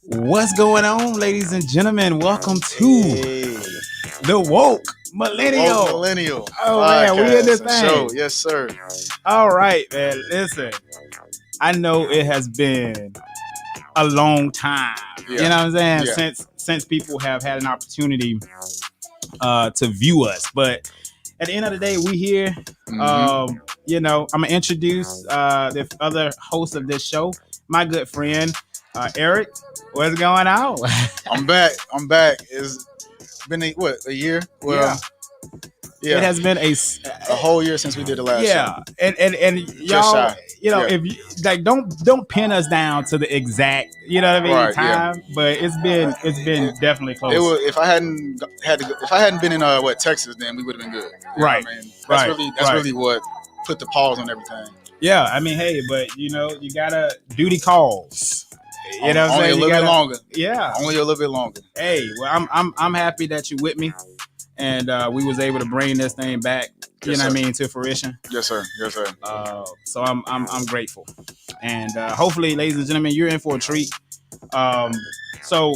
What's going on, ladies and gentlemen? Welcome to Hey, the Woke Millennial. Millennial. Oh man, we in this podcast and thing. show. Yes, sir. All right, man. Listen, I know it has been a long time. You know what I'm saying? Yeah. Since people have had an opportunity to view us, but at the end of the day, we here. I'm gonna introduce the other host of this show, my good friend Erik. What's going on? I'm back. It's been a year? Well, yeah. It has been a whole year since we did the last show. and y'all, shy. if you like, don't pin us down to the exact, Right, time, but it's been definitely close. It was, if I hadn't been in Texas, then we would have been good. You know what I mean? That's really what put the pause on everything. Yeah, I mean, hey, but you gotta duty calls. You know what I'm saying? Only a little bit longer. Yeah, only a little bit longer. Hey, well, I'm happy that you with me, and we was able to bring this thing back. You know what I mean, to fruition. Yes, sir. Yes, sir. So I'm grateful, and hopefully, ladies and gentlemen, you're in for a treat. So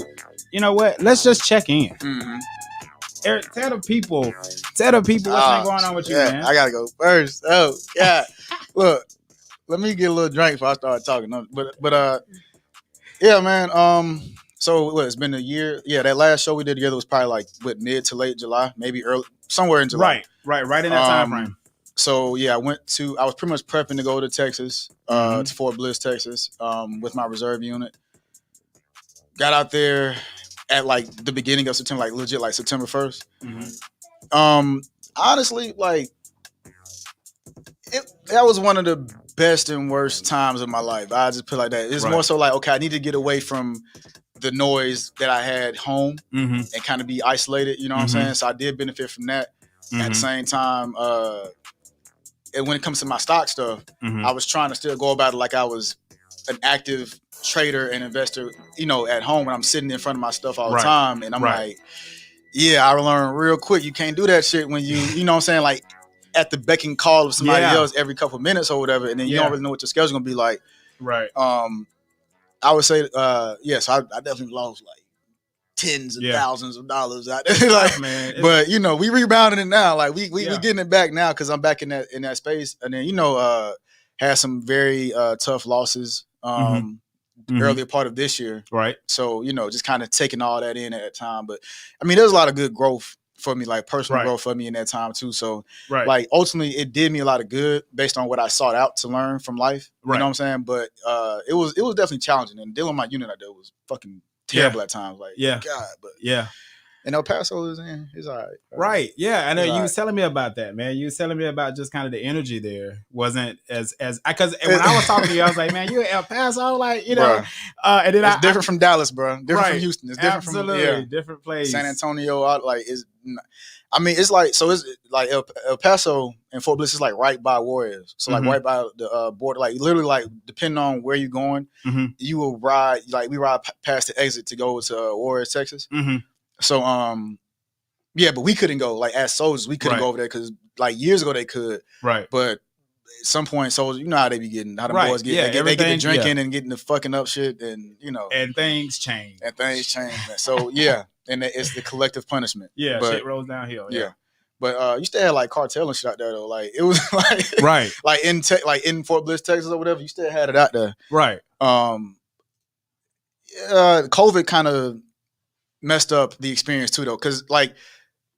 you know what? Let's just check in. Mm-hmm. Erik, tell the people what's been going on with you, man. I gotta go first. Oh, yeah. Look, let me get a little drink before I start talking. But yeah, man. So it's been a year. Yeah, that last show we did together was probably like mid to late July, maybe early, somewhere in July. Right in that time frame. So yeah, I was pretty much prepping to go to Texas, to Fort Bliss, Texas, with my reserve unit. Got out there at like the beginning of September, like legit, like September 1st. Mm-hmm. Honestly, like that was one of the best and worst times of my life. I just put it like that. It's more so like, okay, I need to get away from the noise that I had home and kind of be isolated. You know what I'm saying? So I did benefit from that. At the same time, and when it comes to my stock stuff, I was trying to still go about it like I was an active trader and investor, at home when I'm sitting in front of my stuff all the time. And I'm like, yeah, I learned real quick. You can't do that shit when you know what I'm saying? Like at the beck and call of somebody else every couple of minutes or whatever. And then you don't really know what your schedule's going to be like. Right. I would say, yes, I definitely lost like tens of thousands of dollars out there. Like, man, but we rebounding it now. Like we getting it back now because I'm back in that space. And then had some very tough losses earlier part of this year. Right. So just kind of taking all that in at that time. But I mean, there's a lot of good growth for me, like personal growth for me in that time too. So like ultimately, it did me a lot of good based on what I sought out to learn from life. You know what I'm saying? But it was definitely challenging, and dealing with my unit out there was fucking terrible at times. Like, God, but and El Paso is all right. Right. Yeah. I know you was telling me about that, man. You was telling me about just kind of the energy there wasn't as because when I was talking to you, I was like, man, you in El Paso, like, and then it's different from Dallas, bro. Different from Houston. It's different from different place. San Antonio, it's like, so it's like El Paso and Fort Bliss is like right by Warriors. So like right by the border, like literally like depending on where you're going, you will ride, like we ride past the exit to go to Warriors, Texas. So, but we couldn't go, like as soldiers, we couldn't go over there because like years ago they could. Right. But at some point, soldiers, you know how they be getting, how the boys get, they get the drinking and getting the fucking up shit and, And things change. Man. So, and it's the collective punishment. Yeah, but shit rolls downhill. Yeah. But you still had like cartel and shit out there though. Like it was like like in Fort Bliss, Texas or whatever, you still had it out there. Right. COVID kind of messed up the experience too though, because like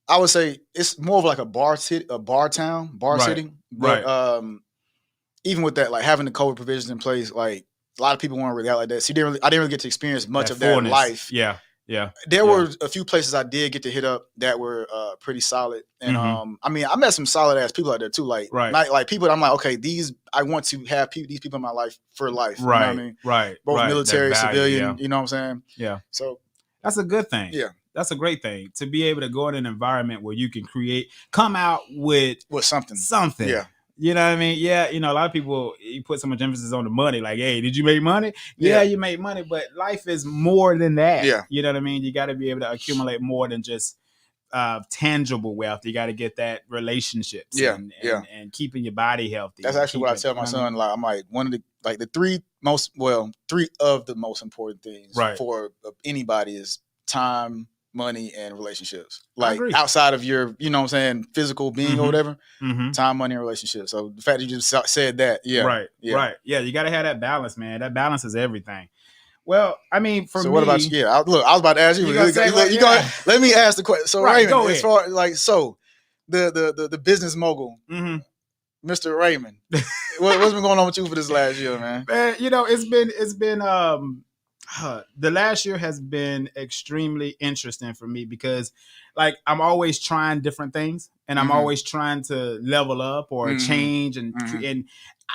I would say it's more of like a bar city. But even with that, like having the COVID provisions in place, like a lot of people weren't really out like that. So I didn't really get to experience much of that life. Yeah. There were a few places I did get to hit up that were pretty solid. And I mean, I met some solid ass people out there too. Like not, like people that I'm like, okay, I want to have these people in my life for life. You know what I mean? Right. Both military, civilian, you know what I'm saying? Yeah. So that's a good thing. Yeah. That's a great thing to be able to go in an environment where you can come out with something. Yeah. You know what I mean? Yeah. A lot of people, you put so much emphasis on the money. Like, hey, did you make money? Yeah, you made money, but life is more than that. Yeah. You know what I mean? You got to be able to accumulate more than just tangible wealth. You got to get that relationships and keeping your body healthy. That's actually what I tell my son. Like, I'm like, like the three of the most important things for anybody is time, money, and relationships. Like outside of your, you know what I'm saying, physical being or whatever, time, money, and relationships. So the fact that you just said that, right. Yeah, you got to have that balance, man. That balance is everything. Well, I mean, for me. So what about you? Yeah, I was about to ask you. Let me ask the question. So Raymond, as far like the business mogul, Mr. Raymond, what's been going on with you for this last year, man? Man, you know, it's been the last year has been extremely interesting for me because like I'm always trying different things and I'm always trying to level up or change and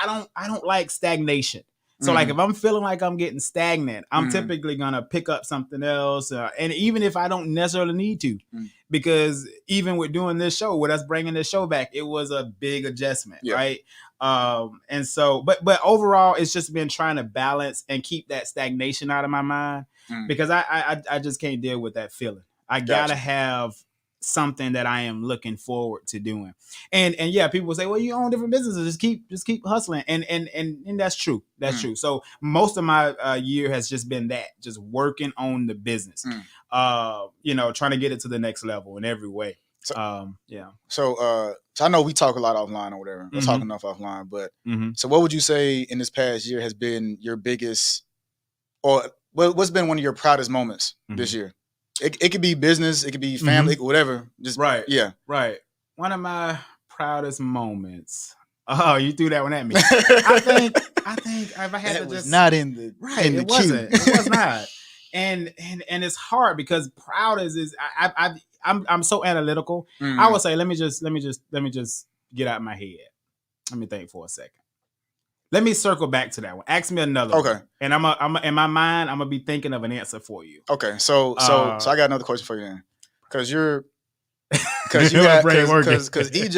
I don't like stagnation. So like if I'm feeling like I'm getting stagnant, I'm typically gonna pick up something else, and even if I don't necessarily need to, because even with doing this show, with us bringing this show back, it was a big adjustment, right? And so, but overall, it's just been trying to balance and keep that stagnation out of my mind because I just can't deal with that feeling. I gotta have something that I am looking forward to doing. And yeah, people say, well, you own different businesses, just keep hustling. And that's true. That's true. So most of my year has just been that, just working on the business, you know, trying to get it to the next level in every way. So, So I know we talk a lot offline or whatever. We're talking enough offline, but so what would you say in this past year has been your biggest, or what's been one of your proudest moments this year? It could be business, it could be family, whatever. Just right. One of my proudest moments. Oh, you threw that one at me. I think if I had that to was just not in the in it the wasn't. queue. It was not. And it's hard because proud is I'm so analytical. I would say let me just get out of my head. Let me think for a second. Let me circle back to that one. Ask me another one. And I'm in my mind, I'm gonna be thinking of an answer for you. Okay. So I got another question for you then. Because EJ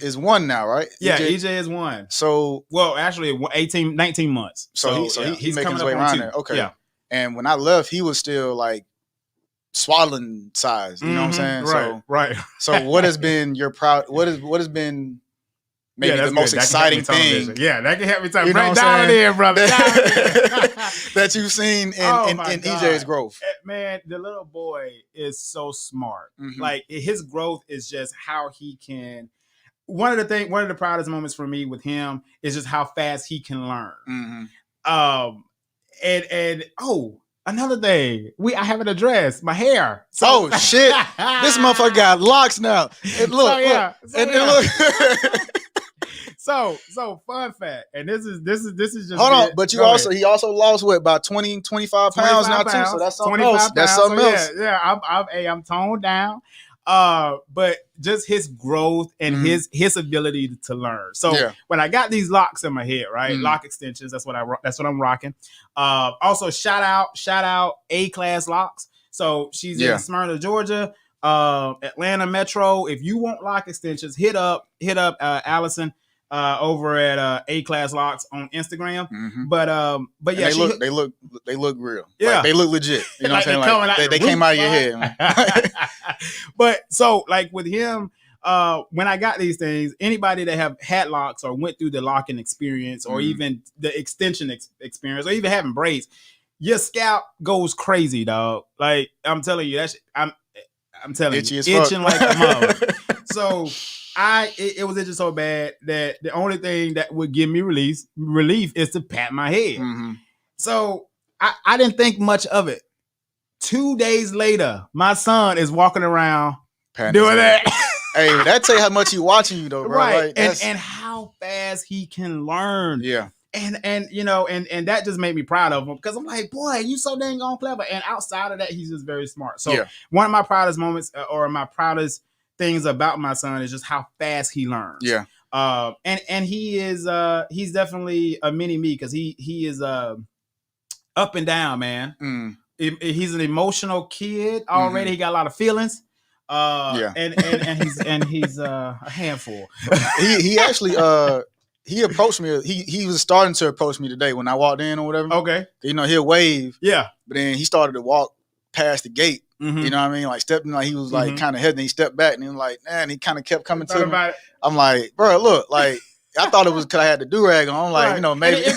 is one now, right? Yeah, EJ is one. So actually 19 months. So he's making his way around there. Okay. Yeah. And when I left, he was still like swaddling size. You know what I'm saying? Right. So what has been your what has been maybe the most exciting thing? Yeah, that can help me talk. Right down there, brother. That you've seen in EJ's growth. Man, the little boy is so smart. Like his growth is just how he can. One of the proudest moments for me with him is just how fast he can learn. And another thing, I haven't addressed my hair. So, shit, this motherfucker got locks now. So fun fact, and this is just hold on, but he also lost about 20, 25 pounds now too. So that's something else. That's something else. Yeah, I'm toned down. But just his growth and his ability to learn. So when I got these locks in my head, right, lock extensions, that's what I'm rocking. Also shout out A-Class Locks. So she's in Smyrna, Georgia, Atlanta Metro. If you want lock extensions, hit up Allison over at A-Class Locks on Instagram. But yeah, they look real. Yeah, like, they look legit. You know what I'm saying? Like they came out of your head. Man. But so like with him, when I got these things, anybody that have had locks or went through the locking experience or even the extension experience or even having braids, your scalp goes crazy, dog. Like I'm telling you, I'm telling you, itching like a mother. So it was itching so bad that the only thing that would give me relief is to pat my head. So I didn't think much of it. 2 days later, my son is walking around doing that. Hey, that tell you how much he watching you though, bro. Right. And how fast he can learn. Yeah. And you know, and that just made me proud of him because I'm like, boy, you so dang on clever. And outside of that, he's just very smart. So one of my proudest moments or my proudest things about my son is just how fast he learns. Yeah. And he is he's definitely a mini me because he is up and down, man. He's an emotional kid already. He got a lot of feelings. And he's a handful. he actually he approached me. He was starting to approach me today when I walked in or whatever. Okay. You know, he'll wave. Yeah. But then he started to walk past the gate. You know what I mean? Like stepping, like he was like kind of hesitant. He stepped back and he was like, man, he kind of kept coming to me. I'm like, bro, look, like I thought it was because I had the do-rag on. I'm like, Right. Maybe. It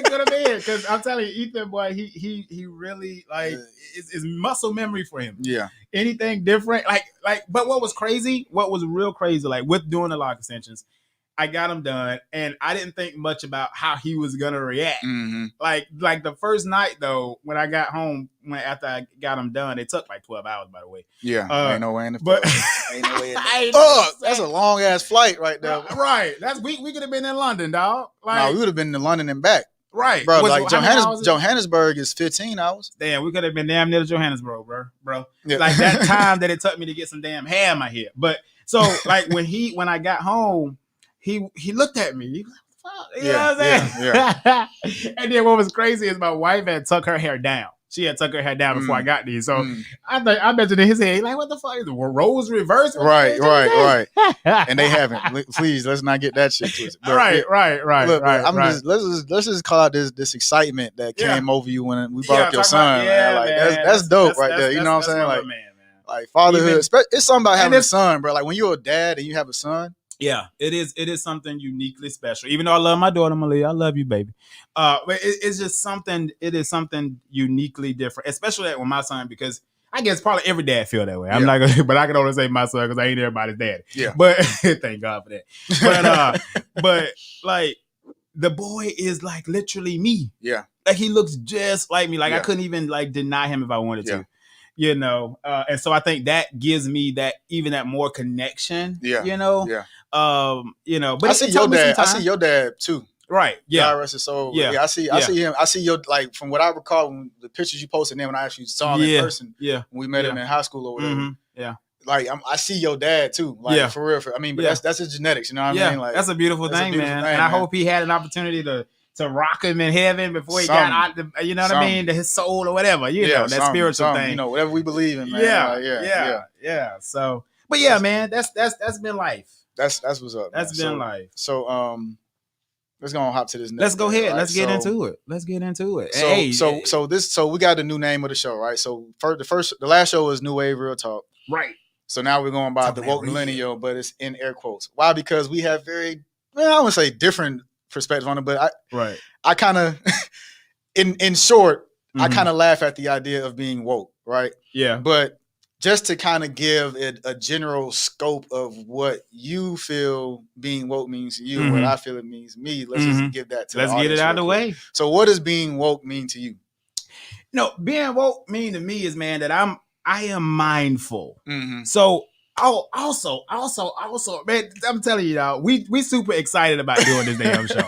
could have been. Because I'm telling you, Ethan, boy, he really, like, it's muscle memory for him. Yeah. Anything different, but what was real crazy, like with doing the lock extensions, I got him done, and I didn't think much about how he was gonna react. Mm-hmm. Like the first night though, when I got home, after I got him done, it took like 12 hours, by the way. Yeah, ain't no way in the but ain't no way in the that's a long ass flight right there. Right, we could have been in London, dog. Like, no, we would have been in London and back. Right, bro. Like Johannesburg is 15 hours. Damn, we could have been damn near to Johannesburg, bro. Yeah. Like that time that it took me to get some damn hair in my head. But so like when I got home. He looked at me. He was like, fuck, you know what I'm saying? And then what was crazy is my wife had tucked her hair down. She had tucked her hair down before I got these. So I bet you in his head, he's like, what the fuck? Is the roles reversed? Right. And they haven't. Please, let's not get that shit twisted. Right. Look, let's just call out this excitement that came over you when we brought up your son. Man. Like that's dope right there. You know what I'm saying? Like, like fatherhood. It's something about having a son, bro. Like when you're a dad and you have a son. Yeah, it is something uniquely special. Even though I love my daughter, Malia, I love you, baby. But it's just something. It is something uniquely different, especially with my son, because I guess probably every dad feel that way. I'm not gonna, but I can only say my son because I ain't everybody's daddy. Yeah. But thank God for that. But like the boy is like literally me. Yeah. Like he looks just like me. Like I couldn't even like deny him if I wanted to. You know, and so I think that gives me that more connection. Yeah. You know. Yeah. But I see your dad. I see your dad too. Right. Yeah. God rest his soul. Yeah. I see him. I see your, like, from what I recall, when the pictures you posted, then when I actually saw him in person. Yeah. When we met him in high school or whatever. Mm-hmm. Yeah. Like I see your dad too. Like for real. I mean, but that's his genetics. You know what I mean? Like that's a beautiful thing, man. And I hope he had an opportunity to rock him in heaven before he got out. You know what I mean? To his soul or whatever. You know, that spiritual thing. You know, whatever we believe in, man. Yeah. So, but yeah, man, that's been life. That's what's up. That's been life. So let's go on hop to this next. Let's go ahead. Right? Let's get into it. So we got a new name of the show, right? So the last show was New Wave Real Talk. Right. So now we're going by the woke millennial, but it's in air quotes. Why? Because we have I wouldn't say different perspectives on it, but I kind of in short, I kind of laugh at the idea of being woke, right? Yeah. But just to kind of give it a general scope of what you feel being woke means to you, what I feel it means to me, let's just give that to the audience. Let's get it out of the way. So what does being woke mean to you? No, being woke mean to me is, man, that I am mindful. So also, man, I'm telling you, y'all, we super excited about doing this damn show.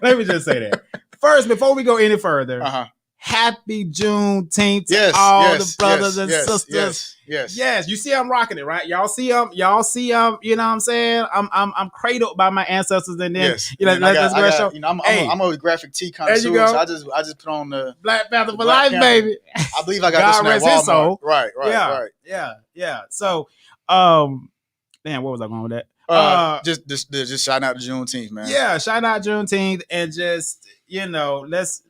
Let me just say that. First, before we go any further, happy Juneteenth to all the brothers and sisters. Yes. You see, I'm rocking it, right? Y'all see, you know what I'm saying? I'm cradled by my ancestors, and then I'm a graphic tee connoisseur, so I just put on the Black Panther for life, baby. I believe I got this at Walmart. Right. Yeah. So, damn, what was I going with that? Just shouting out to Juneteenth, man. Yeah, shout out Juneteenth, and just, you know, let's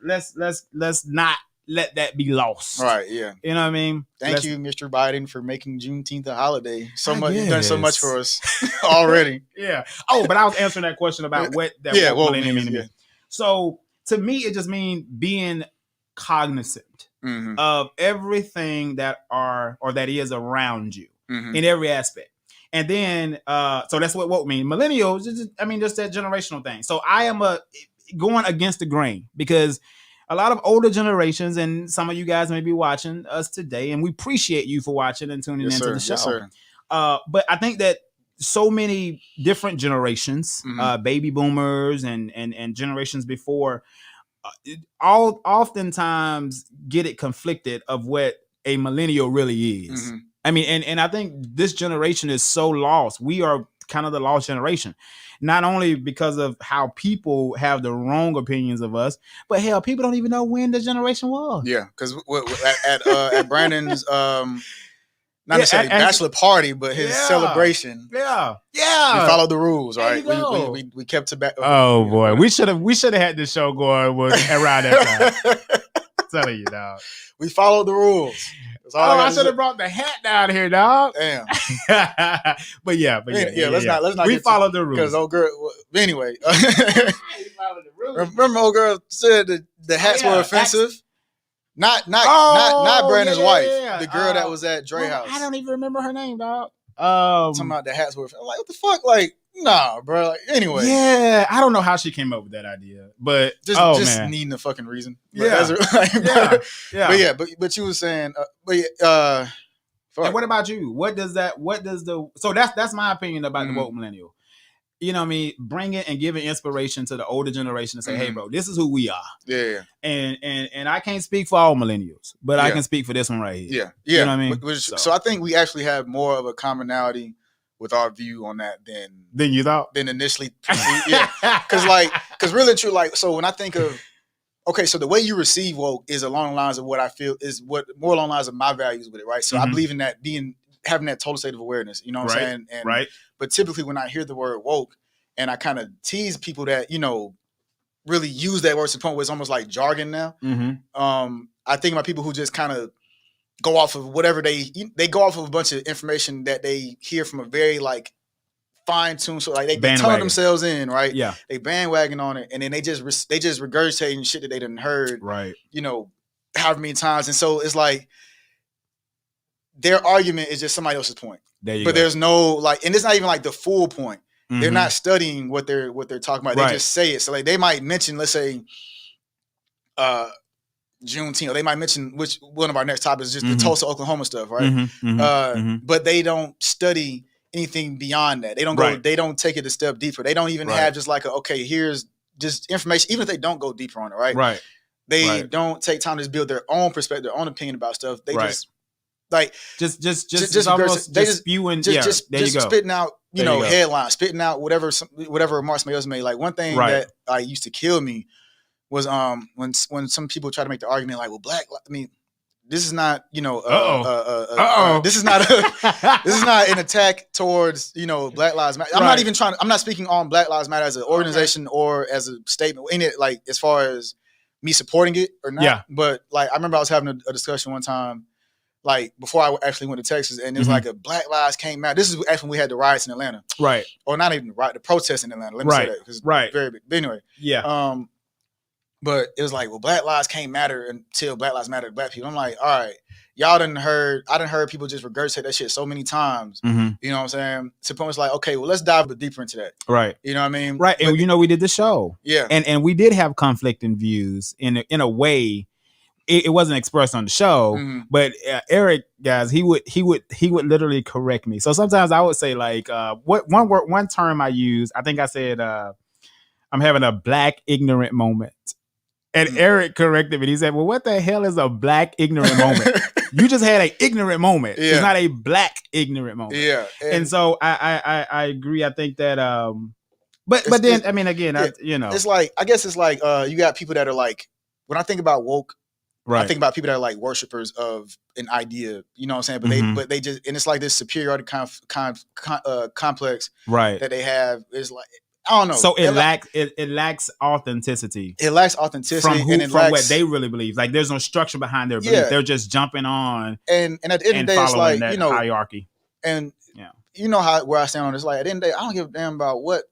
not let that be lost. Right, yeah. You know what I mean? Thank you, Mr. Biden, for making Juneteenth a holiday. You've done so much for us already. Yeah. Oh, but I was answering that question about what that millennium means to me. So to me, it just means being cognizant of everything that is around you in every aspect. And then, so that's what woke means. Millennials, just that generational thing. So I am going against the grain, because a lot of older generations, and some of you guys may be watching us today, and we appreciate you for watching and tuning into the show. Yes, sir. But I think that so many different generations, baby boomers and generations before, all oftentimes get it conflicted of what a millennial really is. I mean, and I think this generation is so lost. We are kind of the lost generation, not only because of how people have the wrong opinions of us, but hell, people don't even know when the generation was. Yeah, because at Brandon's not necessarily bachelor party, but his celebration. Yeah. We followed the rules, right? We kept to back. Oh boy, we should have had this show going around that time. I'm telling you, dog. We followed the rules. I should have brought the hat down here, dog. Damn. but yeah. Let's not. We followed the rules. Because old girl. Anyway, remember old girl said that the hats were offensive. Not Brandon's wife. The girl that was at Dre house. I don't even remember her name, dog. Talking about the hats were offensive. I'm like, what the fuck? Like, nah, bro. Like, anyway. Yeah, I don't know how she came up with that idea, but just needing a fucking reason. But But you were saying, and what about you? So that's my opinion about the woke millennial. You know what I mean? Bringing and giving inspiration to the older generation to say, hey, bro, this is who we are. Yeah. And I can't speak for all millennials, but I can speak for this one right here. Yeah. You know what I mean? So I think we actually have more of a commonality with our view on that than you thought? Than initially perceived. Yeah. Because really true, like, so when I think of, okay, so the way you receive woke is along the lines of what I feel is what more along the lines of my values with it, right? So I believe in that having that total state of awareness, you know what I'm saying? And, right. But typically when I hear the word woke and I kind of tease people that, you know, really use that word to the point where it's almost like jargon now. I think about people who just kind of go off of whatever they go off of a bunch of information that they hear from a very like fine-tuned, so like they tunnel themselves in, right? Yeah. They bandwagon on it and then they just regurgitating shit that they done heard, right? You know, however many times. And so it's like their argument is just somebody else's point. But there's no like, and it's not even like the full point. They're not studying what they're talking about. They just say it. So like they might mention, let's say, Juneteenth. Or they might mention which one of our next topics is just the Tulsa, Oklahoma stuff, right? But they don't study anything beyond that. They don't go. They don't take it a step deeper. They don't even have just like here's just information. Even if they don't go deeper on it, right? Right. They don't take time to just build their own perspective, their own opinion about stuff. They just like just spewing. Spitting out, headlines, spitting out whatever remarks somebody else made. Like one thing that used to kill me was when some people try to make the argument like, well, this is not, this is not an attack towards, Black Lives Matter. I'm not speaking on Black Lives Matter as an organization or as a statement in it, like as far as me supporting it or not. Yeah. But like I remember I was having a discussion one time, like before I actually went to Texas, and it was like a Black Lives came out. This is actually when we had the riots in Atlanta. Right. Or not even the protests in Atlanta. Let me say that. Because very big. But anyway. Yeah. But it was like, well, Black Lives can't matter until Black Lives Matter to Black people. I'm like, all right, I done heard people just regurgitate that shit so many times. You know what I'm saying? To the point it's like, okay, well, let's dive a bit deeper into that. Right. You know what I mean? Right. But, and we did the show. Yeah. And we did have conflicting views in a way. It wasn't expressed on the show, but Erik, guys, he would literally correct me. So sometimes I would say like, one term I use, I think I said, I'm having a black ignorant moment. And Erik corrected me. He said, well, what the hell is a black ignorant moment? You just had an ignorant moment. Yeah. It's not a black ignorant moment. Yeah. And so I agree. I think that, but then, I mean, again, it's like, I guess it's like, you got people that are like, when I think about woke, I think about people that are like worshipers of an idea, you know what I'm saying? But they just, and it's like this superiority complex that they have is like, I don't know. So it lacks authenticity. It lacks authenticity from what they really believe. Like there's no structure behind their belief. Yeah. They're just jumping on and at the end of the day, it's like, hierarchy. And where I stand on this, like at the end of the day, I don't give a damn about what,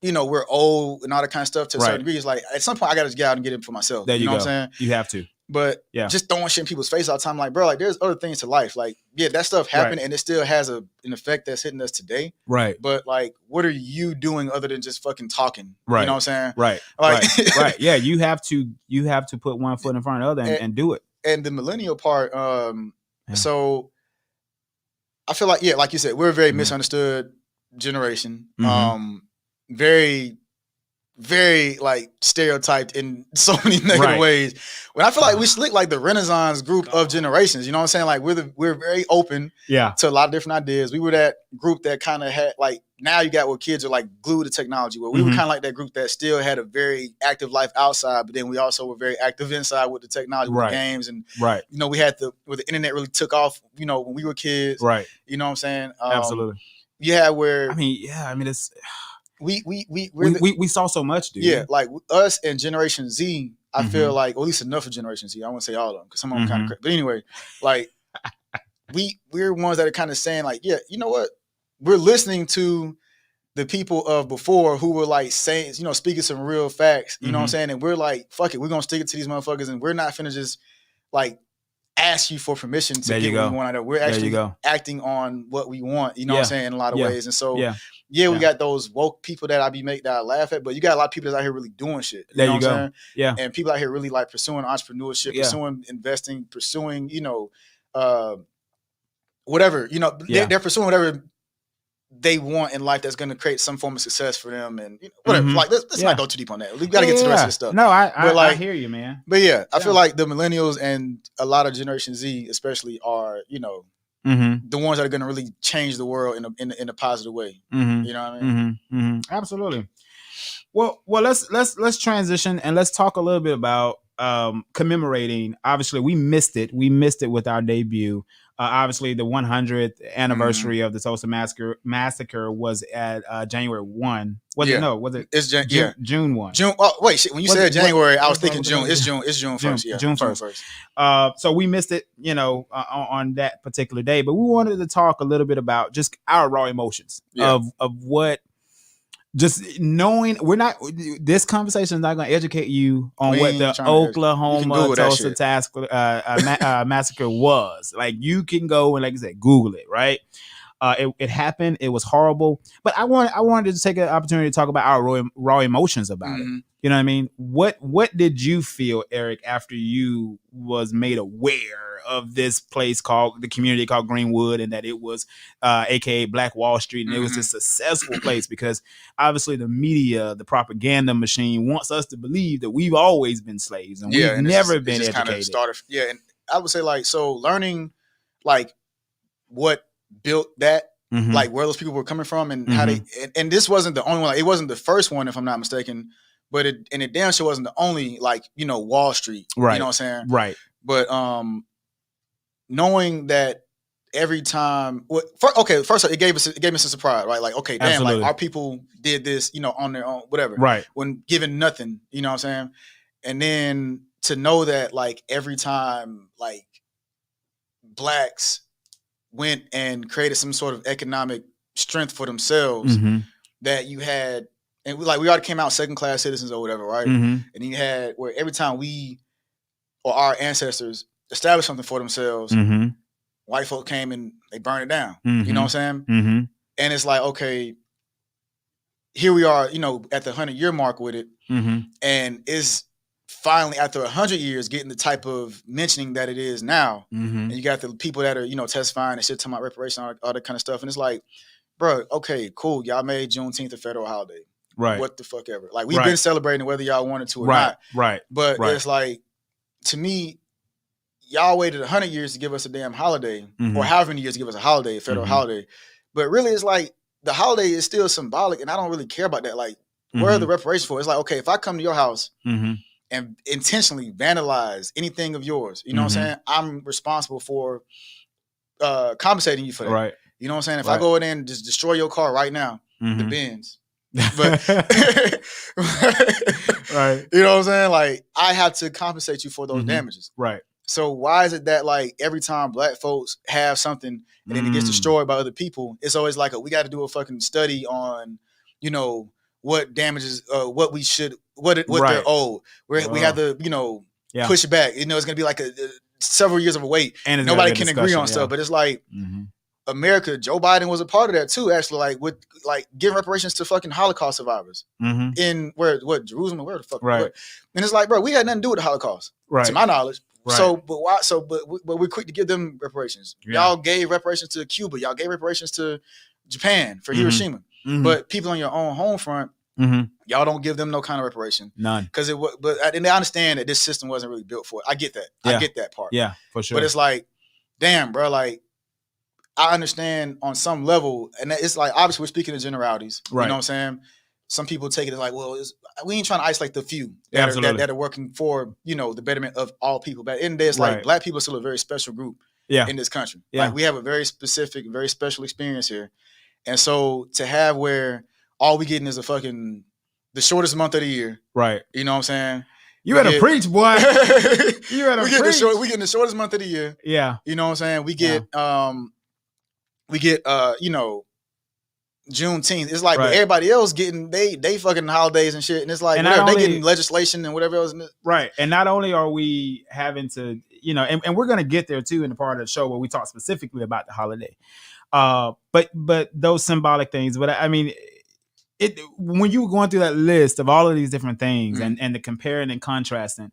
we're old and all that kind of stuff to a certain degree. It's like at some point I gotta just get out and get it for myself. There you know go. What I'm saying? You have to. But just throwing shit in people's face all the time, like, bro, like there's other things to life. Like, yeah, that stuff happened and it still has an effect that's hitting us today. Right. But like, what are you doing other than just fucking talking? Right. You know what I'm saying? Right. Like, right. Yeah, you have to put one foot in front of the other and do it. And the millennial part, so I feel like, like you said, we're a very misunderstood generation. Very, very like stereotyped in so many negative ways. When I feel like we slick like the Renaissance group of generations, you know what I'm saying? Like we're very open to a lot of different ideas. We were that group that kind of had like, now you got where kids are like glued to technology, where we were kind of like that group that still had a very active life outside, but then we also were very active inside with the technology, with the games. And, we had where the internet really took off, when we were kids. Right. You know what I'm saying? Absolutely. Yeah, where... it's... We saw so much, dude. Yeah, like us and Generation Z, I feel like, or at least enough of Generation Z. I won't say all of them because some of them kind of crazy. But anyway, like we're ones that are kind of saying like, yeah, you know what? We're listening to the people of before who were like saying, you know, speaking some real facts, you know what I'm saying? And we're like, fuck it, we're gonna stick it to these motherfuckers, and we're not finna just like ask you for permission to get what we want out of it. We're actually acting on what we want, you know what I'm saying, in a lot of ways. And so we got those woke people that I laugh at, but you got a lot of people that's out here really doing shit. You know what I'm saying? Yeah. And people out here really like pursuing entrepreneurship, pursuing investing, pursuing, you know, whatever, you know, they're pursuing whatever they want in life that's going to create some form of success for them, and you know, whatever. Like, let's not go too deep on that. We got to get to the rest of the stuff. No, I hear you, man. But I feel like the millennials and a lot of Generation Z, especially, are, you know, the ones that are going to really change the world in a positive way. You know what I mean? Absolutely. Well, let's transition and let's talk a little bit about commemorating. Obviously, we missed it. We missed it with our debut. Obviously, the 100th anniversary of the Tulsa massacre was at January 1. Was it? No, was it? It's June 1. June. Oh, wait, shit. When you said January, I was thinking June. It's June 1st. Yeah, June 1st. So we missed it, you know, on that particular day. But we wanted to talk a little bit about just our raw emotions of what. Just knowing this conversation is not going to educate you on what the Oklahoma Tulsa massacre was. Like, you can go and, like I said, Google it, right? It happened. It was horrible. But I wanted to take an opportunity to talk about our raw emotions about it. You know what I mean? What did you feel, Erik, after you was made aware of this place called the community called Greenwood, and that it was aka Black Wall Street, and it was a successful place? Because obviously the media, the propaganda machine, wants us to believe that we've always been slaves and we've never been educated. Kind of started, and I would say, like, so learning like what built that, like where those people were coming from, and how they, and this wasn't the only one. Like, it wasn't the first one, if I'm not mistaken. But it damn sure wasn't the only, like, you know, Wall Street. Right. You know what I'm saying? Right. But knowing that every time, first it gave us a surprise, right? Like, okay, damn, absolutely, like our people did this, you know, on their own, whatever. Right. When given nothing, you know what I'm saying? And then to know that, like, every time, like, blacks went and created some sort of economic strength for themselves, that you had. And we already came out second-class citizens or whatever, right? And you had where every time we or our ancestors established something for themselves, white folk came and they burned it down. You know what I'm saying? And it's like, okay, here we are, you know, at the 100-year mark with it, and it's finally, after 100 years, getting the type of mentioning that it is now. And you got the people that are, you know, testifying and shit, talking about reparation, all that kind of stuff. And it's like, bro, okay, cool, y'all made Juneteenth a federal holiday. Right. What the fuck ever. Like, we've been celebrating whether y'all wanted to or not. Right. But it's like, to me, y'all waited 100 years to give us a damn holiday, or however many years to give us a holiday, a federal holiday. But really, it's like, the holiday is still symbolic, and I don't really care about that. Like, where are the reparations for? It's like, okay, if I come to your house and intentionally vandalize anything of yours, you know what I'm saying? I'm responsible for compensating you for that. Right. You know what I'm saying? If I go in there and just destroy your car right now, the Benz. But right, you know what I'm saying? Like, I have to compensate you for those damages. Right. So why is it that, like, every time black folks have something and then it gets destroyed by other people, it's always like we got to do a fucking study on, you know, what damages, what we should, what they're owed. We have to, you know, push it back. You know, it's gonna be like a several years of a wait, and nobody can agree on stuff. But it's like. America, Joe Biden was a part of that too, actually, like with like giving reparations to fucking Holocaust survivors in Jerusalem, where the fuck, right? And it's like, bro, we had nothing to do with the Holocaust, right? To my knowledge. Right. So, but why? So, but we're quick to give them reparations. Y'all gave reparations to Cuba. Y'all gave reparations to Japan for Hiroshima. But people on your own home front, y'all don't give them no kind of reparation. None. Because and they understand that this system wasn't really built for it. I get that. I get that part. Yeah, for sure. But it's like, damn, bro, like. I understand on some level, and it's like, obviously we're speaking of generalities, right? You know what I'm saying? Some people take it as like, well, we ain't trying to isolate the few that are working for, you know, the betterment of all people. But in the end of the day, it's like black people are still a very special group in this country. Yeah. Like, we have a very specific, very special experience here. And so to have where all we getting is the shortest month of the year. Right. You know what I'm saying? You better preach, boy. You better preach. We getting the shortest month of the year. Yeah. You know what I'm saying? We get you know, Juneteenth. It's like but everybody else getting they fucking holidays and shit. And it's like and whatever, they getting legislation and whatever else. Right. And not only are we having to, you know, and we're gonna get there too in the part of the show where we talk specifically about the holiday. But those symbolic things. But I mean, when you were going through that list of all of these different things and the comparing and contrasting,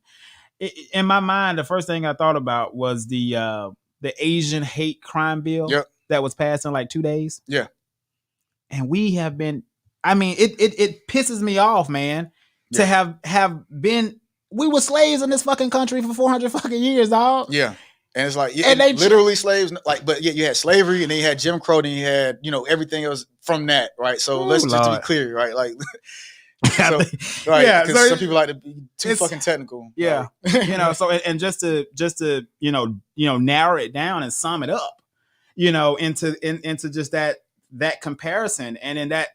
in my mind, the first thing I thought about was the Asian hate crime bill that was passed in like 2 days. Yeah. And we have been, I mean, it pisses me off, man, to have been, we were slaves in this fucking country for 400 fucking years, dog. Yeah. And it's like, and they literally slaves, like, but yeah, you had slavery and then you had Jim Crow, then you had, you know, everything else from that, right? So let's just to be clear, right? Like, so, right? Yeah, because some people like to be too fucking technical. Yeah, like. You know. So and just to you know narrow it down and sum it up, you know, into just that comparison and in that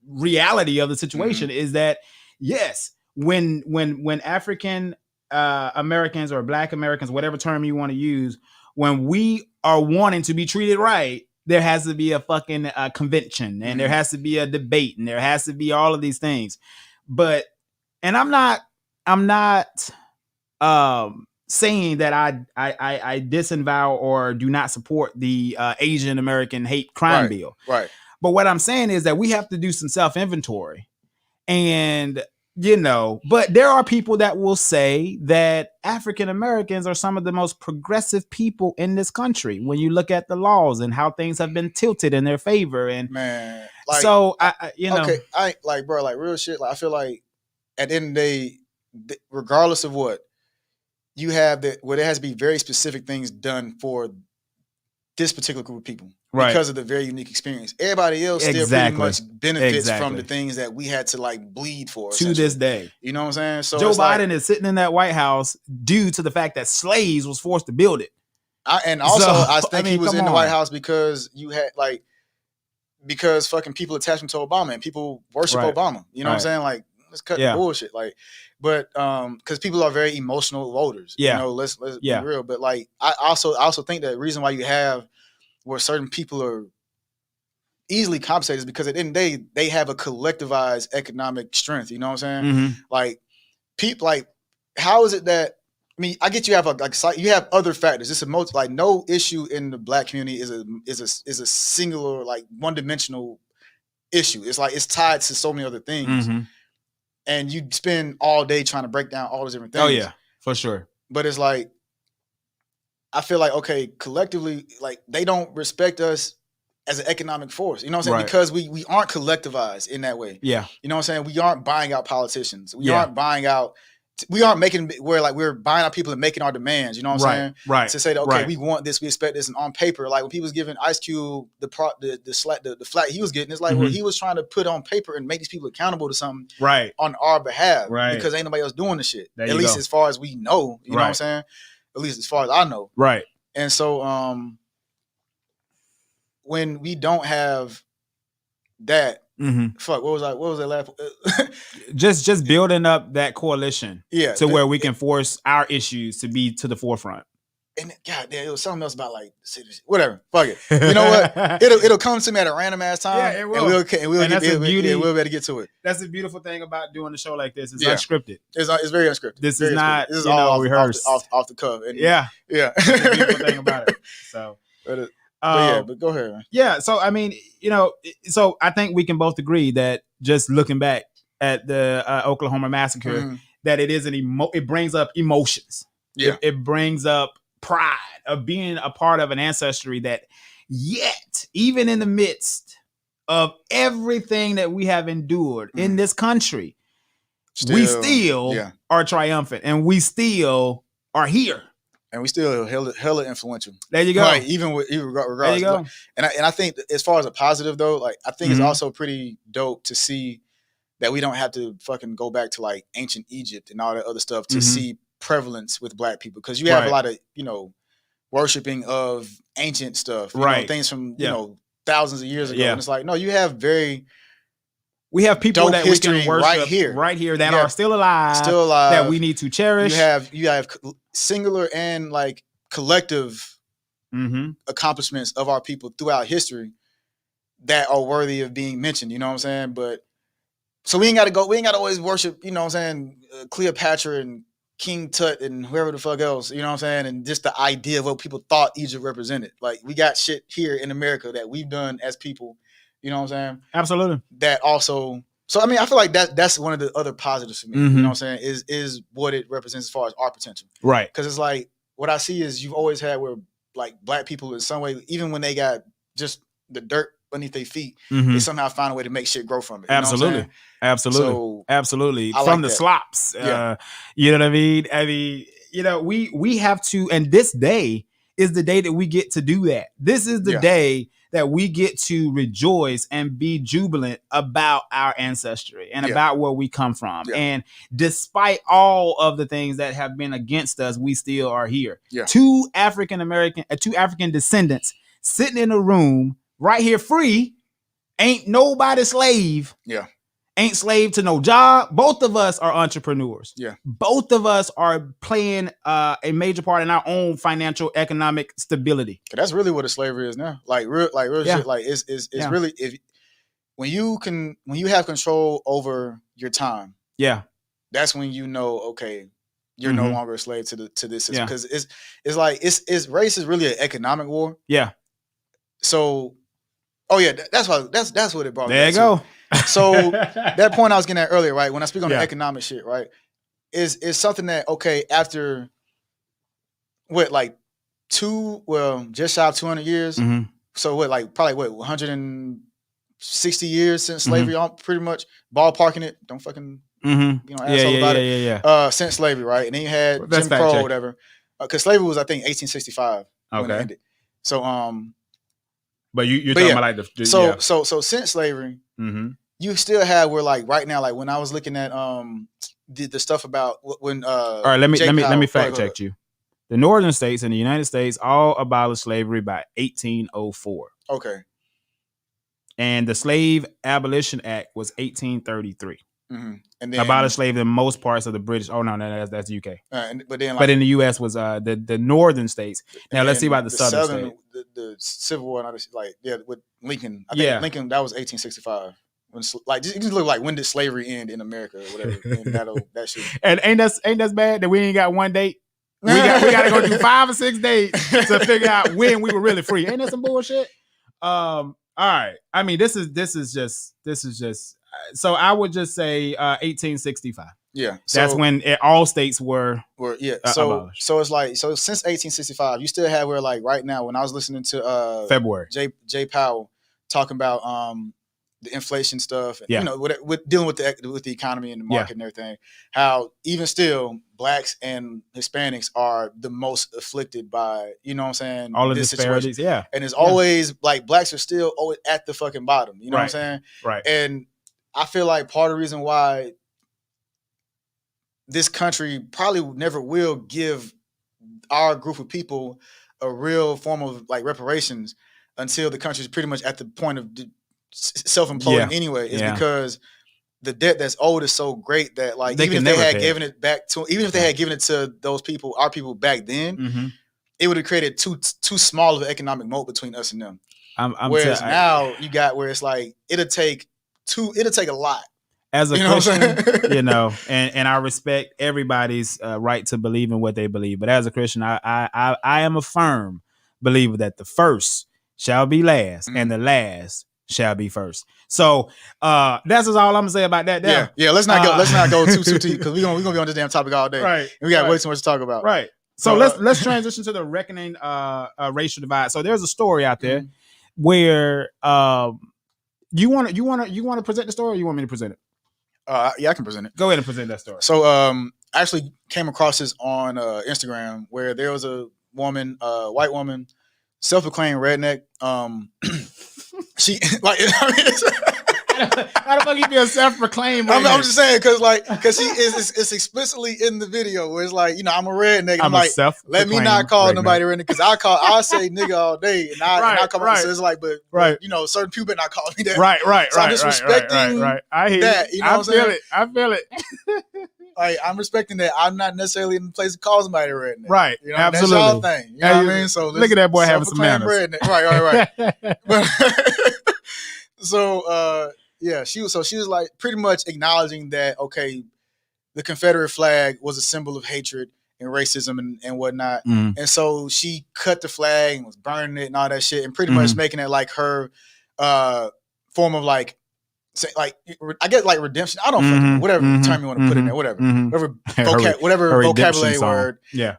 reality of the situation is that yes, when African Americans or Black Americans, whatever term you want to use, when we are wanting to be treated right, there has to be a fucking convention and there has to be a debate and there has to be all of these things. But, and I'm not saying that I disavow or do not support the Asian American hate crime bill. Right. But what I'm saying is that we have to do some self-inventory. And, you know, but there are people that will say that African Americans are some of the most progressive people in this country when you look at the laws and how things have been tilted in their favor. And man, like, so I you know, okay, I like, bro, like real shit. Like, I feel like at the end of the day, regardless of what you have, that where there has to be very specific things done for this particular group of people. Because of the very unique experience. Everybody else still pretty much benefits from the things that we had to like bleed for. To this day. You know what I'm saying? So Joe Biden is sitting in that White House due to the fact that slaves was forced to build it. I think he was in the White House because you had like, because fucking people attach him to Obama and people worship Obama. You know what I'm saying? Like, let's cut the bullshit. Like, but because people are very emotional voters. Yeah. You know, let's be real. But like, I also think that the reason why you have where certain people are easily compensated is because at the end of the day, they have a collectivized economic strength. You know what I'm saying? Like, people, like, how is it that, I mean, I get you have you have other factors. It's like no issue in the Black community is a singular, like, one-dimensional issue. It's like it's tied to so many other things. And you spend all day trying to break down all those different things. Oh yeah, for sure. But it's like, I feel like, okay, collectively, like, they don't respect us as an economic force. You know what I'm saying? Because we aren't collectivized in that way. Yeah. You know what I'm saying? We aren't buying out politicians. We aren't making where like we're buying out people and making our demands. You know what I'm saying? Right. To say that, okay, we want this, we expect this, and on paper, like when people was giving Ice Cube the flat he was getting, it's like, well, he was trying to put on paper and make these people accountable to something on our behalf. Right. Because ain't nobody else doing the shit. At least as far as we know. You know what I'm saying? At least as far as I know. Right. And so when we don't have that, fuck, what was that last? just building up that coalition to where we can force our issues to be to the forefront. And goddamn, it was something else about like whatever. Fuck it. You know what? It'll come to me at a random ass time. Yeah, it will. And we'll be able to get to it. That's the beautiful thing about doing a show like this. It's unscripted. It's very unscripted. This is not. This is all rehearsed off the cuff. And yeah. That's the beautiful thing about it. So. But go ahead, man. Yeah, so I mean, you know, so I think we can both agree that just looking back at the Oklahoma massacre, that it is it brings up emotions. Yeah, it brings up pride of being a part of an ancestry that yet, even in the midst of everything that we have endured in this country, we still are triumphant and we still are here. And we still hella influential. There you go. Like, even regardless. There you go. Like, and I think as far as a positive though, like I think it's also pretty dope to see that we don't have to fucking go back to like ancient Egypt and all that other stuff to see prevalence with Black people, because you have a lot of, you know, worshiping of ancient stuff, you know, things from you know thousands of years ago, and it's like, no, you have very We have people that we can worship right here that are still alive that we need to cherish. You have singular and like collective accomplishments of our people throughout history that are worthy of being mentioned. You know what I'm saying? But so we ain't got to always worship, you know what I'm saying, Cleopatra and King Tut and whoever the fuck else, you know what I'm saying? And just the idea of what people thought Egypt represented. Like, we got shit here in America that we've done as people, you know what I'm saying? Absolutely. That also, so I mean, I feel like that's one of the other positives for me, you know what I'm saying, is what it represents as far as our potential. Right. Because it's like, what I see is you've always had where like black people in some way, even when they got just the dirt beneath their feet, they somehow find a way to make shit grow from it. Absolutely. Absolutely. So, absolutely. From like the slops. You know what I mean? I mean, you know, we have to, and this day is the day that we get to do that. This is the day that we get to rejoice and be jubilant about our ancestry and about where we come from. And despite all of the things that have been against us, we still are here. Two African descendants sitting in a room right here free. Ain't nobody slave. Ain't slave to no job. Both of us are entrepreneurs. Both of us are playing a major part in our own financial economic stability. That's really what a slavery is now. Like real shit. Like it's really, if when you have control over your time. That's when you know, okay, you're no longer a slave to this system. Because it's like race is really an economic war. So, that's what it brought me. There you go. So that point I was getting at earlier, right? When I speak on the economic shit, right, is something that, okay, after what, like just shy of 200 years. So probably 160 years since slavery, pretty much ballparking it. Don't fucking asshole about it. Since slavery, right? And then you had Jim Crow or whatever. Because slavery was, I think, 1865 when it ended. So but you're talking about like so since slavery, you still have where like right now, like when I was looking at the stuff about when all right, let me fact check you. The northern states in the United States all abolished slavery by 1804. Okay. And the Slave Abolition Act was 1833. And then abolished slavery in most parts of the British. Oh no, that's the UK. But in the US was the northern states. Now let's see about the southern states. The Civil War, with Lincoln. I think Lincoln, that was 1865. When you just look like, when did slavery end in America or whatever? And that shit. And ain't that bad that we ain't got one date? We got to go through 5 or 6 days to figure out when we were really free. Ain't that some bullshit? All right. I mean, this is just. So I would just say 1865. That's when all states were abolished. So it's like, so since 1865, you still have where, like, right now, when I was listening to February Jay Powell talking about the inflation stuff, and, you know, with dealing with the economy and the market and everything, how even still blacks and Hispanics are the most afflicted by, you know what I'm saying, all of the disparities. And it's always like blacks are still always at the fucking bottom. You know what I'm saying? Right. And I feel like part of the reason why this country probably never will give our group of people a real form of like reparations until the country's pretty much at the point of self-imploding anyway, is because the debt that's owed is so great that, like, even if they had given it to those people, our people back then, it would have created too small of an economic moat between us and them. Whereas now you got where it's like it'll take a lot. As a Christian, you know, and I respect everybody's right to believe in what they believe. But as a Christian, I am a firm believer that the first shall be last and the last shall be first. So that's just all I'm gonna say about that. Yeah. Let's not go too deep, because we're gonna be on this damn topic all day. Right. And we got way too much to talk about. Right. So let's transition to the reckoning racial divide. So there's a story out there where you want to present the story, or you want me to present it? I can present it. Go ahead and present that story. So I actually came across this on Instagram, where there was a woman, white woman, self-proclaimed redneck. She like, I mean, How the fuck you be a self-proclaimed redneck? I'm just saying because he is it's explicitly in the video where it's like, you know, I'm a redneck. I'm like, let me not call nobody redneck because I say nigga all day and I come up. So it's like, but you know, certain people not calling me that. Right. So I'm just respecting I hear that. You know what I'm saying? I feel it. Like I'm respecting that. I'm not necessarily in the place to call somebody redneck. Right. You know, Absolutely. that's y'all thing. You know what I mean? So look at that boy having some manners. Redneck. Right. But so yeah, she was like pretty much acknowledging that, okay, the Confederate flag was a symbol of hatred and racism and whatnot. And so she cut the flag and was burning it and all that shit and pretty much making it like her form of like, say, like, I guess like redemption. I don't fucking know, whatever term you want to put in there, whatever whatever vocabulary word. Yeah.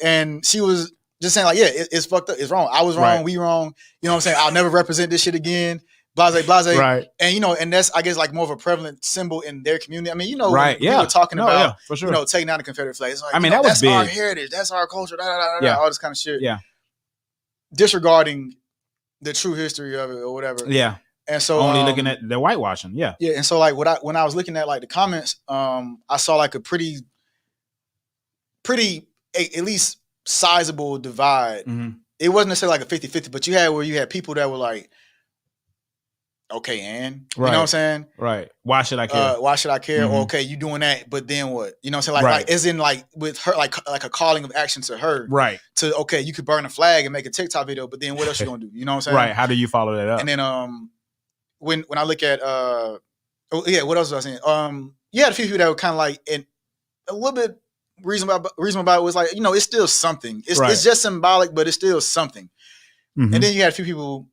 And she was just saying like, yeah, it's fucked up. It's wrong. I was wrong. We wrong. You know what I'm saying? I'll never represent this shit again. Blase. Right. And, you know, and that's, I guess, like more of a prevalent symbol in their community. I mean, you know, right. People talking about, for sure. You know, taking down the Confederate flag. It's like, I mean, that was that's big. our heritage. That's our culture. All this kind of shit. Yeah. Disregarding the true history of it or whatever. Yeah. And so only looking at the whitewashing. Yeah. Yeah. And so like when I was looking at like the comments, I saw like a pretty at least sizable divide. It wasn't necessarily like a 50-50, but you had people that were like, okay, and you know what I'm saying? Right. Why should I care? Or okay, you doing that, but then what? You know what I'm saying? Like as in like with her, like a calling of action to her. Right. To, okay, you could burn a flag and make a TikTok video, but then what else you gonna do? You know what I'm saying? Right. How do you follow that up? And then when I look at what else was I saying? You had a few people that were kind of like in a little bit reasonable about it was like, you know, it's still something. It's just symbolic, but it's still something. And then you had a few people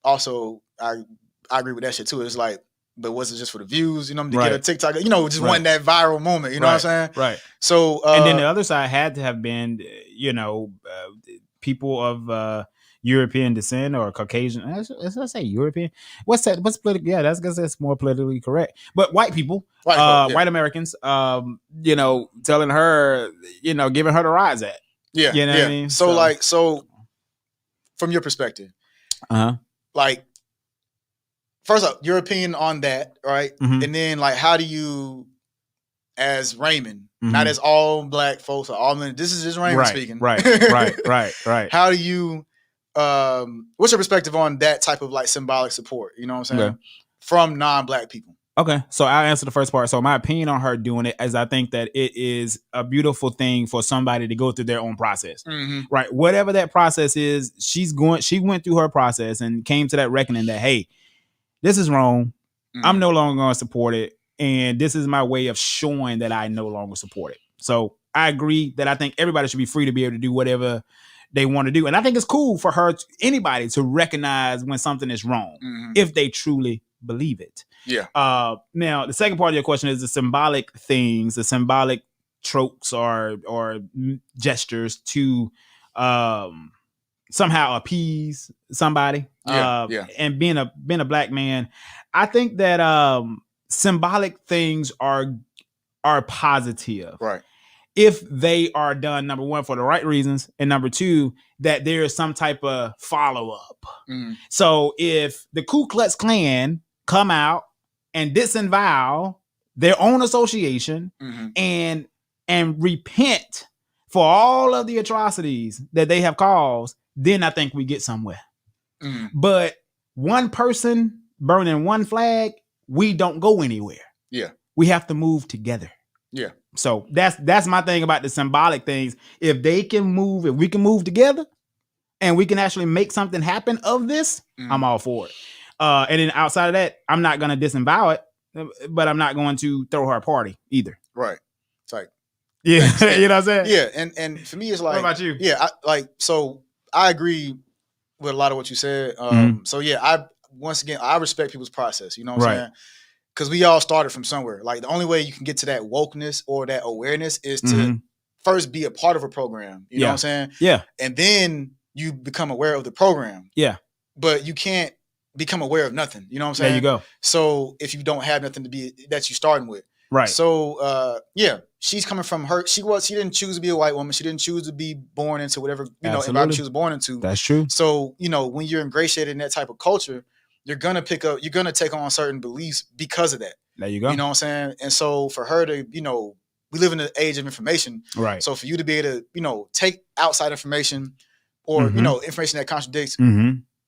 also, I agree with that shit too. It's like, but was it just for the views, you know, to get a TikTok, you know, just want that viral moment, you know what I'm saying? Right. So, and then the other side had to have been, you know, people of European descent or Caucasian. As I say European, what's that? What's political? Yeah, that's more politically correct. But white people, white Americans, you know, telling her, you know, giving her the rise at. Yeah. You know what I mean? So from your perspective, like, first up, your opinion on that, right? And then, like, how do you, as Raymond, not as all black folks or all men, this is just Raymond speaking. Right. How do you, what's your perspective on that type of, like, symbolic support, you know what I'm saying? From non-black people? Okay, so I'll answer the first part. So my opinion on her doing it is I think that it is a beautiful thing for somebody to go through their own process, right? Whatever that process is, she went through her process and came to that reckoning that, hey, this is wrong. I'm no longer going to support it. And this is my way of showing that I no longer support it. So I agree that I think everybody should be free to be able to do whatever they want to do. And I think it's cool for anybody to recognize when something is wrong, if they truly believe it. Yeah. Now, the second part of your question is the symbolic things, the symbolic tropes or gestures to somehow appease somebody. And being a black man, I think that symbolic things are positive. Right. If they are done, number one, for the right reasons, and number two, that there is some type of follow-up. So if the Ku Klux Klan come out and disavow their own association and repent for all of the atrocities that they have caused, then I think we get somewhere. But one person burning one flag, we don't go anywhere. Yeah. We have to move together. Yeah. So that's my thing about the symbolic things. If we can move together and we can actually make something happen of this, I'm all for it. And then outside of that, I'm not going to disavow it, but I'm not going to throw her a party either. Right. It's like, yeah, you know what I'm saying? Yeah. And for me, it's like, what about you? Yeah. I agree with a lot of what you said. So yeah, I respect people's process, you know what I'm saying? Because we all started from somewhere. Like the only way you can get to that wokeness or that awareness is to first be a part of a program. You know what I'm saying? Yeah. And then you become aware of the program. Yeah. But you can't become aware of nothing. You know what I'm saying? There you go. So if you don't have nothing to be that you're starting with. Right. So yeah, she's coming from her. She didn't choose to be a white woman. She didn't choose to be born into whatever, environment she was born into. That's true. So, when you're ingratiated in that type of culture, you're gonna take on certain beliefs because of that. There you go. You know what I'm saying? And so for her to, we live in an age of information. Right. So for you to be able to, take outside information or, information that contradicts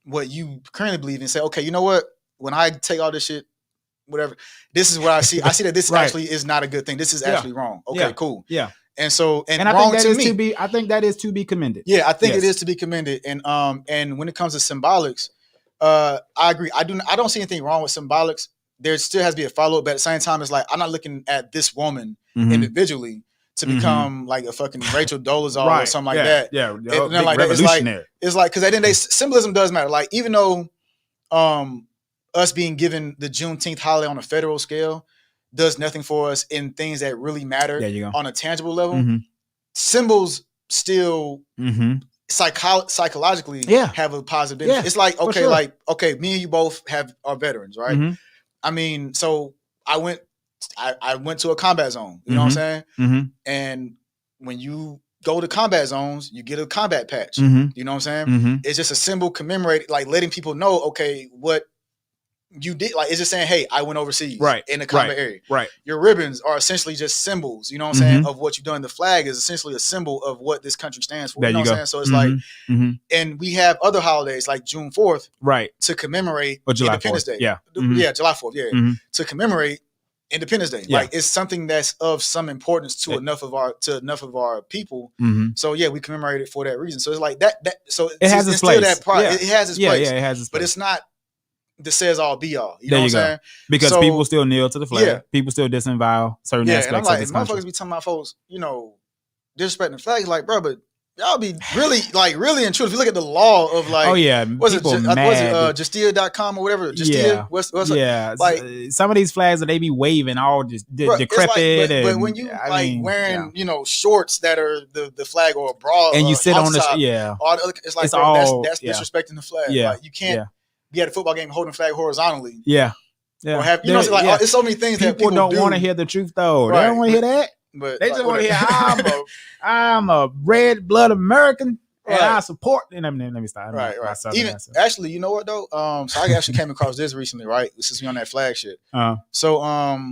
what you currently believe and say, okay, you know what? When I take all this shit, whatever, this is what I see. I see that this actually is not a good thing. This is actually wrong. Okay, cool. Yeah. And so, and I wrong think to me. me. I think that is to be commended. Yeah, I think it is to be commended. And when it comes to symbolics, I agree. I don't see anything wrong with symbolics. There still has to be a follow-up, but at the same time, it's like I'm not looking at this woman individually to become like a fucking Rachel Dolezal or something like that. Yeah, and like that. It's like because at the end of the day, symbolism does matter. Like even though us being given the Juneteenth holiday on a federal scale does nothing for us in things that really matter on a tangible level, symbols still psychologically have a positive benefit. It's like, okay, me and you both are veterans, right? I mean, so I went to a combat zone, you know what I'm saying? And when you go to combat zones, you get a combat patch, you know what I'm saying? It's just a symbol commemorating, like letting people know, okay, what you did, like it's just saying, hey, I went overseas in the combat area. Right. Your ribbons are essentially just symbols, you know what I'm saying, of what you've done. The flag is essentially a symbol of what this country stands for. You know what I'm saying? So it's like, and we have other holidays like June 4th, to commemorate Independence Day. Yeah. Yeah, July 4th. Yeah. To commemorate Independence Day. Like it's something that's of some importance to enough of our people. So yeah, we commemorate it for that reason. So it's like that so it has its place. It has its place. Yeah, it has its place. But it's not the says all be all. You know what I'm saying? Because people still kneel to the flag. Yeah. People still disavow certain aspects of this country. Motherfuckers be talking about folks, disrespecting the flag. Like, bro, but y'all be really and true. If you look at the law of like, Justia.com or whatever. Justia? What's like some of these flags that they be waving all just decrepit. But when you wearing, shorts that are the flag or a bra and you sit on the it's like that's disrespecting the flag. Yeah. Like you can't be at a football game holding the flag horizontally. Yeah. Or have it's so many things that people don't want to hear the truth though. Right. They don't want to hear that. But they just want to hear I'm a red-blooded American and I support. And let me stop. Right. Even actually, you know what though? So I actually came across this recently, right? Since we on that flag shit. So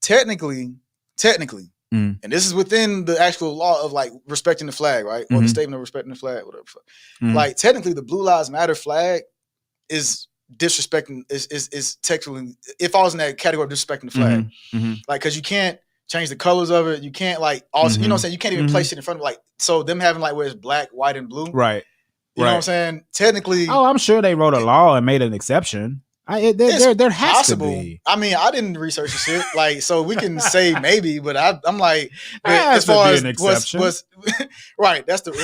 technically, and this is within the actual law of like respecting the flag, right? Or the statement of respecting the flag, whatever. Like technically, the Blue Lives Matter flag is disrespecting is technically it falls in that category of disrespecting the flag. Like because you can't change the colors of it. You can't like also you know what I'm saying, you can't even place it in front of like so them having like where it's black, white, and blue. Right. You know what I'm saying? Technically. Oh, I'm sure they wrote a law and made an exception. There has to be. I mean, I didn't research the shit, like, so we can say maybe, but I'm like, as far as what's right. That's your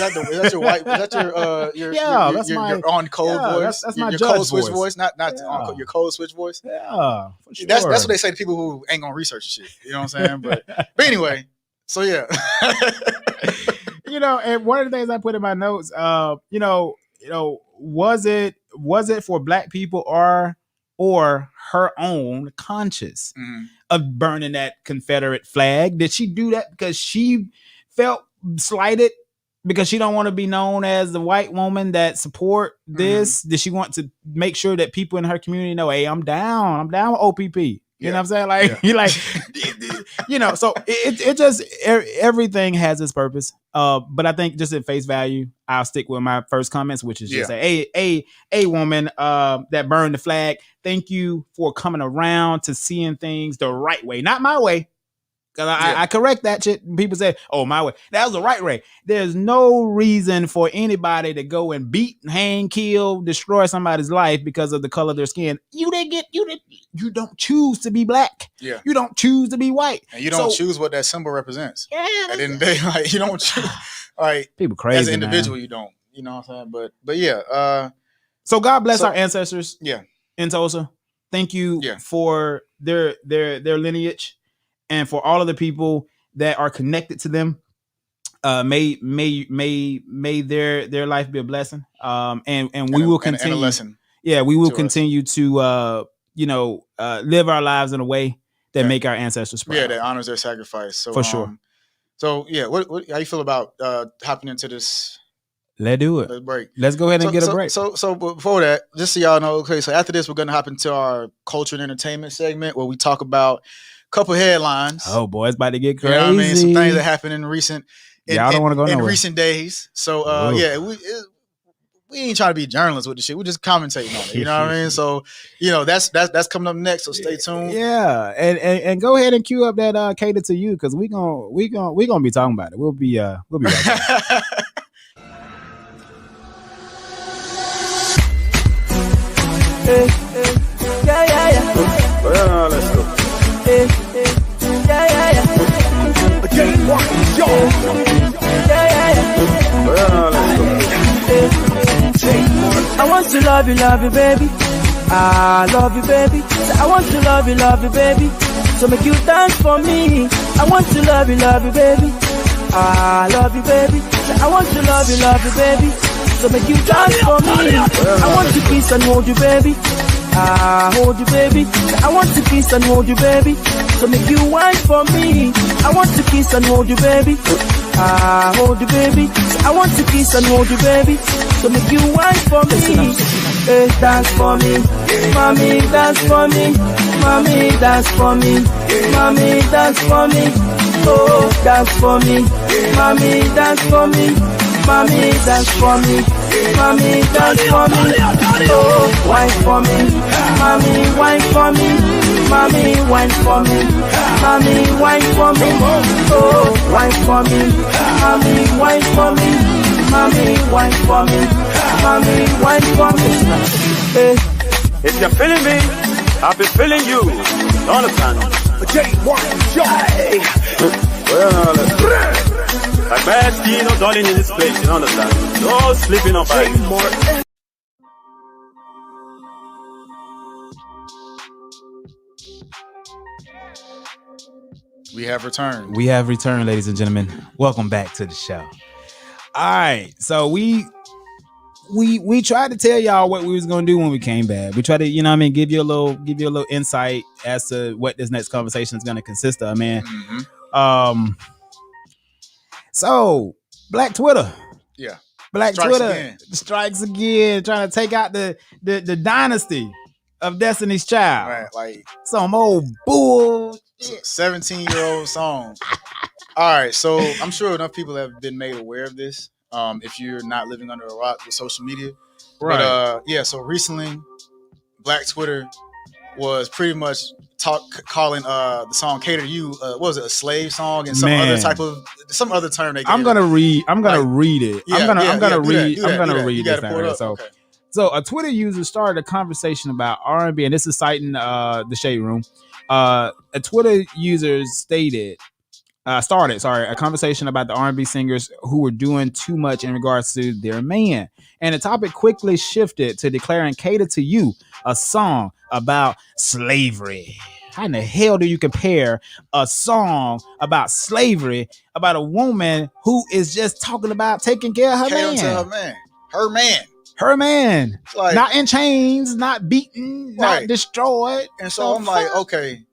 white. That's your that's my on code voice. That's my your code switch voice, not on your code switch voice. Yeah, for sure. That's what they say to people who ain't gonna research the shit. You know what I'm saying? But anyway, so yeah. And one of the things I put in my notes, was it for Black people or her own conscience of burning that Confederate flag? Did she do that because she felt slighted because she don't want to be known as the white woman that support this? Did she want to make sure that people in her community know, hey, I'm down with OPP? You know what I'm saying? Like, you like, so it just, everything has its purpose. But I think just at face value, I'll stick with my first comments, which is just a woman that burned the flag. Thank you for coming around to seeing things the right way, not my way. Because I correct that shit. People say, oh, my way. That was the right way. There's no reason for anybody to go and beat, hang, kill, destroy somebody's life because of the color of their skin. You don't choose to be Black. Yeah. You don't choose to be white. And you don't choose what that symbol represents. Yeah. At the end of the day, like, you don't choose. Like, people crazy. As an individual, man. You don't. You know what I'm saying? But yeah. So God bless our ancestors. Yeah. In Tulsa. Thank you for their lineage. And for all of the people that are connected to them, may their life be a blessing. And we will continue. And a lesson. Yeah, we will continue to live our lives in a way that make our ancestors proud. Yeah, that honors their sacrifice. So for sure. So yeah, what how you feel about hopping into this Let's do it. Let's break. Let's go ahead and get a break. So before that, just so y'all know, okay, so after this, we're going to hop into our culture and entertainment segment where we talk about a couple headlines. Oh, boy, it's about to get crazy. You know what I mean? Some things that happened in recent y'all don't want to go in nowhere. recent days. So, we ain't trying to be journalists with the shit. We're just commentating on it. You know what I mean? So, that's coming up next. So stay tuned. Yeah, and go ahead and cue up that cater to you because we gonna be talking about it. We'll be right back. Yeah. Well, let's go. Yeah. Again, walk the show. Yeah. Well, let's go. I want to love you, baby. I love you, baby. I want to love you, baby. So make you dance for me. I want to love you, baby. I love you, baby. I want to love you, baby. So make you dance for me. I want to kiss and hold you, baby. I hold you, baby. I want to kiss and hold you, baby. So make you whine for me. I want to kiss and hold you, baby. I hold you, baby. I want to kiss and hold you, baby. So make you whine for me. Hey, dance for me. Mommy, dance for me. Mommy, dance for me. Mommy, dance for me. Oh, dance for me. Mommy, dance for me. Mommy, dance for me. Mommy, dance for me. Oh, wine for me. Mommy, wine for me. Mommy, wine for me. Mommy, wine for me. Oh, wine for me. Mommy, wine for me. Mommy, wine for me. Mommy, wine for me. Hey. If you're feeling me, I'll be feeling you. Understand? Well, let's like bad skin, no darling in this place, you understand? No sleeping on fire. We have returned. We have returned, ladies and gentlemen. Welcome back to the show. All right, so we tried to tell y'all what we was gonna do when we came back. We tried to, give you a little insight as to what this next conversation is gonna consist of, man. Mm-hmm. So Black Twitter. Yeah. Black Strikes Twitter again. strikes again, trying to take out the dynasty of Destiny's Child. Right, like some old bull. 17-year-old song. All right, so I'm sure enough people have been made aware of this. If you're not living under a rock with social media, Right? But so recently, Black Twitter was pretty much calling the song "Cater to You" what was it, a slave song, and some other term they gave. I'm gonna read it. Yeah, I'm gonna read this down. Right. So a Twitter user started a conversation about R&B, and this is citing the Shade Room. A Twitter user started a conversation about the R&B singers who were doing too much in regards to their man. And the topic quickly shifted to declaring "Cater to You" a song about slavery. How in the hell do you compare a song about slavery about a woman who is just talking about taking care of her man? Her man, like, not in chains, not beaten, right, not destroyed. And so I'm like, okay,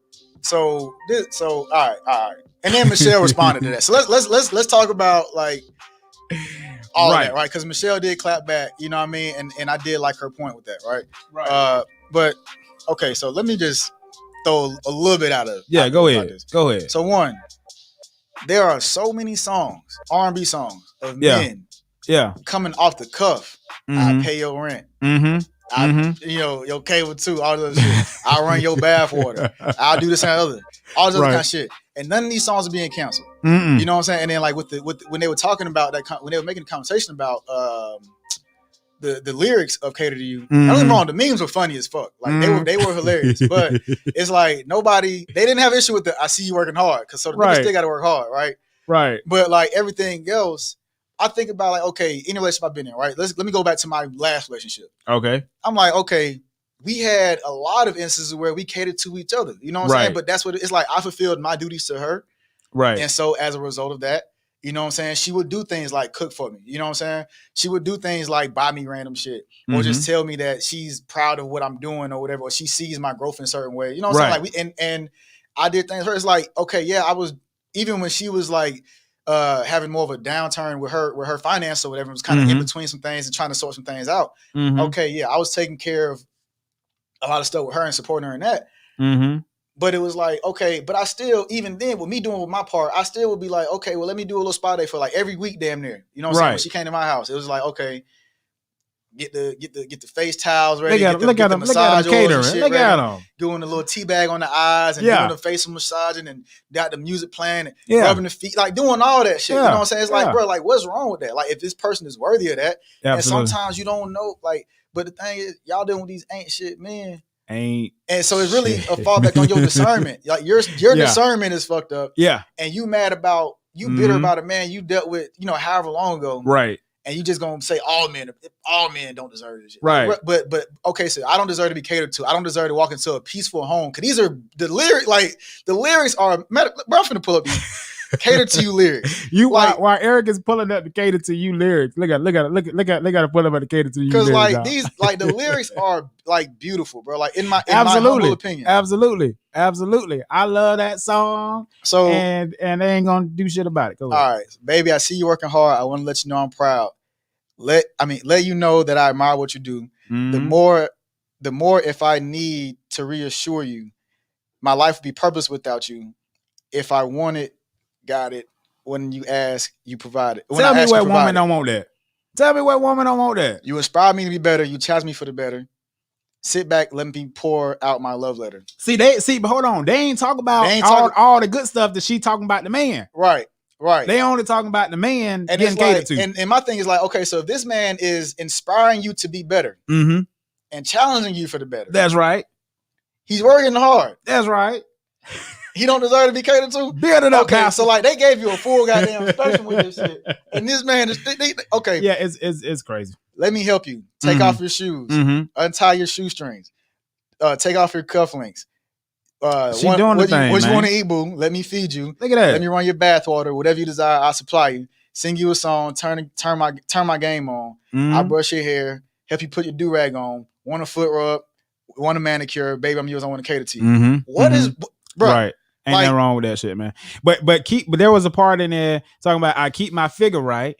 so all right. And then Michelle responded to that. So let's talk about like all of that, right? Because Michelle did clap back, you know what I mean, and I did like her point with that, right? Right. But okay, so let me just throw a little bit out of go ahead. So one, there are so many songs, R&B songs of men, coming off the cuff. Mm-hmm. I pay your rent. Mm-hmm. Your cable too, all this shit. I'll run your bath water. I'll do this and other. All this other kind of shit. And none of these songs are being canceled. Mm-mm. You know what I'm saying? And then like when they were talking about that, when they were making a conversation about the lyrics of "Cater to You," I don't get me wrong, the memes were funny as fuck. Like they were hilarious. But it's like they didn't have issue with the "I see you working hard" because the niggas still got to work hard, right? Right. But like everything else, I think about like, okay, any relationship I've been in, right? Let me go back to my last relationship. Okay. I'm like, okay, we had a lot of instances where we catered to each other. You know what I'm saying? But that's what it's like. I fulfilled my duties to her. Right. And so as a result of that, you know what I'm saying? She would do things like cook for me. You know what I'm saying? She would do things like buy me random shit or just tell me that she's proud of what I'm doing or whatever, or she sees my growth in a certain way. You know what I'm saying? Like and I did things for her. It's like, okay, yeah, I was, even when she was like having more of a downturn with her finance or whatever, was kind of in between some things and trying to sort some things out. Okay, yeah, I was taking care of a lot of stuff with her and supporting her in that. But it was like, okay, but I still, even then, with me doing my part, I still would be like, okay, well, let me do a little spa day for like every week, damn near. You know what I'm saying? When she came to my house, it was like, okay, get the face towels ready. Look at them catering. Look at them doing a little tea bag on the eyes and doing the facial massaging and got the music playing and rubbing the feet, like doing all that shit. You know what I'm saying? It's like, bro, like what's wrong with that? Like if this person is worthy of that, and sometimes you don't know, like. But the thing is, y'all dealing with these ain't shit men. And so it's really a fallback on your discernment. Like your discernment is fucked up. Yeah. And you mad about bitter about a man you dealt with, however long ago. Right. And you just gonna say all men don't deserve this shit. Right. But okay, so I don't deserve to be catered to. I don't deserve to walk into a peaceful home. Cause these are the lyrics, like the lyrics are bro, I'm finna pull up these cater to you lyrics. While Erik is pulling up the cater to you lyrics. Look at pull up the cater to you lyrics. Cause like these, like the lyrics are like beautiful, bro. Like in my humble opinion. Absolutely. I love that song. So and they ain't gonna do shit about it. All right, baby, I see you working hard. I want to let you know I'm proud. Let you know that I admire what you do. The more if I need to reassure you, my life would be purpose without you. If I want it, got it. When you ask, you provide it. Tell me what woman don't want that. Tell me what woman don't want that. You inspire me to be better. You challenge me for the better. Sit back, let me pour out my love letter. But hold on. They ain't talking about all the good stuff that she talking about the man. Right. They only talking about the man and getting catered to. And my thing is like, okay, so if this man is inspiring you to be better and challenging you for the better. That's right. He's working hard. That's right. He don't deserve to be catered to? Build it up, okay, so like they gave you a full goddamn special with this shit. And this man is okay. Yeah, it's crazy. Let me help you. Take off your shoes. Untie your shoestrings. Take off your cufflinks. She doing the thing, what you want to eat, boo? Let me feed you. Look at that. Let me run your bath water. Whatever you desire, I'll supply you. Sing you a song. Turn my game on. I'll brush your hair. Help you put your do-rag on. Want a foot rub. Want a manicure. Baby, I'm yours. I want to cater to you. What is... Bro, right. Ain't nothing wrong with that shit, man. But there was a part in there talking about I keep my figure right.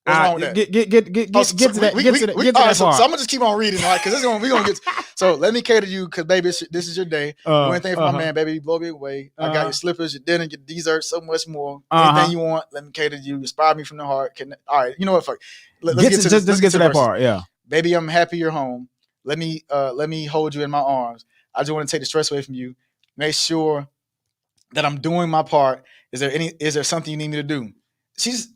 What's wrong with that? Get to that part. So I'm gonna just keep on reading, right? Because we gonna get. So let me cater to you, because baby, this is your day. Do anything for my man, baby. Blow me away. I got your slippers, your dinner, your dessert, so much more. Anything you want, let me cater to you. Inspire me from the heart. All right, you know what? Fuck. Let's get to that part. Yeah, baby, I'm happy you're home. Let me hold you in my arms. I just want to take the stress away from you. Make sure that I'm doing my part. Is there something you need me to do? She's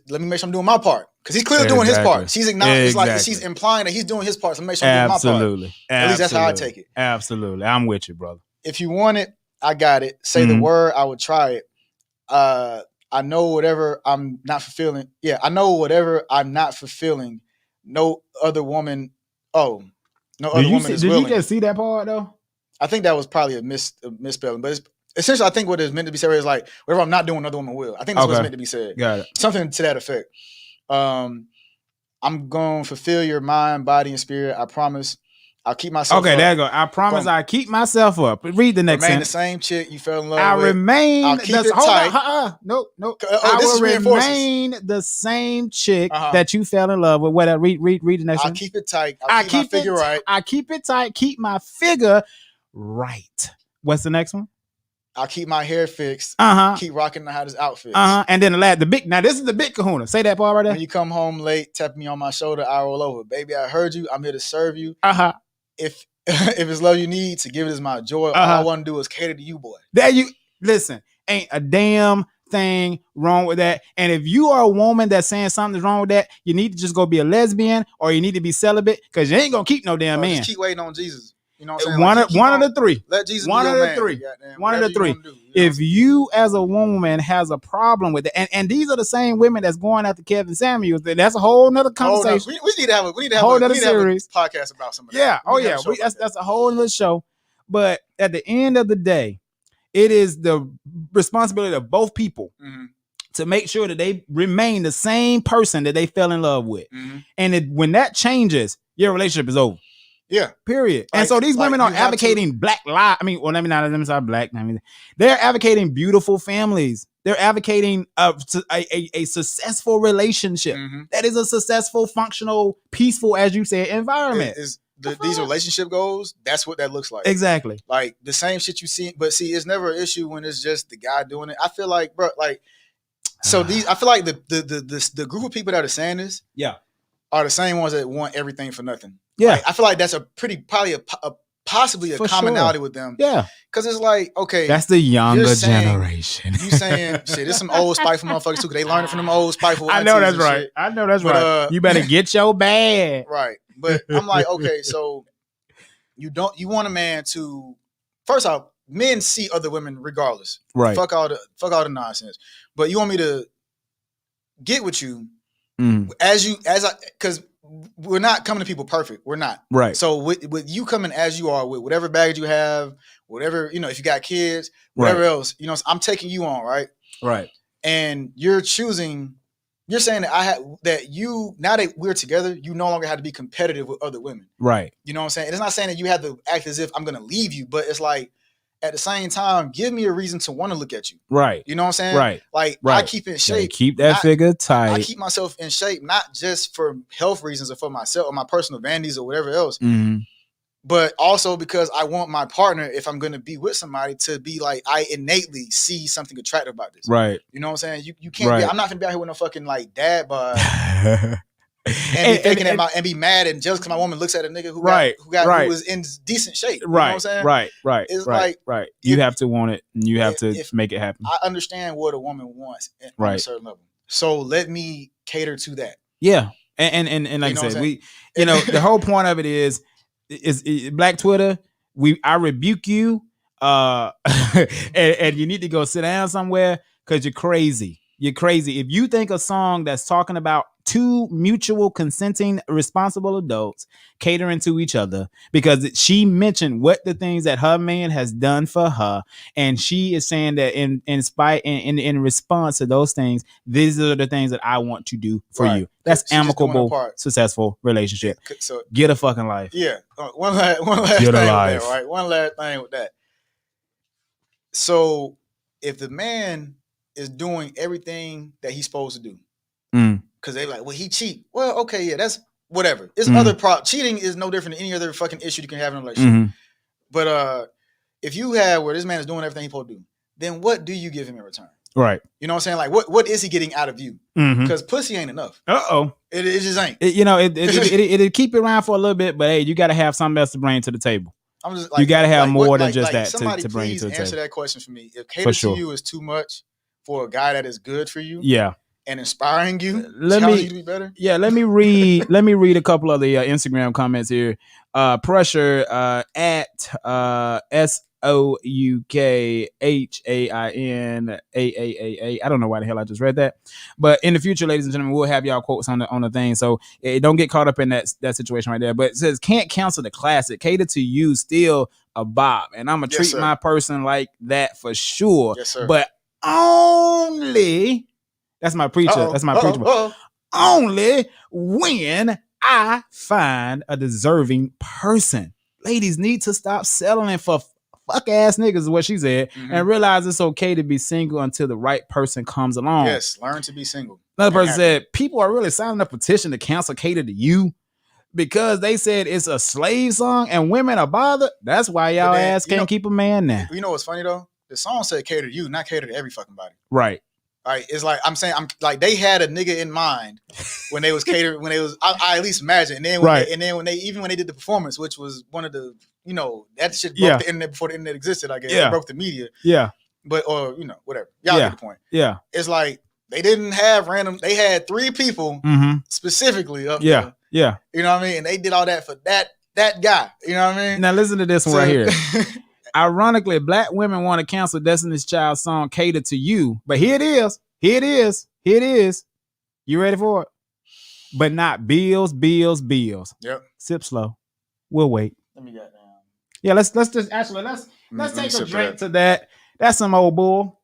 let me make sure I'm doing my part, because he's clearly doing his part. She's acknowledging, like she's implying that he's doing his part. So make sure I'm doing my part. At least that's how I take it. Absolutely, I'm with you, brother. If you want it, I got it. Say the word, I would try it. I know whatever I'm not fulfilling. Yeah, I know whatever I'm not fulfilling. No other woman. Oh, no other woman is willing. Did you just see that part though? I think that was probably a misspelling, but it's essentially, I think what is meant to be said is like, whatever I'm not doing, another woman will. I think that's what's meant to be said. Got it. Something to that effect. I'm going to fulfill your mind, body, and spirit. I promise. I'll keep myself up. Okay, there you go. I promise I keep myself up. Read the next sentence. Remain the same chick you fell in love with. I'll keep it tight. Nope. I will remain the same chick that you fell in love with. Whatever. Read the next one. I'll keep it tight. I'll keep my figure right. I keep it tight. Keep my figure right. What's the next one? I'll keep my hair fixed. Keep rocking the hottest outfits. And then the big. Now this is the big kahuna. Say that part right there. When you come home late, tap me on my shoulder, I roll over. Baby, I heard you. I'm here to serve you. If it's love you need, to give it is my joy. All I want to do is cater to you, boy. There you listen. Ain't a damn thing wrong with that. And if you are a woman that's saying something's wrong with that, you need to just go be a lesbian, or you need to be celibate, because you ain't gonna keep no damn man. Just keep waiting on Jesus. You know what I'm saying? One of the three. Let Jesus be your man. One of the three. If you as a woman has a problem with it, and these are the same women that's going after Kevin Samuels, that's a whole nother conversation. We need to have a podcast about some of that. Yeah. Oh yeah. That's a whole other show. But at the end of the day, it is the responsibility of both people to make sure that they remain the same person that they fell in love with. And when that changes, your relationship is over. Yeah. Period. And so these women are advocating black lives. I mean, well, let me say black. I mean, they're advocating beautiful families. They're advocating a successful relationship. That is a successful, functional, peaceful, as you said, environment. These relationship goals, that's what that looks like. Exactly. Like the same shit you see, but see, it's never an issue when it's just the guy doing it. I feel like, bro, like, so I feel like the group of people that are saying this, are the same ones that want everything for nothing. Yeah. Like, I feel like that's possibly a commonality with them. Yeah. Because it's like, okay. That's the younger generation. You saying, shit, there's some old spiteful motherfuckers too, because they learned it from them old spiteful I know that's right. Shit. I know that's right. You better get your bag. Right. But I'm like, okay, so you want a man to, first off, men see other women regardless. Right. Fuck all the nonsense. But you want me to get with you because we're not coming to people perfect. We're not. Right. So with you coming as you are, with whatever baggage you have, whatever, if you got kids, whatever else, I'm taking you on, right? Right. And you're saying that now that we're together, you no longer have to be competitive with other women. Right. You know what I'm saying? It's not saying that you have to act as if I'm going to leave you, but it's like, at the same time, give me a reason to want to look at you. Right. You know what I'm saying? Right. Like, I keep in shape. Keep that figure tight. I keep myself in shape, not just for health reasons or for myself or my personal vanities or whatever else, but also because I want my partner, if I'm going to be with somebody, to be like, I innately see something attractive about this. Right. You know what I'm saying? You can't I'm not going to be out here with no fucking like dad bod. And be mad and jealous because my woman looks at a nigga who was in decent shape. You know what I'm saying? Right. It's you have to want it and you have to make it happen. I understand what a woman wants on a certain level. So let me cater to that. Yeah. And like I said, the whole point of it is Black Twitter, I rebuke you and you need to go sit down somewhere because you're crazy. You're crazy. If you think a song that's talking about two mutual consenting responsible adults catering to each other, because she mentioned what the things that her man has done for her, and she is saying that in response to those things, these are the things that I want to do for you. That's amicable, successful relationship. So get a fucking life. Yeah. One last thing with that, right? One last thing with that. So if the man is doing everything that he's supposed to do, because they're like, well, he cheat. Well, okay, yeah, that's whatever. It's other cheating is no different than any other fucking issue you can have in a relationship. But if you have where this man is doing everything he's supposed to do, then what do you give him in return? Right. You know what I'm saying? Like, what is he getting out of you? Because pussy ain't enough. It just ain't. It'll keep you around for a little bit, but hey, you got to have something else to bring to the table. I'm just like, you got to have more than just that to bring to the table. Answer that question for me. If cater to you is too much for a guy that is good for you, and inspiring you, telling you to be better. Yeah, let me read a couple of the Instagram comments here. Pressure at SOUKHAINAAA. I don't know why the hell I just read that, but in the future, ladies and gentlemen, we'll have y'all quotes on the thing. So don't get caught up in that situation right there. But it says, can't cancel the classic. Cater to you, still a bop, and I'm gonna treat my person like that for sure. Yes, sir. But only. That's my preacher. That's my preacher. Only when I find a deserving person. Ladies need to stop settling for fuck ass niggas, is what she said, and realize it's okay to be single until the right person comes along. Yes, learn to be single. Another person said, people are really signing a petition to cancel Cater to You because they said it's a slave song and women are bothered. That's why y'all ass can't keep a man now. You know what's funny though? The song said cater to you, not cater to every fucking body. Right. Right. It's like I'm like they had a nigga in mind when they was catering, when they was I at least imagine. And then when they did the performance, which was one of the, that shit broke the internet before the internet existed, I guess. It broke the media. Yeah. But whatever. Y'all get the point. Yeah. It's like they didn't have they had 3 people specifically up there. Yeah. You know what I mean? And they did all that for that guy. You know what I mean? Now listen to this one right here. Ironically, Black women want to cancel Destiny's Child song Cater to You. But here it is. You ready for it? But not bills. Yep. Sip slow. We'll wait. Let me get down. Yeah, let's just actually let's take a drink to that. That's some old bull.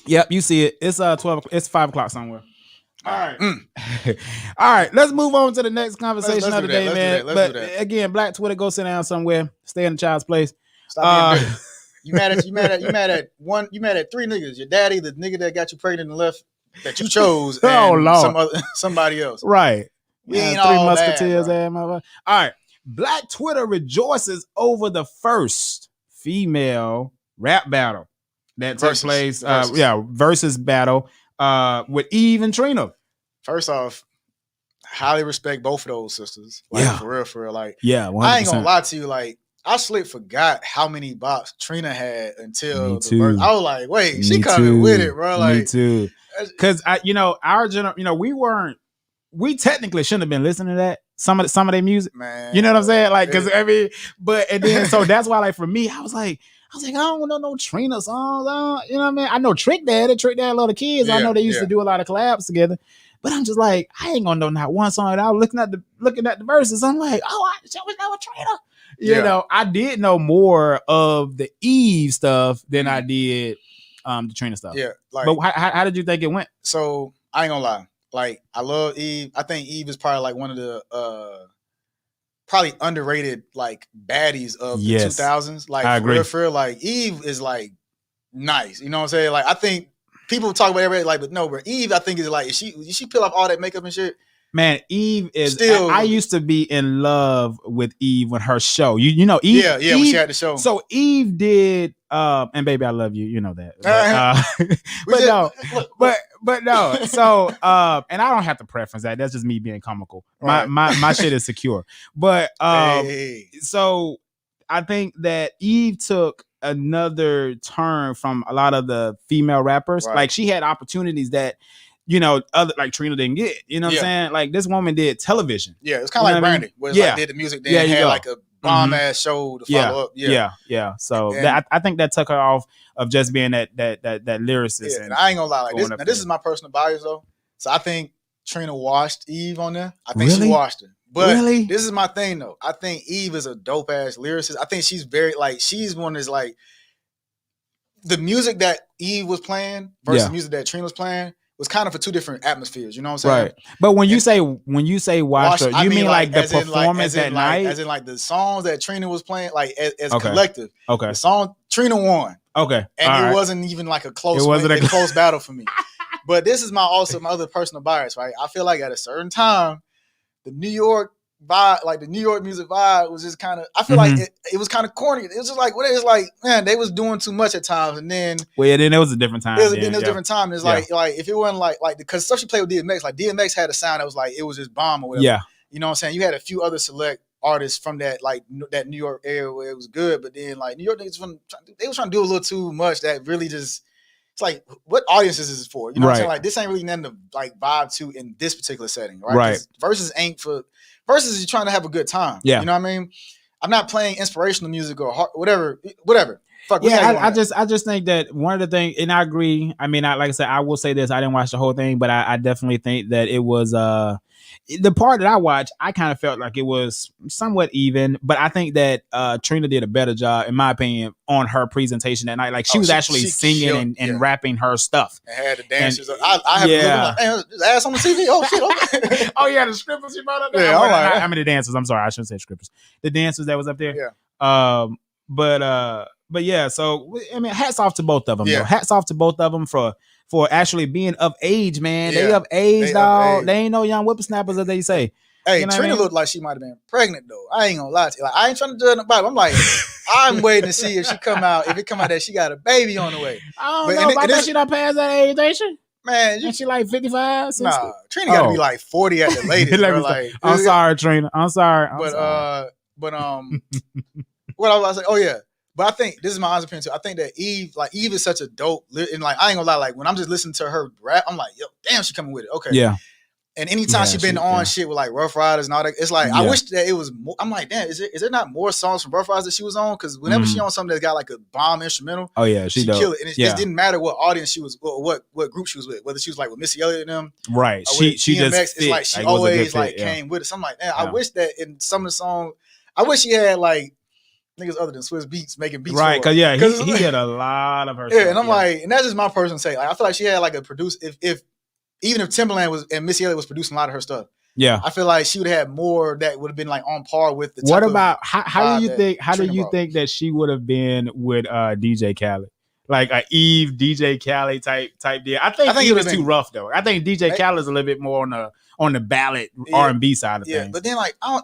Yep, you see it. It's 12. It's 5 o'clock somewhere. All right. All right. Let's move on to the next conversation of the day, man. But again, Black Twitter, go sit down somewhere. Stay in the child's place. Stop being bitter. You mad at three niggas. Your daddy, the nigga that got you pregnant and left that you chose, and somebody else. Right. We ain't Three all Musketeers. that, All right. Black Twitter rejoices over the first female rap battle that took place. Versus battle with Eve and Trina. First off, highly respect both of those sisters. Like, for real. Like, 100%. I ain't gonna lie to you. Like, I forgot how many bops Trina had until the verse. I was like, wait, she coming with it, bro. Like, me too. Because our generation, we technically shouldn't have been listening to that. Some of their music, man. You know what I'm saying? Like, because so that's why, like, for me, I was like, I don't know no Trina songs. You know what I mean? I know Trick Daddy a lot of kids. I know they used to do a lot of collabs together. But I'm just like, I ain't gonna know not one song. And I was looking at the verses. I'm like, I was know Trina. You know, I did know more of the Eve stuff than I did the Trina stuff. Yeah. Like, but how did you think it went? So I ain't gonna lie. Like, I love Eve. I think Eve is probably like one of the probably underrated like baddies of the 2000s. Like, I agree. For real, like Eve is like nice. You know what I'm saying? Like, I think people talk about everybody like, but no, bro. Eve, I think is like, she peel off all that makeup and shit. Man, Eve is still. I used to be in love with Eve with her show. You know Eve. Yeah, Eve, when she had the show. So Eve did, and baby, I love you. You know that. But no. So, and I don't have to preference that. That's just me being comical. Right. My shit is secure. But so I think that Eve took another turn from a lot of the female rappers. Right. Like, she had opportunities that, other like Trina didn't get. You know what I'm saying? Like, this woman did television. Yeah, it's kind of like Brandy, where it's like did the music, then had like a bomb ass show to follow up. Yeah. So I think that took her off of just being that lyricist. Yeah, and I ain't gonna lie, like this is my personal bias though. So I think Trina washed Eve on there. I think she washed her. But this is my thing though. I think Eve is a dope ass lyricist. I think she's very like, she's one that's like, the music that Eve was playing versus the music that Trina was playing was kind of for two different atmospheres. You know what I'm saying? Right. But when you say washed her, you mean like the performance that night? As in like the songs that Trina was playing, like as a collective. Okay. The song Trina won. Okay. And it wasn't even like a close battle for me. But this is my other personal bias, right? I feel like at a certain time, the New York vibe, like the New York music vibe, was just kind of, I feel like it was kind of corny. It was just like, what it was like, man, they was doing too much at times. And then then it was a different time. It was a different time. It's like if it wasn't like because stuff she played with DMX, like DMX had a sound that was like, it was just bomb or whatever. Yeah. You know what I'm saying? You had a few other select artists from that like that New York area where it was good, but then like New York niggas they was trying to do a little too much that really just, it's like, what audiences is this for? You know what I'm saying? Like, this ain't really nothing to like vibe to in this particular setting, right? Right. Versus ain't for versus you're trying to have a good time. Yeah. You know what I mean? I'm not playing inspirational music or whatever. Fuck. Yeah, I just think that one of the things, and I agree. I mean, like I said, I will say this. I didn't watch the whole thing, but I definitely think that it was the part that I watched. I kind of felt like it was somewhat even, but I think that Trina did a better job, in my opinion, on her presentation that night. Like, she was actually singing and rapping her stuff. And had the dancers. I have like, man, ass on the TV. Oh shit! Oh yeah, the strippers you brought up there. Yeah, I mean the dancers. I'm sorry, I shouldn't say strippers. The dancers that was up there. Yeah. But yeah, so I mean, hats off to both of them. Yeah. Hats off to both of them for actually being of age, man. Yeah. They of age, dog. They ain't no young whippersnappers, as they say. Hey, you know Trina looked like she might have been pregnant though. I ain't gonna lie to you. Like, I ain't trying to judge nobody. I'm like, I'm waiting to see if it come out that she got a baby on the way. I don't know. I bet she not past that age, ain't she? Man, ain't she like 55? 60? Nah, Trina got to be like 40 at the latest. Like, I'm sorry, Trina. I'm sorry. What I was like, oh yeah. But I think this is my honest opinion too. I think that Eve is such a dope, and like I ain't gonna lie, like when I'm just listening to her rap, I'm like, yo, damn, she coming with it. Okay. Yeah. And anytime she been on shit with like Rough Riders and all that, it's like I wish that it was more. I'm like, damn, is there not more songs from Rough Riders that she was on? Because whenever she on something that's got like a bomb instrumental, she kill it. And it just didn't matter what audience she was, or what group she was with, whether she was like with Missy Elliott and them, right? She DMX, just it's like she always like came with it. So I'm like, man, I wish that in some of the songs, I wish she had like niggas other than Swiss Beats making beats, right? Because he did a lot of her stuff. And I'm like, and that's just my personal say. Like, I feel like she had like a produce. If even if Timberland was and Missy Elliott was producing a lot of her stuff, Yeah. I feel like she would have had more that would have been like on par with the type What of about how do you think Trina think that she would have been with DJ Khaled? Like a Eve DJ Khaled type deal. I think Eve is too rough though. I think DJ Khaled is a little bit more on the ballad R&B side of things. But then like I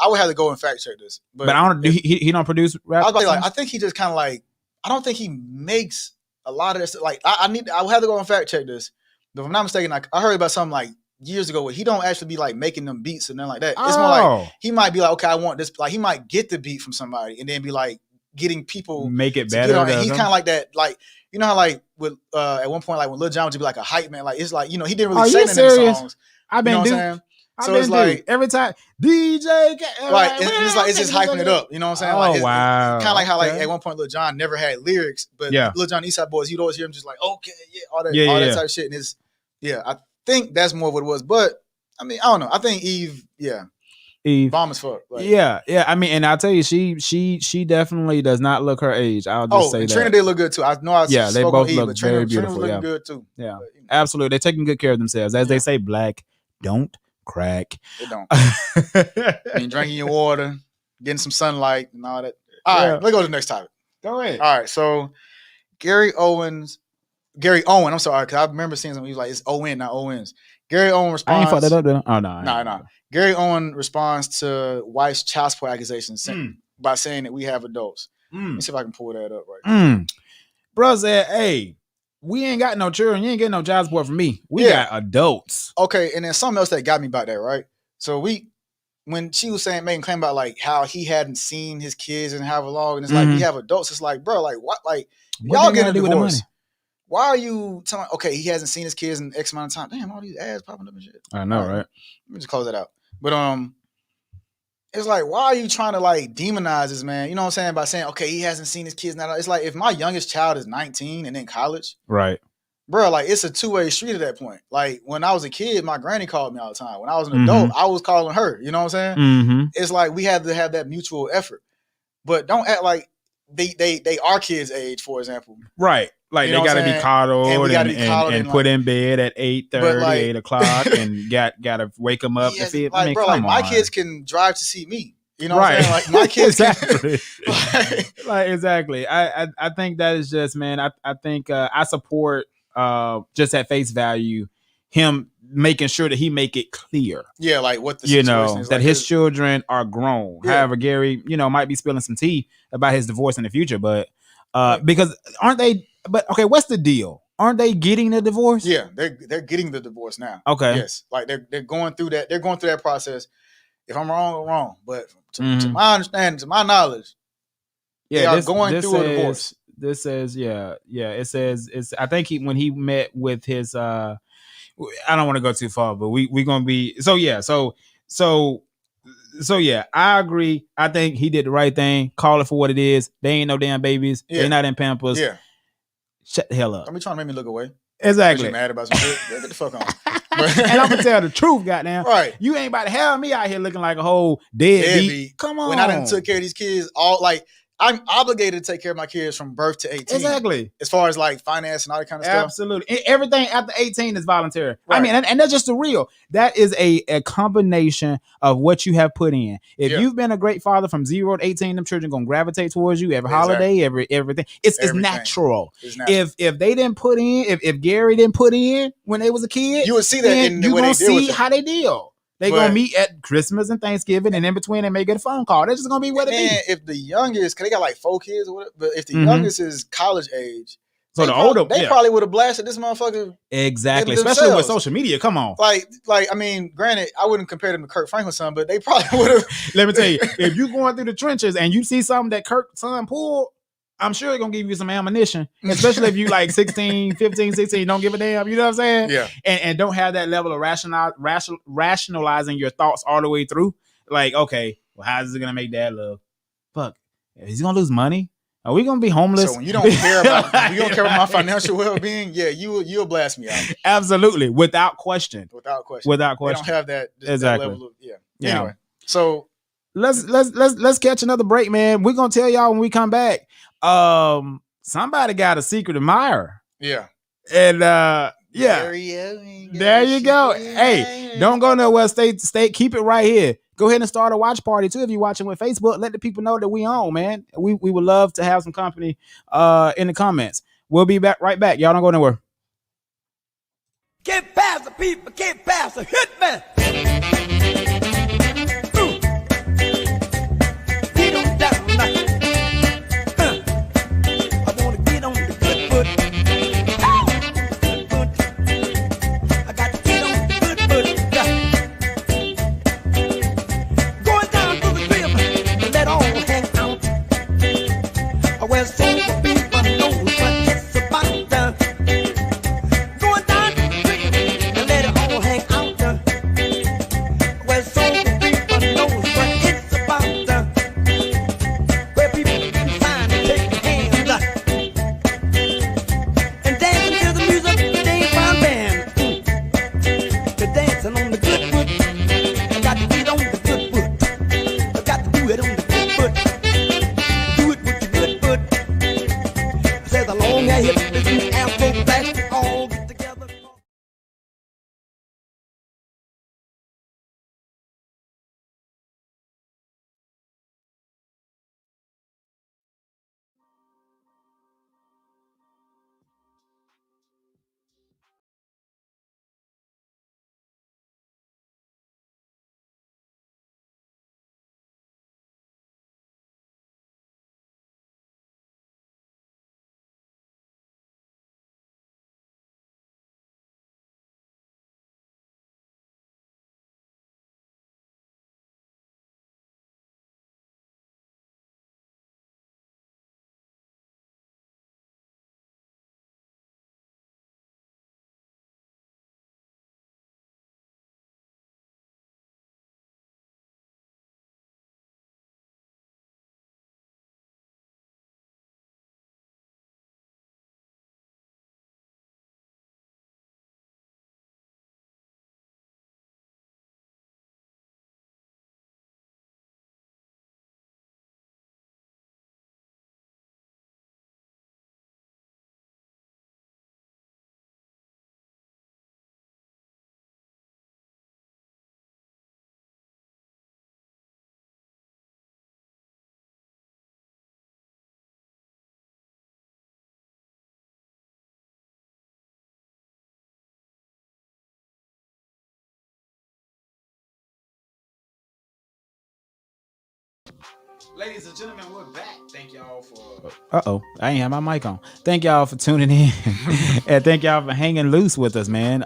would have to go and fact check this. But I don't. He don't produce rap. I think he just kind of like. I don't think he makes a lot of this. Like I would have to go and fact check this. But if I'm not mistaken, like I heard about something like years ago where he don't actually be like making them beats and then like that. It's more like he might be like, okay, I want this. Like he might get the beat from somebody and then be like getting people make it better. He's kind of like that. Like you know how like with at one point like when Lil Jon would be like a hype man. Like it's like he didn't really say that in the songs. I've been doing. So it's like every time DJ, right? And it's just hyping it up. You know what I'm saying? Like, wow! Kind of like how like at one point Lil Jon never had lyrics, but Lil Jon Eastside Boys, you'd always hear him just like okay, all that type of shit. And it's I think that's more what it was. But I mean, I don't know. I think Eve, bomb as fuck. Like, I mean, and I'll tell you, she definitely does not look her age. I'll just say that. Trina did look good too. I know. They both look very beautiful. Trina looking good too. Yeah, but, absolutely. They're taking good care of themselves, as they say. Black don't crack. They don't. I mean, drinking your water, getting some sunlight, and all that. All right, let's go to the next topic. Go ahead. All right, so Gary Owen. I'm sorry, because I remember seeing something. He was like, "It's Owen, not Owens." Gary Owen responds. I ain't fucked that up, though. Oh no, no. Gary Owen responds to wife's child support accusations by saying that we have adults. Let me see if I can pull that up right now. Bro said, "Hey, we ain't got no children. You ain't getting no child support from me. We got adults." Okay, and then something else that got me about that, right? So when she was making claim about like how he hadn't seen his kids in however long, and it's like we have adults. It's like, bro, like what? Like y'all get a divorce. Why are you telling? Okay, he hasn't seen his kids in X amount of time. Damn, all these ads popping up and shit. I know, right? Let me just close that out. But it's like, why are you trying to like demonize this man? You know what I'm saying? By saying, okay, he hasn't seen his kids now. It's like if my youngest child is 19 and in college, right, bro, like it's a two-way street at that point. Like when I was a kid, my granny called me all the time. When I was an adult, I was calling her. You know what I'm saying? It's like we had to have that mutual effort. But don't act like they are kids' age, for example. Right. Like they got to be coddled and put in bed at 8:30, 8 o'clock, and got to wake them up. Yes, I mean, bro, like my kids can drive to see me. You know what I'm saying? Like my kids exactly. Exactly. I think that is just, man. I think I support just at face value him making sure that he make it clear. Yeah, like what the situation is. That like his children are grown. Yeah. However, Gary, might be spilling some tea about his divorce in the future, but because aren't they? But okay, what's the deal? Aren't they getting the divorce? Yeah, they're getting the divorce now. Okay, yes, like they're going through that. They're going through that process. If I'm wrong, I'm wrong. But to my understanding, to my knowledge, they are going through a divorce. This says, it says it's. I think when he met with his, I don't want to go too far, but we gonna be so yeah. I agree. I think he did the right thing. Call it for what it is. They ain't no damn babies. Yeah. They're not in Pampers. Yeah. Shut the hell up. Don't be trying to make me look away. Exactly. You mad about some shit? Get the fuck on. And I'm gonna tell the truth, goddamn. Right. You ain't about to have me out here looking like a whole deadbeat. Come on. When I done took care of these kids, I'm obligated to take care of my kids from birth to 18. Exactly. As far as like finance and all that kind of stuff. Absolutely. Everything after 18 is voluntary. Right. I mean, and that's just the real. That is a combination of what you have put in. If you've been a great father from 0 to 18, them children gonna gravitate towards you every holiday, everything. It's natural. It's natural. If they didn't put in, if Gary didn't put in when they was a kid, you would see that in the way they deal with it. You gonna see how they deal. They're going to meet at Christmas and Thanksgiving, and in between, they may get a phone call. That's just going to be what it is. If the youngest, because they got like 4 kids or whatever, but if the youngest is college age, so the older, they probably would have blasted this motherfucker. Exactly, especially with social media. Come on. Like, I mean, granted, I wouldn't compare them to Kirk Franklin's son, but they probably would have. Let me tell you, if you're going through the trenches and you see something that Kirk's son pulled, I'm sure it's going to give you some ammunition, especially if you like 15, 16, don't give a damn. You know what I'm saying? Yeah. And don't have that level of rationalizing your thoughts all the way through. Like, okay, well, how is it going to make dad love? Fuck, is he going to lose money? Are we going to be homeless? So when you don't care about my financial well-being, you'll blast me out. Absolutely. Without question. Without question. They don't have that, exactly. that level of, Anyway, so let's catch another break, man. We're going to tell y'all when we come back. Somebody got a secret admirer. Yeah. And Yeah. There you go. Hey, don't go nowhere. Stay. Keep it right here. Go ahead and start a watch party too. If you're watching with Facebook, let the people know that we on, man. We would love to have some company in the comments. We'll be right back. Y'all don't go nowhere. Get past the people, get past the hitman. Get on down now. I wanna get on the good foot. Good foot. I got to get on the good foot. Going down to the crib and let all hang out. Well, sober people know what it's about. Going down to the crib and let it all hang out. Well, sober people know what it's about. Where people can find and take your hands and dancing to the music they ain't found band. They're dancing on the good foot. I got to get on the good foot. I got to do it on the good foot. Do it with your good foot. Says the long hair hip is in the afro black. All get together. Ladies and gentlemen, we're back. Thank y'all for. I ain't have my mic on. Thank y'all for tuning in, and thank y'all for hanging loose with us, man.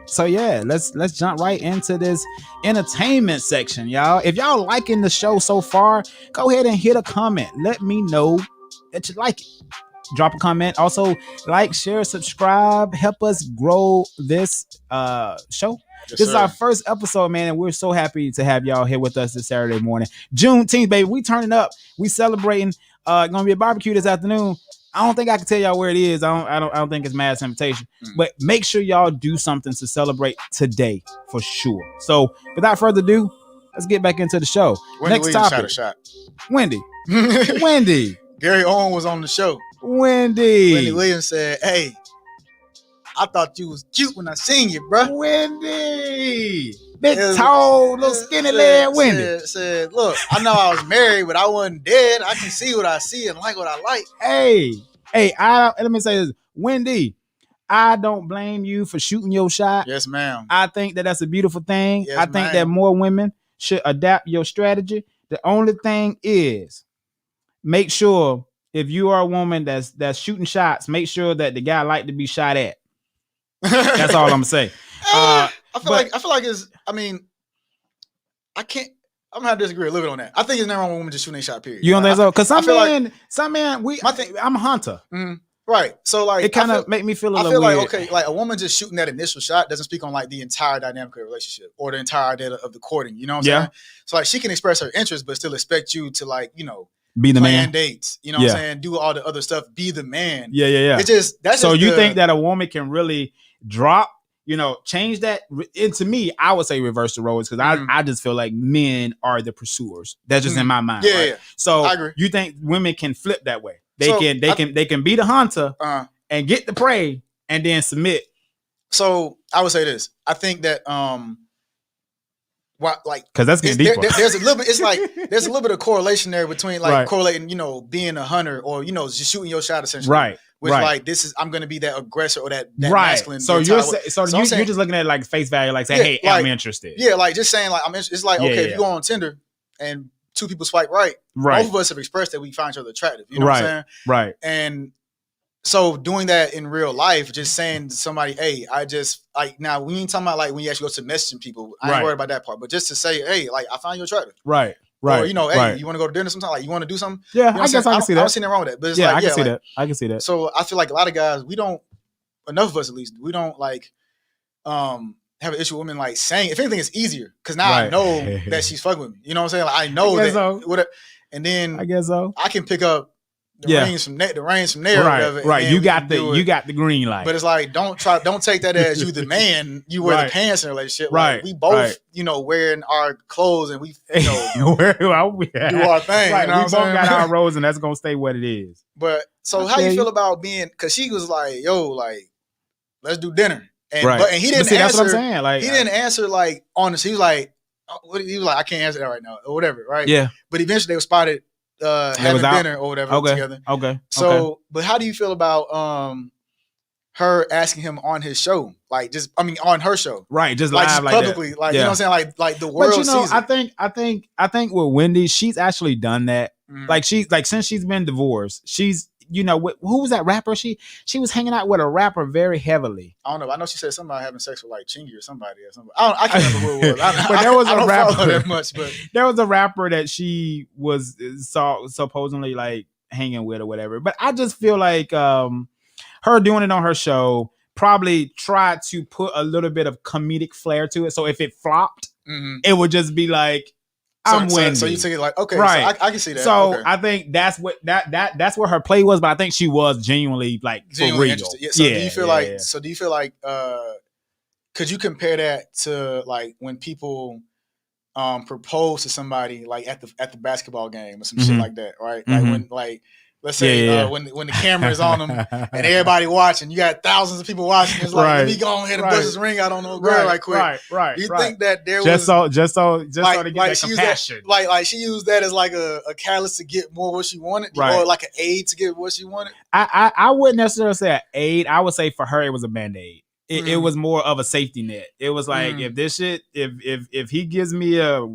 So yeah, let's jump right into this entertainment section, y'all. If y'all liking the show so far, go ahead and hit a comment. Let me know that you like it. Drop a comment. Also, like, share, subscribe. Help us grow this show. Yes, this is our first episode, man, and we're so happy to have y'all here with us this Saturday morning. Juneteenth, baby. We turning up. We celebrating. Gonna be a barbecue this afternoon. I don't think I can tell y'all where it is. I don't think it's Mad Temptation. But make sure y'all do something to celebrate today for sure. So without further ado, let's get back into the show. Wendy Next Williams topic. shot a shot. Wendy. Wendy. Gary Owen was on the show. Wendy Williams said, "Hey, I thought you was cute when I seen you, bro." Wendy, big tall, little skinny leg. Wendy said, "Look, I know I was married, but I wasn't dead. I can see what I see and like what I like." Hey, let me say this, Wendy. I don't blame you for shooting your shot. Yes, ma'am. I think that's a beautiful thing. Yes, I think that more women should adapt your strategy. The only thing is, make sure if you are a woman that's shooting shots, make sure that the guy like to be shot at. That's all I'm gonna say. I feel like it's. I mean, I can't. I'm gonna have to disagree a little bit on that. I think it's never wrong when women just shooting a shot. Period. You don't think so? Because some men, I'm a hunter. Mm-hmm. Right. So like, it kind of make me feel a little weird. weird. Like, okay, like a woman just shooting that initial shot doesn't speak on like the entire dynamic of the relationship or the entire idea of the courting. You know what I'm saying? So like, she can express her interest, but still expect you to like, be the plan man. Dates. You know what I'm saying? Do all the other stuff. Be the man. Yeah. It's just that's so just you think that a woman can really drop, change that? And to me, I would say reverse the roles because I just feel like men are the pursuers. That's just in my mind. Yeah, right? yeah. So I agree. You think women can flip that way? They can be the hunter and get the prey and then submit So I would say this. I think that like because that's getting deeper. There's a little bit. It's like there's a little bit of correlation there between like right. correlating, being a hunter or just shooting your shot essentially. Right. With like I'm gonna be that aggressor or that masculine. So you're just looking at like face value, like saying, hey, like, I'm interested. Yeah, like just saying like I'm interested. It's like okay, if you go on Tinder and two people swipe right, both of us have expressed that we find each other attractive. You know what I'm saying? Right. And so doing that in real life, just saying to somebody, hey, I just like now we ain't talking about like when you actually go to messaging people. I ain't worried about that part, but just to say, hey, like I found you attractive. Right. Or, hey, you want to go to dinner sometime? Like you want to do something? Yeah, I guess I can see that. I don't see nothing wrong with that. But it's I can see that. I can see that. So I feel like a lot of guys, enough of us at least, we don't like have an issue with women like saying, if anything, it's easier because now I know that she's fucking with me. You know what I'm saying? Like I know that. And then I guess so. I can pick up the reins from there or whatever. Right. You got the green light. But it's like don't take that as you the man. You wear the pants in a relationship. Right. Like, we both, wearing our clothes and we do our thing. Right. We both got our roles and that's gonna stay what it is. But so how you feel about being? Because she was like, "Yo, like, let's do dinner." And and he didn't answer. That's what I'm saying. Like he didn't answer like honestly. He was like, I can't answer that right now or whatever. Right. Yeah. But eventually they were spotted. Having dinner or whatever together. Okay. So, but how do you feel about her asking him on his show? Like, on her show, right? Just like live, just publicly, like you know what I'm saying? Like the world. But sees it. I think with Wendy, she's actually done that. Mm-hmm. Like since she's been divorced, she's who was that rapper? She was hanging out with a rapper very heavily. I don't know. I know she said something about having sex with like Chingy or somebody. I can't remember who it was. But there was a rapper that much. But there was a rapper that she was supposedly like hanging with or whatever. But I just feel like her doing it on her show probably tried to put a little bit of comedic flair to it. So if it flopped, it would just be like. I'm Wendy. So you take it like okay, right? So I can see that. So I think that's what that's where her play was, but I think she was genuinely like for real. Interested. Yeah. So do you feel like? So do you feel like? Could you compare that to like when people propose to somebody like at the basketball game or some shit like that, right? Like when let's say when the camera is on them and everybody watching, you got thousands of people watching. It's like let me go ahead and bust this ring out on no girl right quick. Right. You think that there was just so to get that compassion? Like she used that as like a catalyst to get more what she wanted, or like an aid to get what she wanted. I wouldn't necessarily say an aid. I would say for her it was a band-aid. It was more of a safety net. It was like if this shit, if he gives me a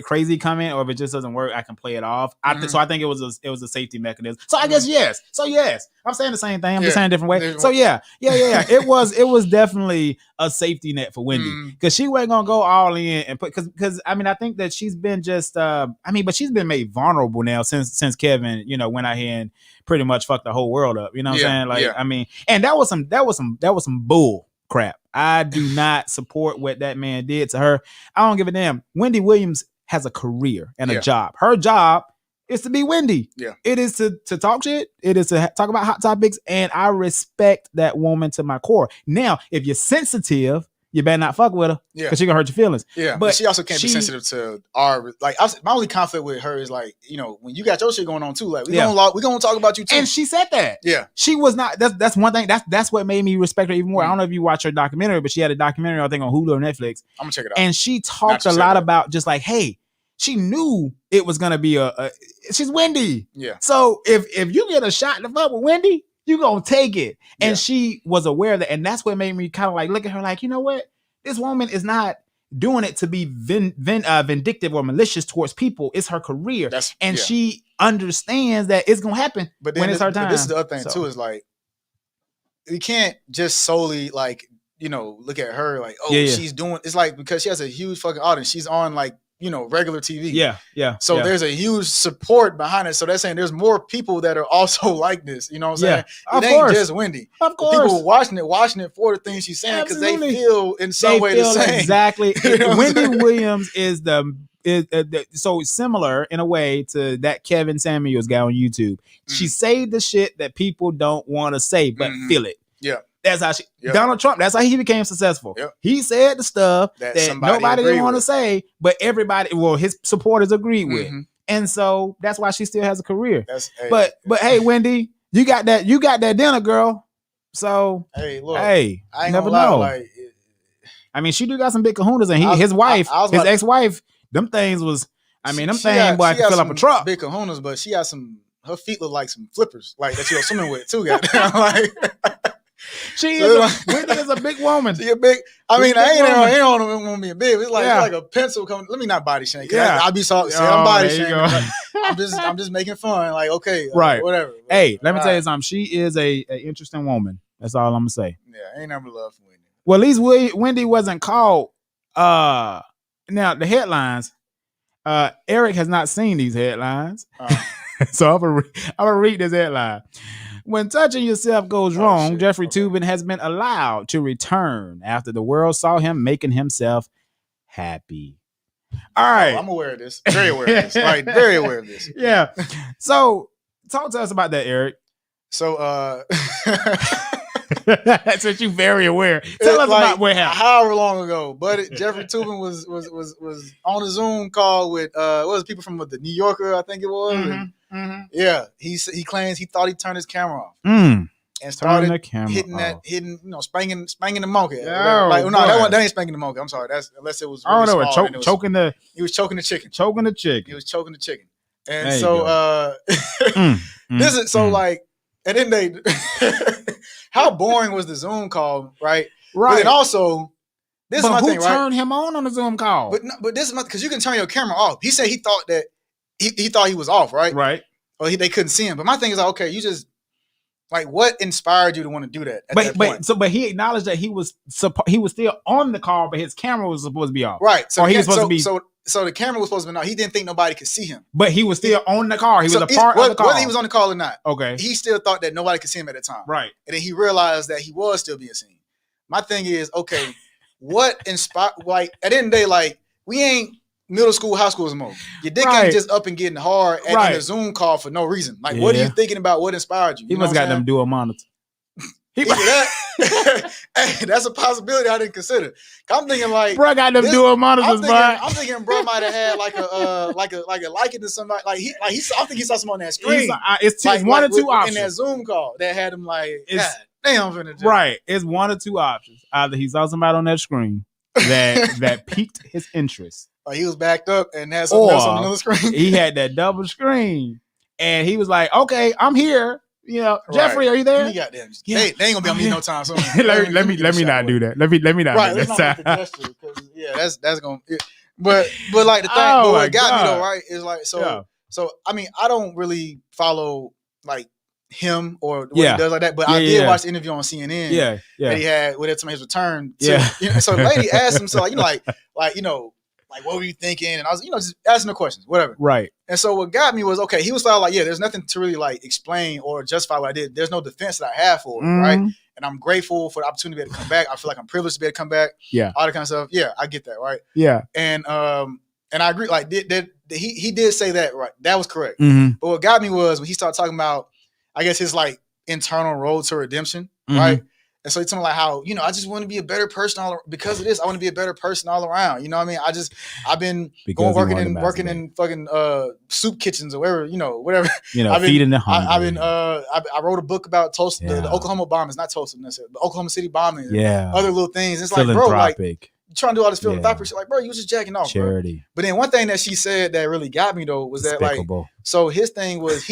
crazy comment or if it just doesn't work, I can play it off. So I think it was a safety mechanism. So I guess yes. So yes, I'm saying the same thing. I'm just saying a different way. So yeah. It was definitely a safety net for Wendy because she wasn't gonna go all in and put because I think that she's been just but she's been made vulnerable now since Kevin went out here and pretty much fucked the whole world up. You know what I'm saying? And that was some bull crap. I do not support what that man did to her. I don't give a damn. Wendy Williams has a career and a job. Her job is to be Wendy. Yeah. It is to talk shit. It is to talk about hot topics. And I respect that woman to my core. Now, if you're sensitive, you better not fuck with her because she gonna hurt your feelings. Yeah, but she also can't be sensitive to our my only conflict with her is like when you got your shit going on too. Like we gonna talk about you too. And she said that. Yeah, she was not. That's one thing. That's what made me respect her even more. I don't know if you watch her documentary, but she had a documentary I think on Hulu or Netflix. I'm gonna check it out. And she talked a lot about just like, hey, she knew it was gonna be she's Wendy. Yeah. So if you get a shot in the butt with Wendy, you gonna take it. And she was aware of that. And that's what made me kind of like look at her like, you know what? This woman is not doing it to be vindictive or malicious towards people. It's her career. She understands that it's gonna happen when it's her time. But this is the other thing too, is like you can't just solely like, look at her like, she's doing it's like because she has a huge fucking audience. She's on like regular TV. Yeah. So there's a huge support behind it. So that's saying there's more people that are also like this. You know what I'm saying? It ain't just Wendy. Of course. People watching it for the things she's saying because they feel in some way the same. Exactly. Wendy Williams is so similar in a way to that Kevin Samuels guy on YouTube. She say the shit that people don't want to say, but feel it. Yeah. That's how Donald Trump, that's how he became successful. Yep. He said the stuff that nobody didn't want to say, but his supporters agreed with. And so that's why she still has a career. But hey, Wendy, you got that dinner, girl. So hey, look, hey, I ain't never gonna lie, know. like, I mean, she do got some big kahunas, and his ex-wife, them things was. I mean, them things, boy, I can fill up a truck. Big kahunas, but she got some. Her feet look like some flippers, like that you go swimming with too. Goddamn, like. Whitney is a big woman. She a big. I mean, I ain't on me a big. It's like a pencil coming. Let me not body shame. Yeah, I be so I'm body shaming. I'm just making fun. Like, okay, right, whatever. Hey, let me tell you something. She is a interesting woman. That's all I'm gonna say. Yeah, ain't never love for Wendy. Well, at least Wendy wasn't called. Now the headlines. Erik has not seen these headlines, so I'm gonna read this headline. When touching yourself goes wrong, Jeffrey Toobin has been allowed to return after the world saw him making himself happy. All right. I'm aware of this. Very aware of this. Right. Very aware of this. Yeah. So talk to us about that, Erik. So that's what you very aware. Tell us about what happened. However long ago, but Jeffrey Toobin was on a Zoom call with what was it, people from the New Yorker, I think it was. Mm-hmm. Yeah, he claims he thought he turned his camera off and started hitting, spanking the monkey. That ain't spanking the monkey. I'm sorry, that's unless it was. Really choking the. He was choking the chicken. He was choking the chicken, and there so this is so like, and then they. How boring was the Zoom call, right? Right. And also, this is my thing, right? Who turned him on the Zoom call? But this is because you can turn your camera off. He said he thought that he thought he was off, right? Right. Or they couldn't see him. But my thing is like, okay, you just like what inspired you to want to do that? But he acknowledged that he was still on the call, but his camera was supposed to be off. Right. So he was supposed to be. So the camera was supposed to be off. He didn't think nobody could see him. But he was still on the car. He was a part of the call. Whether he was on the call or not. Okay. He still thought that nobody could see him at the time. Right. And then he realized that he was still being seen. My thing is, okay, what inspired, like, at the end of the day, like, we ain't middle school, high school anymore. Your dick ain't just up and getting hard in a Zoom call for no reason. Like, what are you thinking about? What inspired you? He must got them dual monitors. Hey, that's a possibility I didn't consider. I'm thinking like, bro got them dual monitors. I'm thinking bro might have had like a liking to somebody. I think he saw someone on that screen. It's one or two options in that Zoom call that had him like, God damn, I'm finna do. Right. It's one or two options. Either he saw somebody on that screen that piqued his interest, or he was backed up and had something else on another screen. He had that double screen, and he was like, "Okay, I'm here." Jeffrey, are you there? They ain't gonna be on me no time soon. let me not do that. Let me not do that. That's gonna. But like the thing, what got me though, right, is like so. I mean, I don't really follow like him or what he does like that, but I did watch the interview on CNN. That he had with his return. So the lady asked him, so like what were you thinking? And I was, just asking the questions, whatever. Right. And so what got me was, okay, he was like, there's nothing to really like explain or justify what I did. There's no defense that I have for it, right? And I'm grateful for the opportunity to come back. I feel like I'm privileged to be able to come back. Yeah. All that kind of stuff. Yeah, I get that, right? Yeah. And I agree. Like he did say that, right? That was correct. But what got me was when he started talking about, I guess his like internal road to redemption, right? And so he told me like how, I just want to be a better person because of this. I want to be a better person all around. You know what I mean? I've been working in fucking soup kitchens or whatever. Feeding the hungry. I wrote a book about Tulsa, the Oklahoma bombings, not Tulsa necessarily, the Oklahoma City bombings. Yeah. Other little things. It's like, bro, like you trying to do all this philanthropic shit. Like, bro, you was just jacking off. Charity. Bro. But then one thing that she said that really got me though was Despicable. That like, so his thing was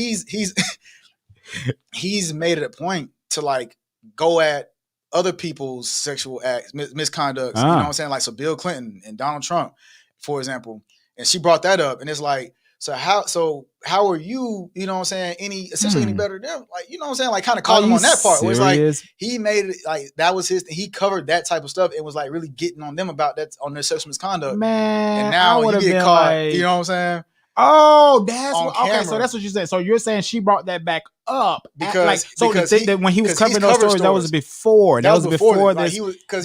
he's made it a point to like go at other people's sexual acts, misconducts, you know what I'm saying? Like, so Bill Clinton and Donald Trump, for example, and she brought that up, and it's like, so how are you, you know what I'm saying, any better than them? Like, you know what I'm saying? Like, kind of called him on that part. Where it's like, he made it, like, that was his thing. He covered that type of stuff and was, like, really getting on them about that, on their sexual misconduct. Man, and now you get caught, you know what I'm saying? Oh, okay. So that's what you said. So you're saying she brought that back up because when he was covering those stories, that was before. That was before this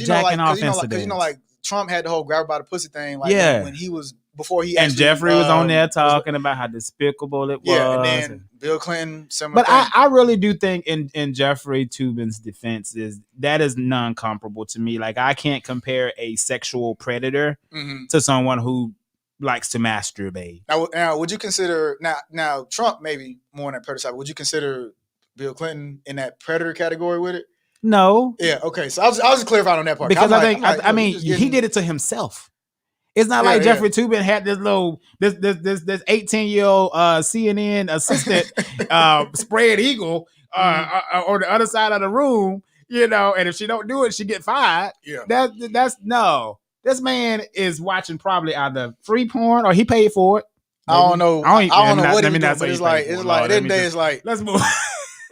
jacking off incident. Because like Trump had the whole grab by the pussy thing. Like when he was before he and Jeffrey was on there talking about how despicable it was. Yeah, and then Bill Clinton. But I really do think in Jeffrey Toobin's defense is non-comparable to me. Like I can't compare a sexual predator to someone who likes to masturbate. Now, would you consider now Trump maybe more on that predator side? Would you consider Bill Clinton in that predator category with it? No. Yeah. Okay. So I was just clarifying on that part Because I mean, he did it to himself. It's not like Jeffrey Toobin had this 18-year-old CNN assistant spread eagle on the other side of the room, and if she don't do it, she get fired. Yeah. That's no. This man is watching probably either free porn or he paid for it. Maybe. I don't know. I don't know what he doing, but it's like at the end of the day, it's like let's move.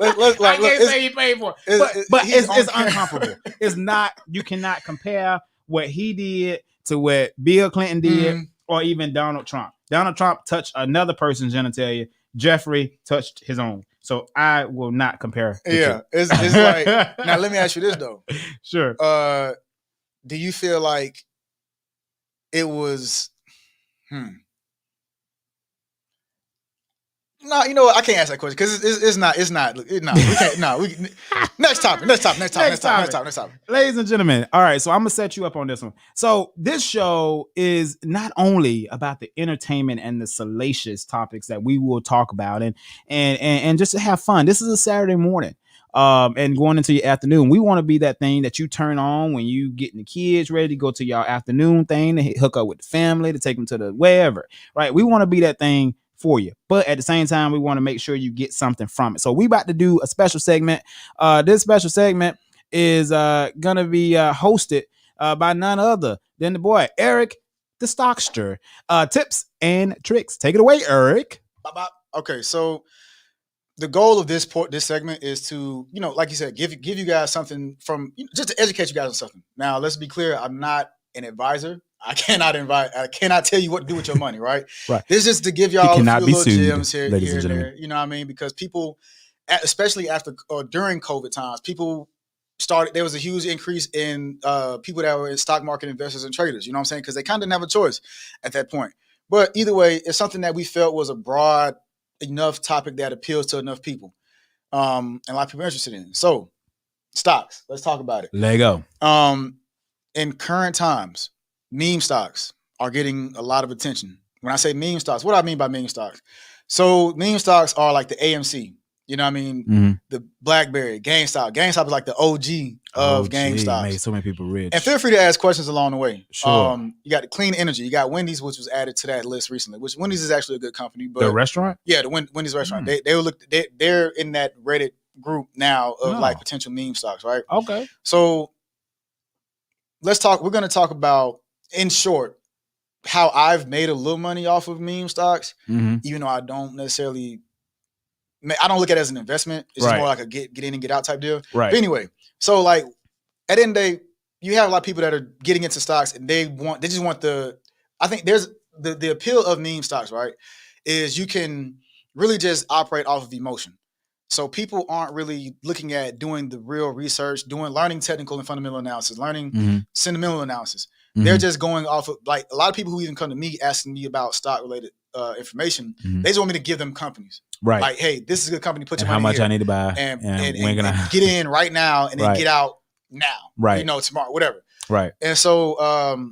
Let's I can't say he paid for it, but it's uncomparable. It's not. You cannot compare what he did to what Bill Clinton did, or even Donald Trump. Donald Trump touched another person's genitalia. Jeffrey touched his own. So I will not compare. Yeah, it's like now. Let me ask you this though. Sure. Do you feel like it was? No, you know what? I can't ask that question because it's not. We can't. No, next topic. Ladies and gentlemen, all right. So I'm gonna set you up on this one. So this show is not only about the entertainment and the salacious topics that we will talk about, and just to have fun. This is a Saturday morning. And going into your afternoon, we want to be that thing that you turn on when you getting the kids ready to go to your afternoon thing, to hook up with the family, to take them to the wherever, right? We want to be that thing for you, but at the same time, we want to make sure you get something from it. So we about to do a special segment. This special segment is gonna be hosted by none other than the boy Erik, the Stockster. Tips and tricks. Take it away, Erik. Okay, so the goal of this segment is to, like you said, give you guys something from, just to educate you guys on something. Now, let's be clear. I'm not an advisor. I cannot tell you what to do with your money, right? Right. This is just to give y'all a few little gems here and gentlemen. there. You know what I mean? Because people, especially after or during COVID times, people started. There was a huge increase in people that were in stock market investors and traders. You know what I'm saying? Because they kind of didn't have a choice at that point. But either way, it's something that we felt was a broad enough topic that appeals to enough people, and a lot of people are interested in it. So, stocks. Let's talk about it. Let go. In current times, meme stocks are getting a lot of attention. When I say meme stocks, what do I mean by meme stocks? So meme stocks are like the AMC, you know what I mean? Mm-hmm. The BlackBerry, GameStop. GameStop is like the OG of GameStop. Made so many people rich. And feel free to ask questions along the way. Sure. You got the Clean Energy. You got Wendy's, which was added to that list recently, which Wendy's is actually a good company. But the restaurant? Yeah, the Wendy's restaurant. They're in that Reddit group now of like potential meme stocks, right? Okay. So we're going to talk about, in short, how I've made a little money off of meme stocks, even though I don't necessarily, I don't look at it as an investment. It's just more like a get in and get out type deal. Right. But anyway, so like at the end of the day, you have a lot of people that are getting into stocks and they just want I think there's the appeal of meme stocks, right? Is you can really just operate off of emotion. So people aren't really looking at doing the real research, learning technical and fundamental analysis, learning sentimental analysis. They're just going off of, like, a lot of people who even come to me asking me about stock related information. They just want me to give them companies. Right. Like, hey, this is a good company. Put your money how much here, I need to buy, and when can I get in right now and then get out now. Right. Tomorrow, whatever. Right. And so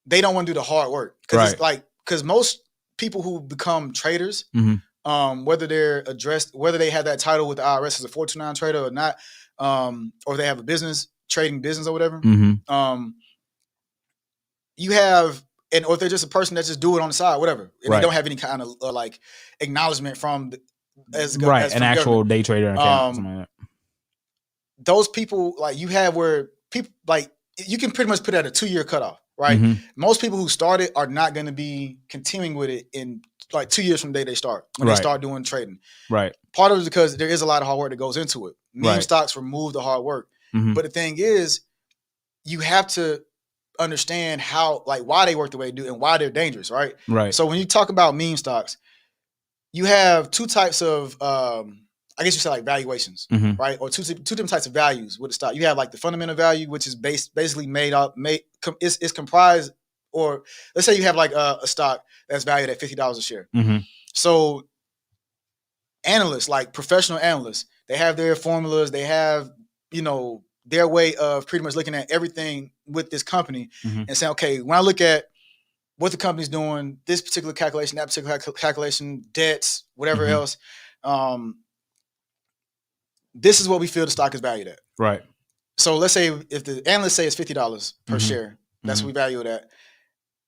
they don't want to do the hard work because it's like, because most people who become traders, whether they have that title with the IRS as a 429 trader or not, or they have a trading business or whatever, you have, or if they're just a person that just do it on the side, whatever, and they don't have any kind of like acknowledgement from an actual day trader account, something like that. Those people, like, you have where people, like, you can pretty much put it at a 2-year cutoff, right? Most people who started are not going to be continuing with it in like 2 years from the day they start, when they start doing trading. Right. Part of it is because there is a lot of hard work that goes into it. Meme stocks remove the hard work. But the thing is, you have to understand why they work the way they do and why they're dangerous, right? Right. So when you talk about meme stocks, you have two types of, I guess you say, like, valuations, right? Or two different types of values with the stock. You have like the fundamental value, which is basically it's comprised, or let's say you have like a stock that's valued at $50 a share. So analysts, like professional analysts, they have their formulas, they have, their way of pretty much looking at everything with this company and saying, okay, when I look at what the company's doing, this particular calculation, that particular calculation, debts, whatever else, this is what we feel the stock is valued at. Right. So let's say if the analysts say it's $50 per share, that's what we value it at.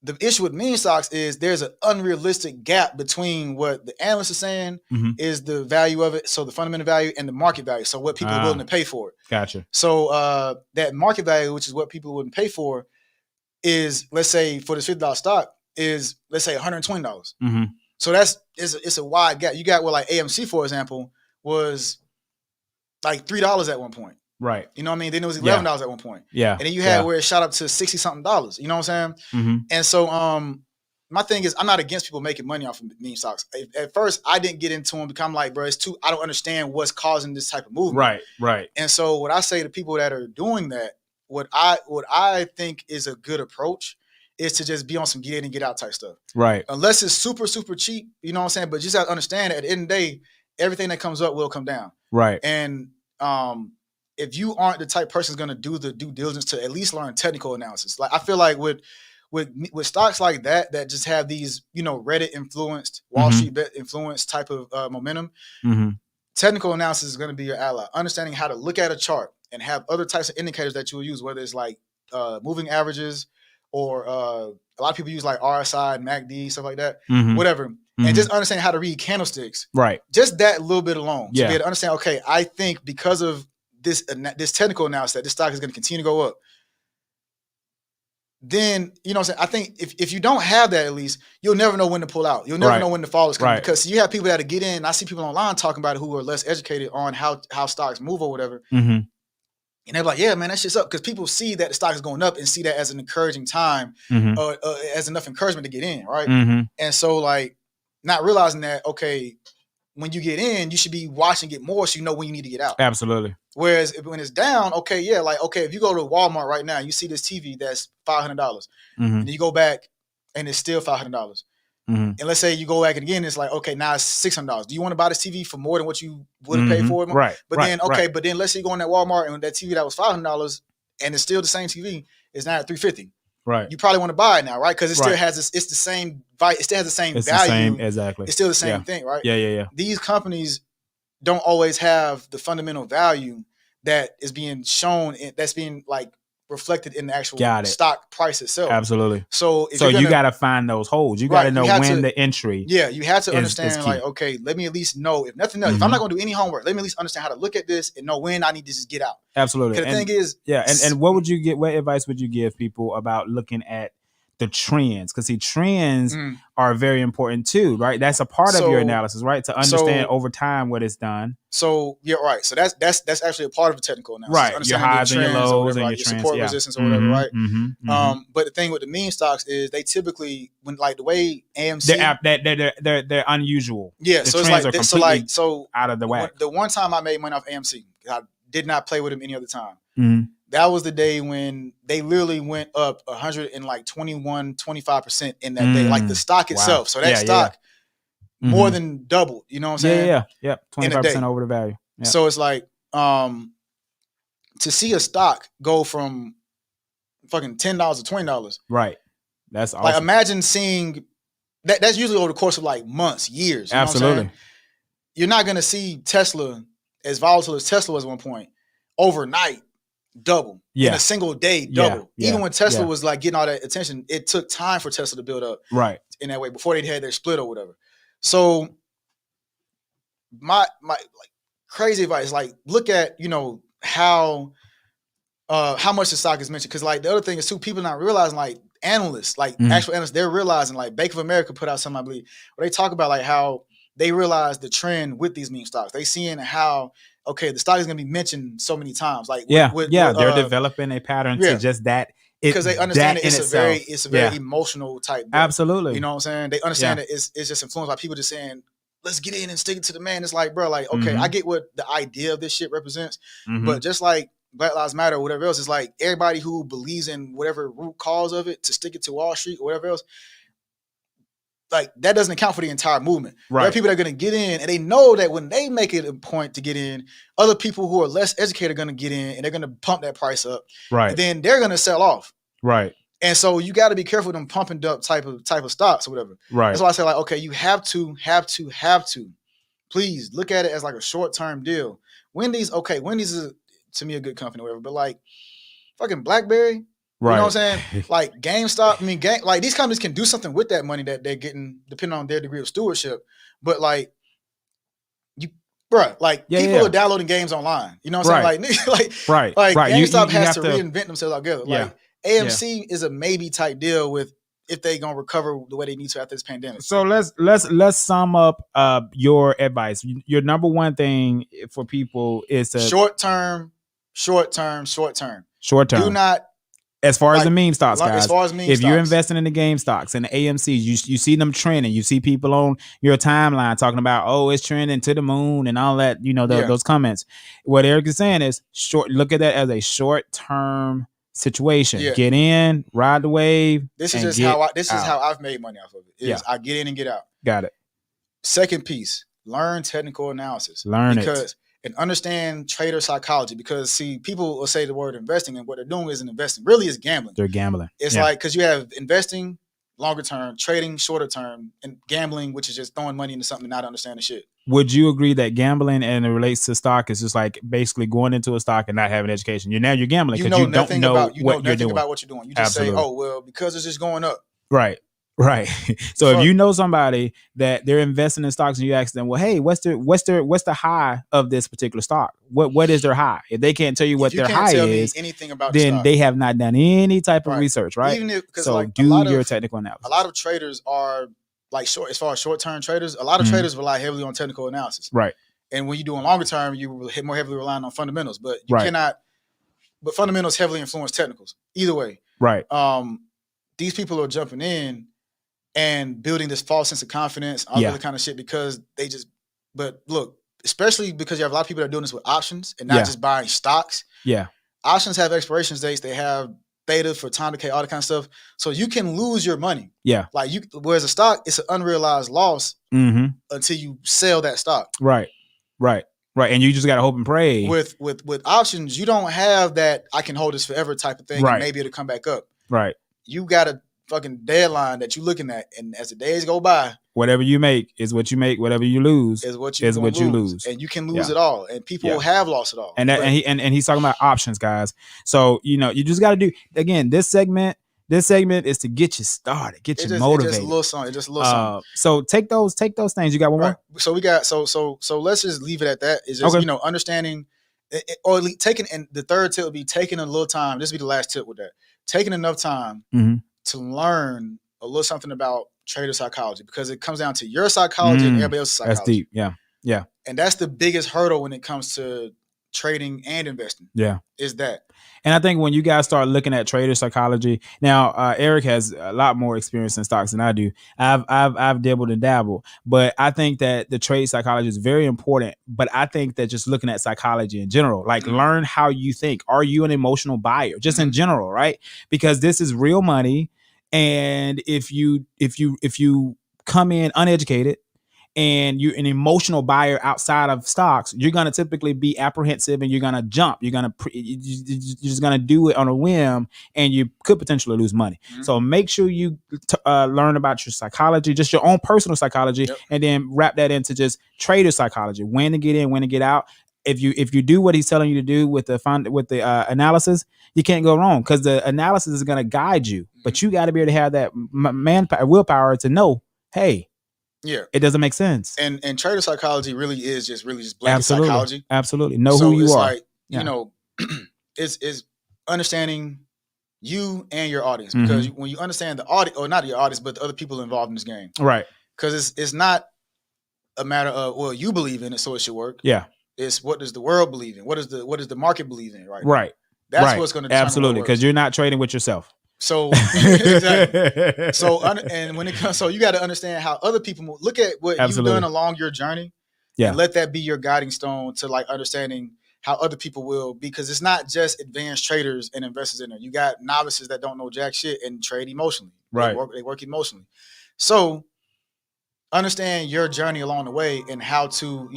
The issue with meme stocks is there's an unrealistic gap between what the analysts are saying is the value of it, so the fundamental value, and the market value, so what people are willing to pay for it. Gotcha. So that market value, which is what people wouldn't pay for, is, let's say for this $50 stock, is, let's say, $120. So it's a wide gap. You got what, like AMC, for example, was like $3 at one point. Right. You know what I mean? Then it was $11 at one point. Yeah. And then you had where it shot up to $60-something. You know what I'm saying? And so my thing is, I'm not against people making money off of meme stocks. At first, I didn't get into them because I'm like, bro, it's too, I don't understand what's causing this type of movement. Right. And so what I say to people that are doing that, what I think is a good approach is to just be on some get in and get out type stuff. Right. Unless it's super, super cheap, you know what I'm saying? But just have to understand that at the end of the day, everything that comes up will come down. Right. And if you aren't the type of person who's going to do the due diligence to at least learn technical analysis, like I feel like with stocks like that just have these, you know, Reddit influenced, Wall Street influenced type of momentum, technical analysis is going to be your ally. Understanding how to look at a chart and have other types of indicators that you will use, whether it's like moving averages or a lot of people use like RSI, MACD, stuff like that, whatever. And just understand how to read candlesticks. Right. Just that little bit alone. To be able to understand, okay, I think because of this technical analysis that this stock is going to continue to go up. Then, you know what I'm saying? I think if you don't have that, at least, you'll never know when to pull out. You'll never know when the fall is coming. Because you have people that get in. I see people online talking about it who are less educated on how stocks move or whatever. And they're like, yeah, man, that shit's up. Because people see that the stock is going up and see that as an encouraging time, as enough encouragement to get in, right? And so, like, not realizing that, okay, when you get in, you should be watching it more so you know when you need to get out. Absolutely. Whereas when it's down, okay, if you go to Walmart right now, you see this TV that's $500, and you go back and it's still $500. And let's say you go back again, it's like, okay, now it's $600. Do you want to buy this TV for more than what you would have paid for it? Right. But then let's say you go in that Walmart and that TV that was $500 and it's still the same TV is now at $350. Right. You probably want to buy it now, right? Because it still has this, it's the same, it still has the same value. Exactly. It's still the same thing, right? Yeah. These companies don't always have the fundamental value that is being shown, that's being like reflected in the actual stock price itself. Absolutely. So you got to find those holes. You got to know when the entry. Yeah, you have to understand, like, okay, let me at least know, if nothing else, if I'm not going to do any homework, let me at least understand how to look at this and know when I need to just get out. Absolutely. The thing is, and what advice would you give people about looking at the trends? Because trends are very important too, right? That's a part of your analysis, right? To understand over time what it's done. So right. So that's actually a part of the technical analysis. Right. Your highs and your lows and your trends, support resistance or whatever, right? But the thing with the meme stocks is they typically, when like the way AMC, they're unusual. Yeah. The so it's like out of the whack. The one time I made money off AMC, I did not play with them any other time. That was the day when they literally went up 25% in that day, like the stock itself. So that stock more than doubled. You know what I'm saying? Yeah. 25% over the value. Yeah. So it's like to see a stock go from fucking $10 to $20. Right. That's awesome. Like imagine seeing that. That's usually over the course of like months, years. You know Absolutely. What I'm saying? You're not gonna see Tesla, as volatile as Tesla was at one point, overnight double in a single day double. Even when Tesla was like getting all that attention, it took time for Tesla to build up in that way before they had their split or whatever. So my like crazy advice, like look at, you know, how much the stock is mentioned, because like the other thing is too, people not realizing, like analysts, like actual analysts, they're realizing, like Bank of America put out something, I believe, where they talk about like how they realize the trend with these meme stocks. They seeing how, okay, the stock is going to be mentioned so many times. Like, they're developing a pattern to just that. Because they understand it's a very emotional type book. Absolutely. You know what I'm saying? They understand that it's just influenced by people just saying, let's get in and stick it to the man. It's like, bro, like, okay, I get what the idea of this shit represents, but just like Black Lives Matter or whatever else, it's like everybody who believes in whatever root cause of it to stick it to Wall Street or whatever else, like that doesn't account for the entire movement. Right. There are people that are going to get in, and they know that when they make it a point to get in, other people who are less educated are going to get in, and they're going to pump that price up. Right. And then they're going to sell off. Right. And so you got to be careful with them pumping up type of stocks or whatever. Right. That's why I say, like, okay, you have to please look at it as like a short-term deal. Wendy's is to me a good company, whatever. But like fucking BlackBerry, Right. you know what I'm saying? Like GameStop. I mean, like these companies can do something with that money that they're getting, depending on their degree of stewardship. But like people are downloading games online. You know what I'm saying? Like GameStop has to reinvent themselves altogether. Like AMC is a maybe type deal with if they gonna recover the way they need to after this pandemic. So let's sum up your advice. Your number one thing for people is to short term. Do not. As far as the meme stocks, guys. As far as if you're investing in the game stocks and the AMCs, you see them trending. You see people on your timeline talking about, oh, it's trending to the moon and all that. You know those comments. What Erik is saying is look at that as a short term situation. Yeah. Get in, ride the wave. This is how I've made money off of it. I get in and get out. Got it. Second piece: learn technical analysis. And understand trader psychology, because see, people will say the word investing and what they're doing isn't investing. Really, it's gambling. They're gambling. It's like, because you have investing longer term, trading shorter term, and gambling, which is just throwing money into something and not understanding shit. Would you agree that gambling and it relates to stock is just like basically going into a stock and not having education? You're gambling because you don't know what you're doing. About what you're doing. You just say, oh well, because it's just going up. Right. So if you know somebody that they're investing in stocks and you ask them, well, hey, what's the high of this particular stock? What is their high? If they can't tell you what their high is, anything about then they have not done any type of research, right? Even so do your technical analysis. A lot of traders are like as far as short-term traders, a lot of traders rely heavily on technical analysis. Right. And when you're doing longer term, you more heavily relying on fundamentals, but you cannot. But fundamentals heavily influence technicals. Either way. Right. These people are jumping in and building this false sense of confidence, all other kind of shit, because but look, especially because you have a lot of people that are doing this with options and not just buying stocks. Yeah. Options have expiration dates. They have theta for time decay, all that kind of stuff. So you can lose your money. Yeah. Like whereas a stock, it's an unrealized loss until you sell that stock. Right. And you just got to hope and pray. With options, you don't have that I can hold this forever type of thing. Right. And maybe it'll come back up. Right. You got a fucking deadline that you're looking at, and as the days go by, whatever you make is what you make. Whatever you lose is what you lose, and you can lose it all. And people have lost it all. And he's talking about options, guys. So you just got to do again. This segment is to get you started, get you motivated. It's just a little something. So take those things. You got one more. So we got so let's just leave it at that. It's just understanding, or at least taking. And the third tip would be taking a little time. This would be the last tip with that. Taking enough time to learn a little something about trader psychology, because it comes down to your psychology and everybody else's psychology. That's deep. Yeah. And that's the biggest hurdle when it comes to trading and investing. Yeah. Is that. And I think when you guys start looking at trader psychology, now Erik has a lot more experience in stocks than I do. I've dabbled and dabbled, but I think that the trade psychology is very important. But I think that just looking at psychology in general, like learn how you think. Are you an emotional buyer? Just in general, right? Because this is real money. And if you come in uneducated and you're an emotional buyer outside of stocks, you're going to typically be apprehensive and you're going to jump. You're just going to do it on a whim, and you could potentially lose money. So make sure you learn about your psychology, just your own personal psychology, and then wrap that into just trader psychology. When to get in, when to get out. If you do what he's telling you to do with the analysis, you can't go wrong, because the analysis is going to guide you. But you got to be able to have that willpower to know, hey, it doesn't make sense. And trader psychology really is just blanket psychology. Absolutely, know who you are. Like, it's understanding you and your audience, because when you understand the audience, or not your audience, but the other people involved in this game, right? Because it's not a matter of, well, you believe in it, so it should work. Yeah. It's what does the world believe in? What does the market believe in? Right. That's what's going to absolutely, because you're not trading with yourself. So exactly. And when it comes, so you got to understand how other people look at what you've done along your journey. Yeah. And let that be your guiding stone to like understanding how other people will, because it's not just advanced traders and investors in there. You got novices that don't know jack shit and trade emotionally. Right. They work emotionally. So understand your journey along the way and how to,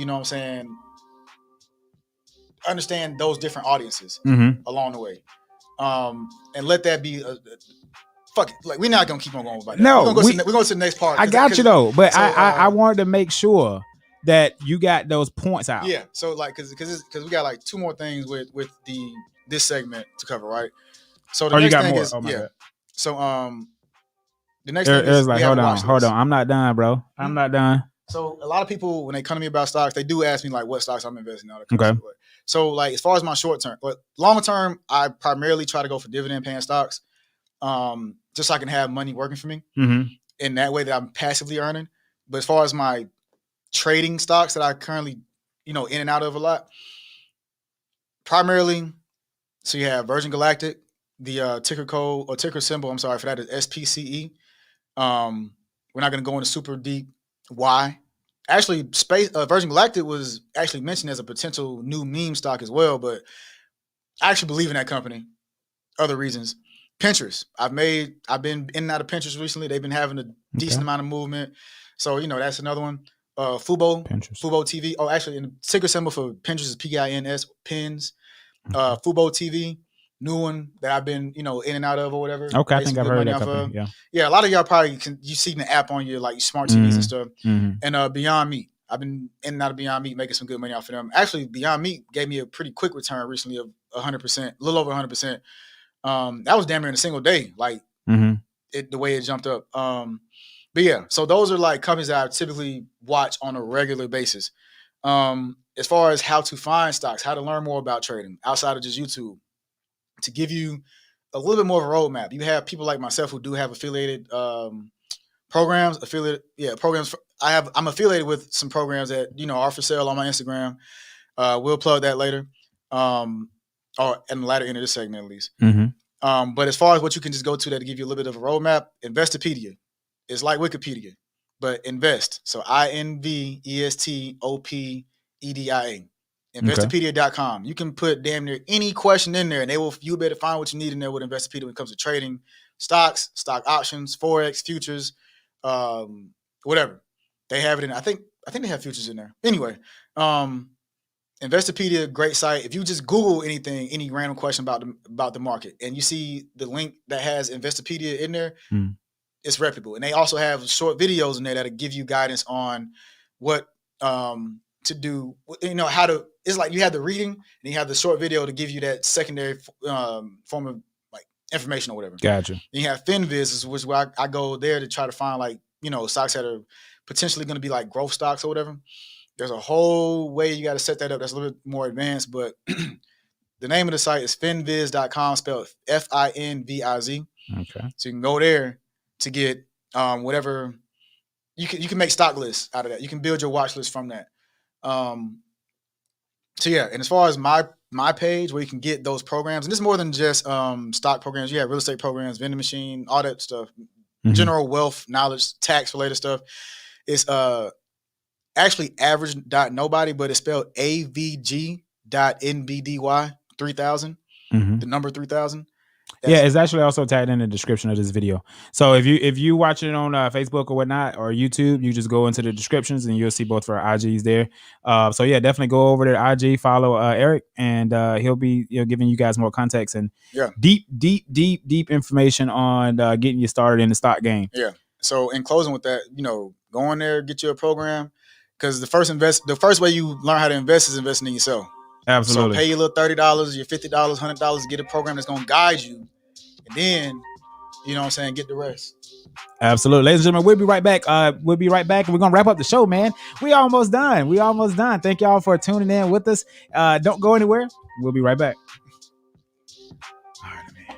understand those different audiences along the way, and let that be fuck it. Like, we're not gonna keep on going about that. No, we're going to the next part. I got you though, but I wanted to make sure that you got those points out. Yeah. So like, cause we got like 2 more things with this segment to cover, right? So the next thing is God. So the next thing is like, hold on, I'm not done, bro. I'm not done. So a lot of people, when they come to me about stocks, they do ask me like what stocks I'm investing in. Okay. So like as far as my short term, but long term, I primarily try to go for dividend paying stocks, just so I can have money working for me, in that way that I'm passively earning. But as far as my trading stocks that I currently, in and out of a lot, primarily, so you have Virgin Galactic, the ticker code or ticker symbol, for that is SPCE. We're not going to go into super deep why. Actually, Virgin Galactic was actually mentioned as a potential new meme stock as well, but I actually believe in that company. Other reasons. Pinterest. I've been in and out of Pinterest recently. They've been having a decent amount of movement. So, that's another one. Fubo TV. Oh, actually, and the ticker symbol for Pinterest is PINS, pins. Fubo TV, new one that I've been, in and out of or whatever. Okay, I think I've heard of that company. Yeah, a lot of y'all probably you see the app on your like smart TVs and stuff. And Beyond Meat. I've been in and out of Beyond Meat, making some good money off of them. Actually, Beyond Meat gave me a pretty quick return recently of 100%, a little over 100%. That was damn near in a single day, like the way it jumped up. But yeah, so those are like companies that I typically watch on a regular basis. As far as how to find stocks, how to learn more about trading outside of just YouTube, to give you a little bit more of a roadmap. You have people like myself who do have affiliated programs. I'm affiliated with some programs that are for sale on my Instagram. We'll plug that later, or in the latter end of this segment at least. But as far as what you can just go to that to give you a little bit of a roadmap, Investopedia. It's like Wikipedia, but invest. So INVESTOPEDIA. Investopedia.com. You can put damn near any question in there, and you'll be able to find what you need in there with Investopedia when it comes to trading stocks, stock options, forex, futures, whatever. They have it in. I think they have futures in there. Anyway, Investopedia, great site. If you just Google anything, any random question about the market, and you see the link that has Investopedia in there, it's reputable. And they also have short videos in there that'll give you guidance on what to do. How to. It's like you have the reading and you have the short video to give you that secondary form of like information or whatever. Gotcha. Then you have FinViz, which is where I go there to try to find like stocks that are potentially going to be like growth stocks or whatever. There's a whole way you got to set that up that's a little bit more advanced, but the name of the site is finviz.com, spelled FINVIZ. Okay. So you can go there to get whatever you can make stock lists out of that. You can build your watch list from that. So yeah, and as far as my page where you can get those programs, and this is more than just stock programs. You have real estate programs, vending machine, all that stuff, general wealth knowledge, tax related stuff. It's actually average.nobody, but it's spelled AVG.NBDY 3000, the number 3000. Yeah, it's actually also tagged in the description of this video. So if you watch it on Facebook or whatnot or YouTube, you just go into the descriptions and you'll see both of our IGs there. So yeah, definitely go over to IG, follow Erik, and he'll be giving you guys more context and deep information on getting you started in the stock game. Yeah. So in closing with that, go in there, get you a program, because the first way you learn how to invest is investing in yourself. Absolutely. So pay your little $30, your $50, $100, get a program that's going to guide you. And then, get the rest. Absolutely. Ladies and gentlemen, we'll be right back. And we're going to wrap up the show, man. We almost done. Thank y'all for tuning in with us. Don't go anywhere. We'll be right back. All right, man.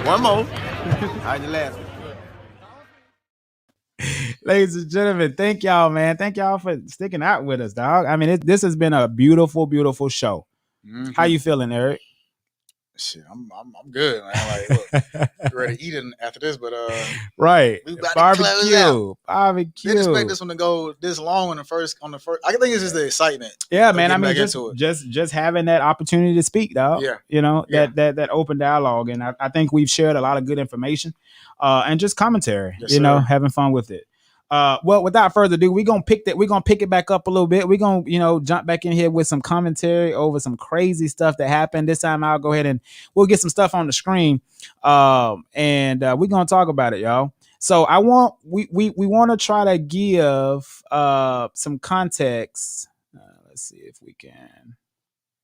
One more. I just laugh. Ladies and gentlemen, thank y'all, man. Thank y'all for sticking out with us, dog. I mean, this has been a beautiful, beautiful show. Mm-hmm. How you feeling, Eric? Shit, I'm good, man. Like, look, ready to eat it after this, but right, we about barbecue. Didn't expect this one to go this long on the first. I think it's just the excitement. Yeah, man. I mean, just having that opportunity to speak, dog. Yeah, you know that open dialogue, and I think we've shared a lot of good information, and just commentary. Yes, having fun with it. Well, without further ado, we're gonna pick it back up a little bit. We're gonna, jump back in here with some commentary over some crazy stuff that happened. This time I'll go ahead and we'll get some stuff on the screen. And we're gonna talk about it, y'all. So we want to try to give some context. Let's see if we can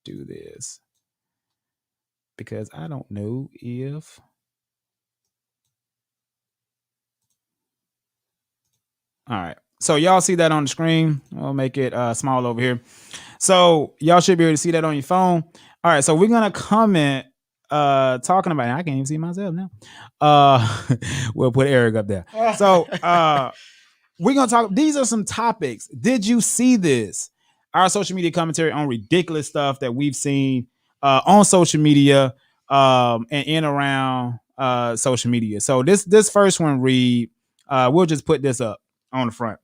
do this. Because I don't know if all right. So y'all see that on the screen. I'll make it small over here. So y'all should be able to see that on your phone. All right. So we're going to comment talking about it. I can't even see myself now. We'll put Erik up there. So we're going to talk. These are some topics. Did you see this? Our social media commentary on ridiculous stuff that we've seen on social media and in around social media. So this first one read, we'll just put this up on the front.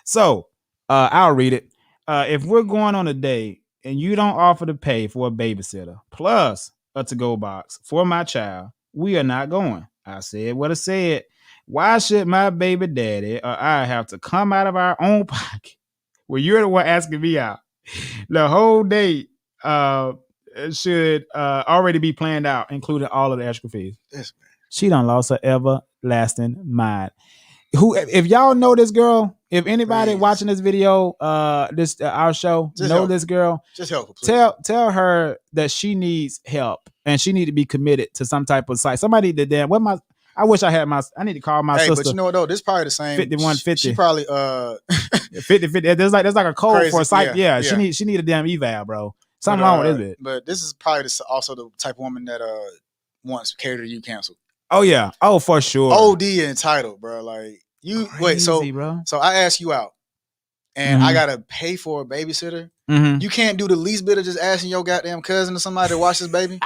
So I'll read it. If we're going on a date and you don't offer to pay for a babysitter plus a to-go box for my child, we are not going. I said what I said. Why should my baby daddy or I have to come out of our own pocket? Well, you're the one asking me out. The whole date should already be planned out, including all of the extra fees. Yes, man. She done lost her everlasting mind. If y'all know this girl, if anybody watching this video, our show, just know this girl, just help her, please. Tell her that she needs help and she need to be committed to some type of site. Somebody did that. I wish I had I need to call my sister. But you know what though? This probably the same 5150. She probably 50. There's like a code crazy for a site. Yeah. She need a damn eval, bro. Something wrong with it. But this is probably also the type of woman that wants Cater to You canceled. Oh yeah. Oh, for sure. OD entitled, bro. Like you crazy, bro. So I ask you out and I gotta pay for a babysitter. Mm-hmm. You can't do the least bit of just asking your goddamn cousin or somebody to watch this baby.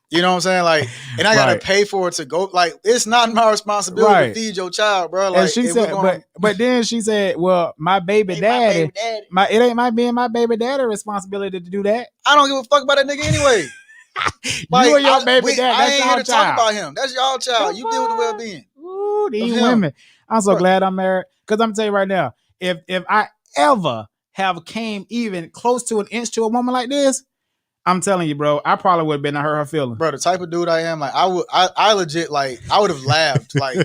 You know what I'm saying? Like, and I gotta pay for it to go. Like, it's not my responsibility to feed your child, bro. Like, and she said, but then she said, "Well, my baby daddy, it ain't my baby daddy responsibility to do that. I don't give a fuck about that nigga anyway. Like, you and your baby daddy. I ain't here to talk about him. That's y'all child. You deal with the well-being. Ooh, these women. I'm so glad I'm married. Because I'm telling you right now, if I ever have came even close to an inch to a woman like this, I'm telling you, bro, I probably would have been to hurt her feelings. Bro, the type of dude I am, like I legit, like I would have laughed, like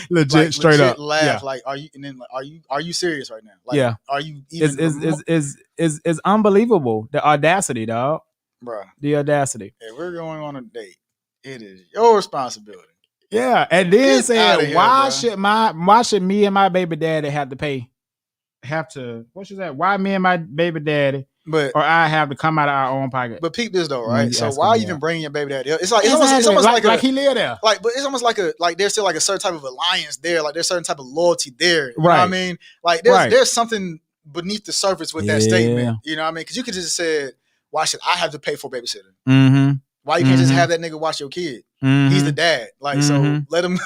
legit, straight up, laugh, like are you serious right now? Like, are you even? Is unbelievable, the audacity, dog, bro, the audacity. If we're going on a date, it is your responsibility. Yeah, and then said, why should me and my baby daddy have to? What should that? Why me and my baby daddy? Or I have to come out of our own pocket. But peep this though, right? So why even bringing your baby daddy? It's almost like he live there. But it's almost like there's still like a certain type of alliance there. Like there's a certain type of loyalty there. You know what I mean? Like there's something beneath the surface with that statement. You know what I mean? Because you could just said, why should I have to pay for babysitter? Mm-hmm. Why you can't just have that nigga watch your kid? Mm-hmm. He's the dad. Like so let him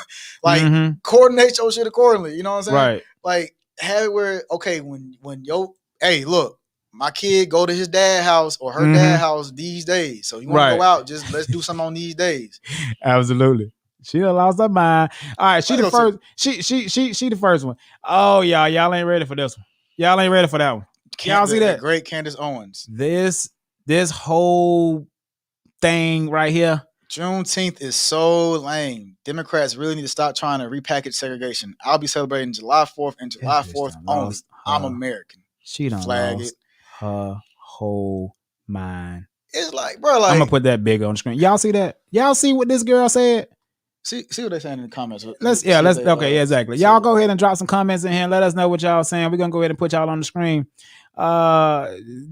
coordinate your shit accordingly. You know what I'm saying? Right. Like have it where when yo, hey, look. my kid go to his dad's house or her dad's house these days. So you want to go out, just let's do something on these days. Absolutely. She done lost her mind. All right, she the first. She the first one. Oh y'all ain't ready for this one. Y'all ain't ready for that one. Y'all see that? Great Candace Owens. This whole thing right here. Juneteenth is so lame. Democrats really need to stop trying to repackage segregation. I'll be celebrating July 4th and July 4th only. I'm American. She done flag lost her whole mind. It's like, bro, like I'm gonna put that big on the screen. Y'all see that? Y'all see what this girl said? See what they're saying in the comments. Exactly. Y'all go ahead and drop some comments in here and let us know what y'all saying. We're gonna go ahead and put y'all on the screen.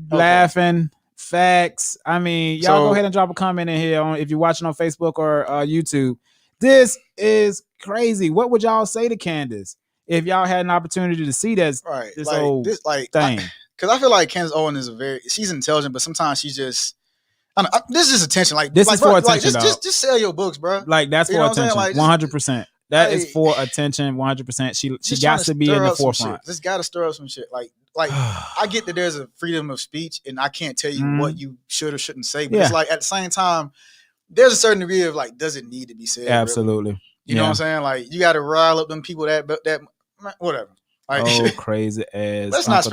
Laughing. Facts. I mean, y'all go ahead and drop a comment in here if you're watching on Facebook or YouTube. This is crazy. What would y'all say to Candace if y'all had an opportunity to see this whole thing? Because I feel like Candace Owens she's intelligent, but sometimes she's just. This is just attention. Like this is for attention. Just sell your books, bro. Like that's for attention. 100%. That is for attention. 100%. She got to be in the forefront. Just got to stir up some shit. Like I get that there's a freedom of speech, and I can't tell you what you should or shouldn't say. But it's like at the same time, there's a certain degree of like, does it need to be said? Absolutely. Really? You know what I'm saying? Like you got to rile up them people that whatever. Like, crazy ass. Let's not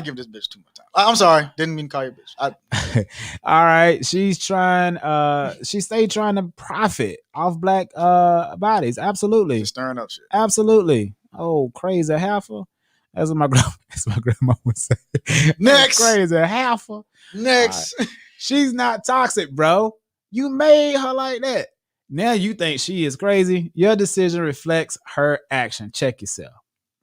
give this bitch too much time. I'm sorry, didn't mean to call you a bitch. All right, she's trying. She stayed trying to profit off black bodies. Absolutely, just stirring up shit. Absolutely. Oh, crazy heifer. That's what my grandma would say. Next, crazy heifer. Next, right. She's not toxic, bro. You made her like that. Now you think she is crazy. Your decision reflects her action. Check yourself.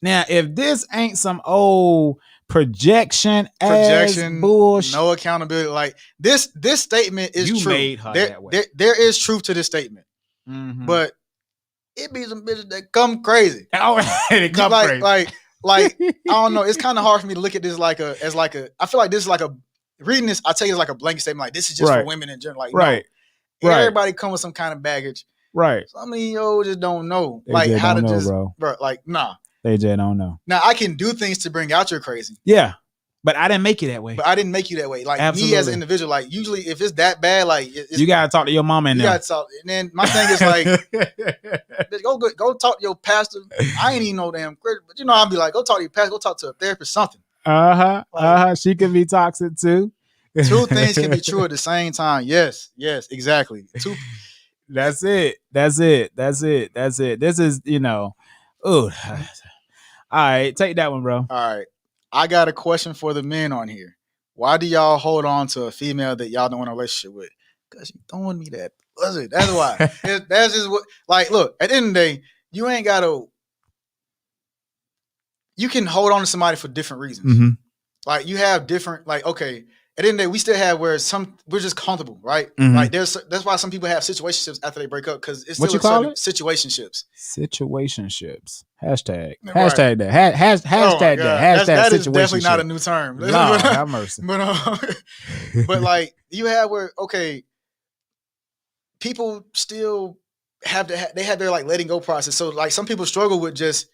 Now, if this ain't some old projection bullshit, no accountability, like this statement is you true. Made her that way. There is truth to this statement, but it be some bitches that come crazy. They come crazy. Like I don't know. It's kind of hard for me to look at this as like a. I feel like this is like a reading this. I take it as like a blanket statement. Like this is just for women in general. Like no, everybody come with some kind of baggage. Right. Some of you just don't know like how to just bro. Like nah. They just don't know. Now I can do things to bring out your crazy. Yeah, but I didn't make you that way. But I didn't make you that way. Like me as an individual, like usually if it's that bad, like you gotta talk to your mama and you gotta talk. And then my thing is like, go talk to your pastor. I ain't even no damn Christian, but you know I'll be like, go talk to your pastor. Go talk to a therapist. Something. She can be toxic too. Two things can be true at the same time. Yes, exactly. That's it. This is Ooh. All right, take that one, bro. All right. I got a question for the men on here. Why do y'all hold on to a female that y'all don't want a relationship with? Because you throwing me that buzzer. That's why. That's just what, like, look, at the end of the day, you ain't got to, you can hold on to somebody for different reasons. Mm-hmm. Like, you have different, like, okay, at the end of the day, we still have where we're just comfortable, right? Mm-hmm. Like that's why some people have situationships after they break up because it's what still you call it? Situationships. Situationships. Hashtag. Right. Hashtag that. Hashtag that. Hashtag that is situationship. definitely not a new term. No, have mercy. But like you have where people still have they have their like letting go process. So like some people struggle with just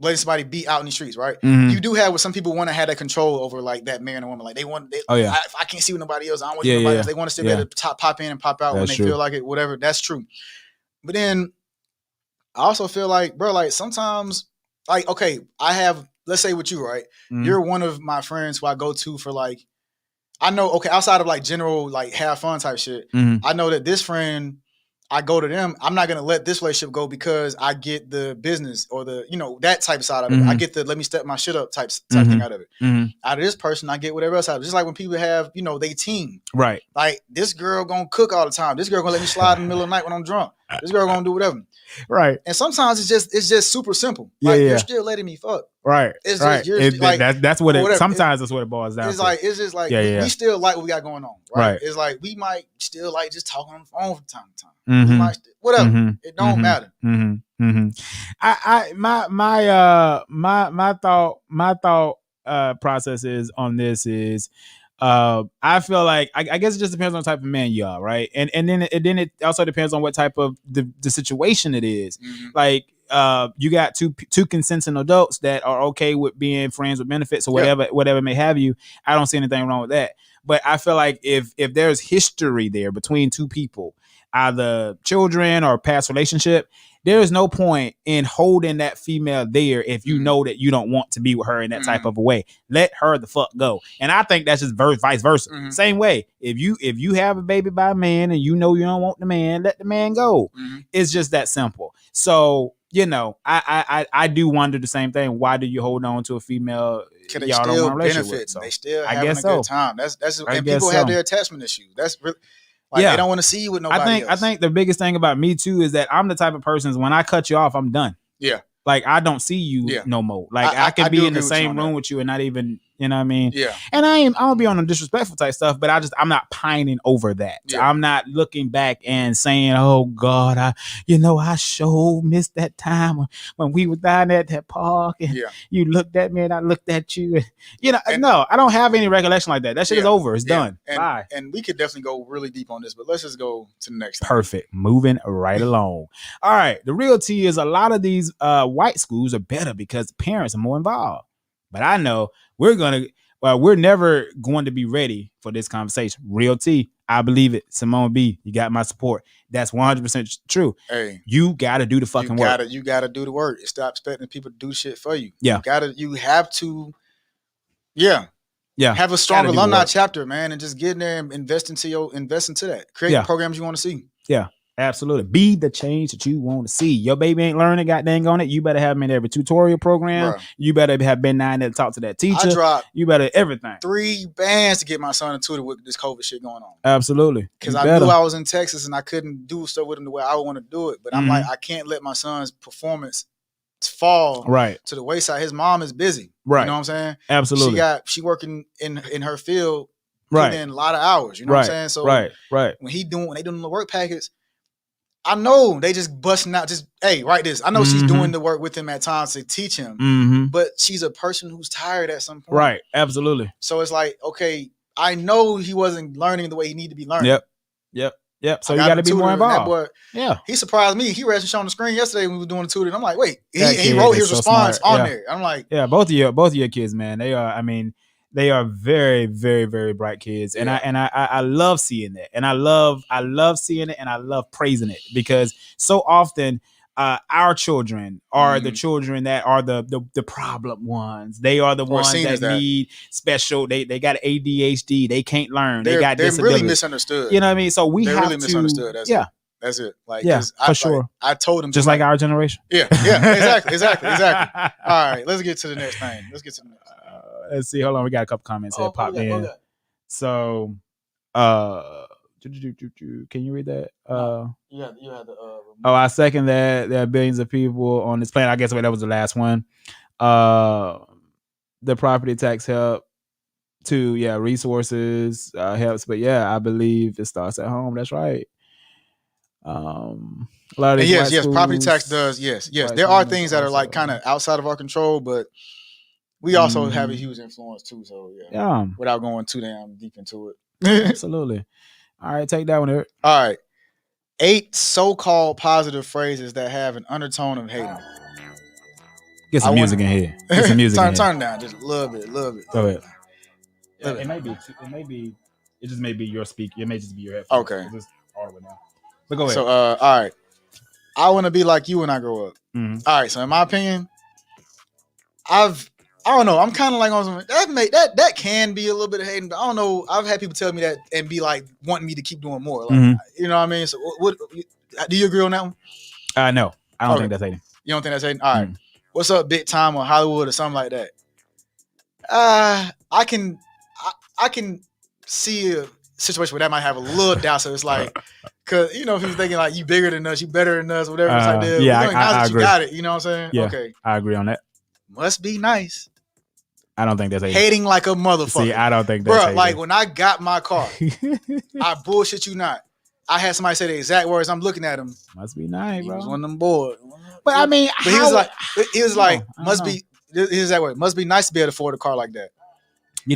letting somebody be out in the streets, right? Mm-hmm. You do have what some people want to have that control over, like that man and woman. Like if I can't see with nobody else, I don't want nobody else. They want to still be able to pop in and pop out when they feel like it, whatever. That's true. But then I also feel like, bro, like sometimes, like, okay, let's say with you, right? Mm-hmm. You're one of my friends who I go to for like, I know, okay, outside of like general, like have fun type shit, I know that this friend, I go to them, I'm not going to let this relationship go because I get the business or the, that type of side of it. I get the let me step my shit up type thing out of it. Out of this person, I get whatever else out of it. Just like when people have, they team. Right. Like this girl going to cook all the time. This girl going to let me slide in the middle of the night when I'm drunk. This girl going to do whatever. Right. And sometimes it's just super simple. Like you're still letting me fuck. Right. It's right. Just, like, that's what it sometimes that's what it boils down to. It's just like we still like what we got going on. Right. It's like we might still like just talking on the phone from time to time. We might whatever. It don't matter. My thought processes on this is I feel like I guess it just depends on the type of man you are, right? And then it also depends on what type of the situation it is. Like you got two consenting adults that are okay with being friends with benefits or whatever may have you. I don't see anything wrong with that. But I feel like if there's history there between two people, either children or past relationship, there is no point in holding that female there if you know that you don't want to be with her in that type of a way. Let her the fuck go. And I think that's just vice versa. Same way. If you have a baby by a man and you know you don't want the man, let the man go. It's just that simple. So, you know, I do wonder the same thing. Why do you hold on to a female? Can they still benefit? They still having a good time. That's and people have their attachment issues. That's really like they don't want to see you with nobody else. I think the biggest thing about me too is that I'm the type of person when I cut you off, I'm done. Yeah. Like I don't see you no more. Like I can be in the same room with you and not even, you know what I mean? Yeah. And I'm gonna be on a disrespectful type stuff, but I'm not pining over that. Yeah. I'm not looking back and saying, oh God, I sure missed that time when we were down at that park and you looked at me and I looked at you. And, no, I don't have any recollection like that. That shit is over. It's done. Bye. And we could definitely go really deep on this, but let's just go to the next thing. Perfect. Moving right along. All right. The real tea is a lot of these white schools are better because the parents are more involved. But I know we're never going to be ready for this conversation. Real tea. I believe it. Simone B, you got my support. That's 100% true. Hey, you got to do the fucking work. You got to do the work. Stop expecting people to do shit for you. Yeah. You have to have a strong alumni chapter, man, and just get in there and invest into that. Create programs you want to see. Yeah. Absolutely. Be the change that you want to see. Your baby ain't learning goddamn on it. You better have them in every tutorial program. Bruh. You better have been down there to talk to that teacher. I dropped you better everything. 3 bands to get my son into it with this COVID shit going on. Absolutely. Because I knew I was in Texas and I couldn't do stuff with him the way I would want to do it. But I'm like, I can't let my son's performance fall to the wayside. His mom is busy. Right. You know what I'm saying? Absolutely. She working in her field, putting in a lot of hours. You know what I'm saying? So when they doing the work packets, I know they just busting out, hey, write this. I know she's doing the work with him at times to teach him, but she's a person who's tired at some point. Right, absolutely. So it's like, okay, I know he wasn't learning the way he needed to be learning. Yep. So you got to be more involved. He surprised me. He read on the screen yesterday when we were doing the tutor. I'm like, wait, he wrote his response on there. I'm like, both of your kids, man. They are very, very, very bright kids, and I love seeing that, and I love seeing it, and I love praising it because so often our children are the children that are the problem ones. They are the ones that need special. They got ADHD. They can't learn. They got disabilities. They're really misunderstood. You know what I mean? So we have really misunderstood. That's it. Like, for sure. I told him just like our generation. Yeah, exactly. All right, let's get to the next thing. Let's see. Hold on. We got a couple comments here popped in. Okay. So, can you read that? You had the. I second that there are billions of people on this planet. I guess that was the last one. The property tax help to resources helps, but I believe it starts at home. That's right. A lot of yes, property tax does. Yes. There are things that are like kind of outside of our control, but we also have a huge influence too. So without going too damn deep into it. Absolutely. All right, take that one, Erik. All right. 8 so-called positive phrases that have an undertone of hating. Get some music in here. Get some music. Turn down just a little bit. Go ahead. It may be. It just may be your speak. It may just be your headphones. Okay. It's just audible now. But go ahead. So, all right. I want to be like you when I grow up. Mm-hmm. All right. So, in my opinion, I don't know. I'm kind of like on something that can be a little bit of hating, but I don't know. I've had people tell me that and be like wanting me to keep doing more. Like, you know what I mean? So, what do you agree on that one? No, I don't think that's hating. You don't think that's hating? All right. What's up, Big Time or Hollywood or something like that? I can see a situation where that might have a little doubt. So it's like, cause you know, if he's thinking like you bigger than us, you better than us, whatever. It's like that. Yeah, I agree. You got it. You know what I'm saying? Yeah, okay. I agree on that. Must be nice. I don't think that's hating like a motherfucker. See, I don't think that's hating. Like when I got my car, I bullshit you not. I had somebody say the exact words. I'm looking at him. Must be nice, bro. He was one of them boys. But I mean, he was like, must be. Here's that word. Must be nice to be able to afford a car like that.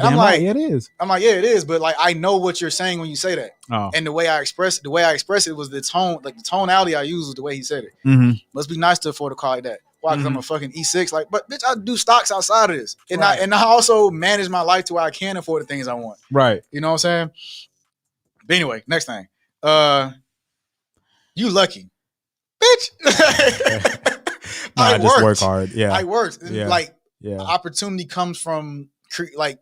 I'm like, yeah, it is. I'm like, yeah, it is. But like, I know what you're saying when you say that. Oh. And the way I express it was the tone, like the tonality I used was the way he said it. Mm-hmm. Must be nice to afford a car like that. Why? Because I'm a fucking E6. Like, but bitch, I do stocks outside of this. And I also manage my life to where I can afford the things I want. Right. You know what I'm saying? But anyway, next thing. You lucky. Bitch. I just work hard. Yeah. I worked. Yeah. Like, yeah. Opportunity comes from like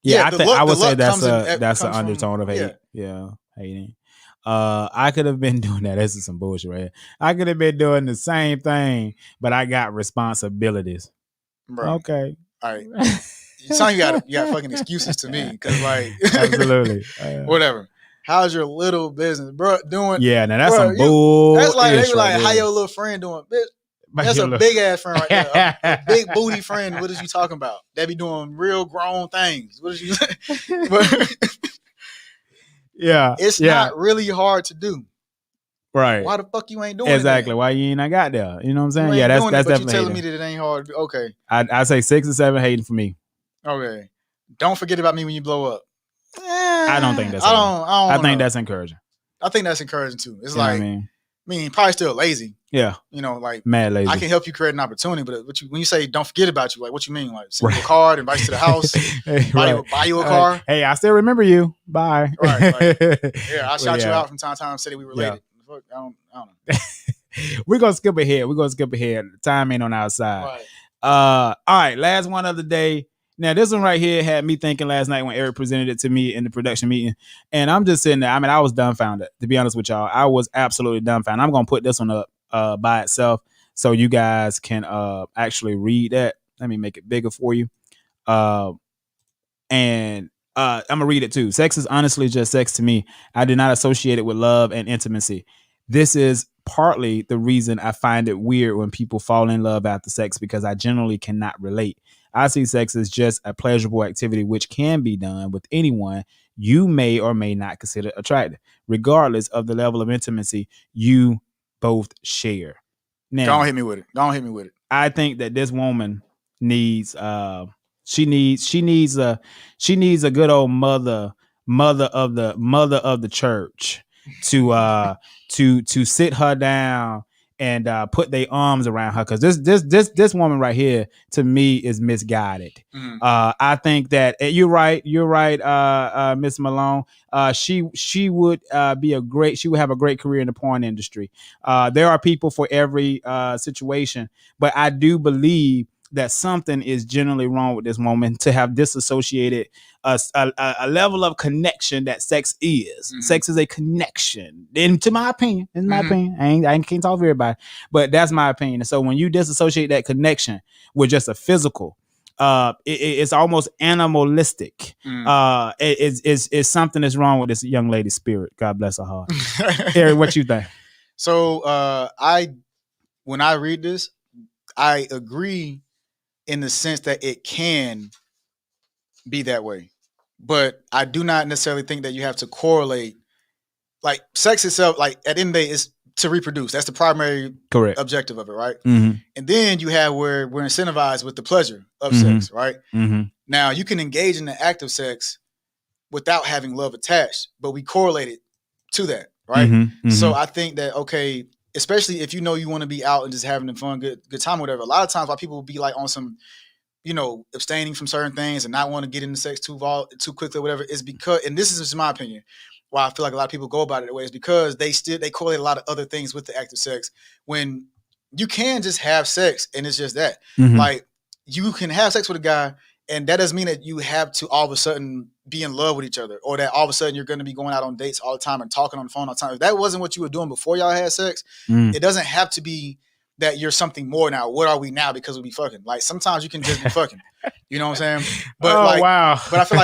I would say that's an undertone of hate. Yeah. Hating. I could have been doing that. This is some bullshit right here. I could have been doing the same thing, but I got responsibilities. Bro. Okay. All right. Some you got fucking excuses to me because like absolutely whatever. How's your little business, bro? Doing? Yeah, now that's some bull. That's like they be like, how your little friend doing, bitch? That's a big ass friend right there. A big booty friend. What is you talking about? They be doing real grown things. What is you? But yeah, it's not really hard to do. Right. Why the fuck you ain't doing exactly? That? Why you ain't got there? You know what I'm saying? Yeah, that's definitely. You telling me that it ain't hard to do. Okay. I say 6 or 7 hating for me. Okay. Don't forget about me when you blow up. I don't think that's. I think that's encouraging. I think that's encouraging too. It's like, I mean, probably still lazy. Yeah. You know, like mad lazy. I can help you create an opportunity, but when you say don't forget about you, like what you mean? Like send you a card, invite you to the house, buy you a car. Hey, I still remember you. Bye. Right. Like, yeah, I shout you out from time to time. Said we related. Yeah. I don't know. We're gonna skip ahead. Time ain't on our side. Right. All right. Last one of the day. Now, this one right here had me thinking last night when Erik presented it to me in the production meeting. And I'm just sitting there. I mean, I was dumbfounded, to be honest with y'all. I was absolutely dumbfounded. I'm going to put this one up by itself so you guys can actually read that. Let me make it bigger for you. And I'm going to read it too. Sex is honestly just sex to me. I do not associate it with love and intimacy. This is partly the reason I find it weird when people fall in love after sex because I generally cannot relate. I see sex as just a pleasurable activity which can be done with anyone you may or may not consider attractive, regardless of the level of intimacy you both share. Now, don't hit me with it. I think that this woman needs she needs a good old mother of the church to sit her down and put their arms around her, because this woman right here to me is misguided. Mm-hmm. I think that you're right, Miss Malone. She would have a great career in the porn industry. There are people for every situation, but I do believe that something is generally wrong with this woman to have disassociated a level of connection that sex is. Mm-hmm. Sex is a connection, to my opinion. In my opinion, I can't talk for everybody, but that's my opinion. And so when you disassociate that connection with just a physical, it's almost animalistic. It's something that's wrong with this young lady's spirit. God bless her heart. Erik, what you think? So when I read this, I agree in the sense that it can be that way, but I do not necessarily think that you have to correlate. Like sex itself, like at the end of the day, is to reproduce. That's the primary objective of it, right? Mm-hmm. And then you have where we're incentivized with the pleasure of sex, right? Mm-hmm. Now you can engage in the act of sex without having love attached, but we correlate it to that, right? Mm-hmm. Mm-hmm. So I think that, okay, especially if you know you want to be out and just having fun, good time, whatever. A lot of times, why people will be like on some, abstaining from certain things and not want to get into sex too quickly, or whatever, is because, and this is just my opinion, why I feel like a lot of people go about it that way, is because they correlate a lot of other things with the act of sex, when you can just have sex and it's just that. Mm-hmm. Like you can have sex with a guy, and that doesn't mean that you have to all of a sudden be in love with each other, or that all of a sudden you're going to be going out on dates all the time and talking on the phone all the time. If that wasn't what you were doing before y'all had sex, it doesn't have to be that you're something more now. What are we now because we be fucking? Like sometimes you can just be fucking. You know what I'm saying? But wow. But I feel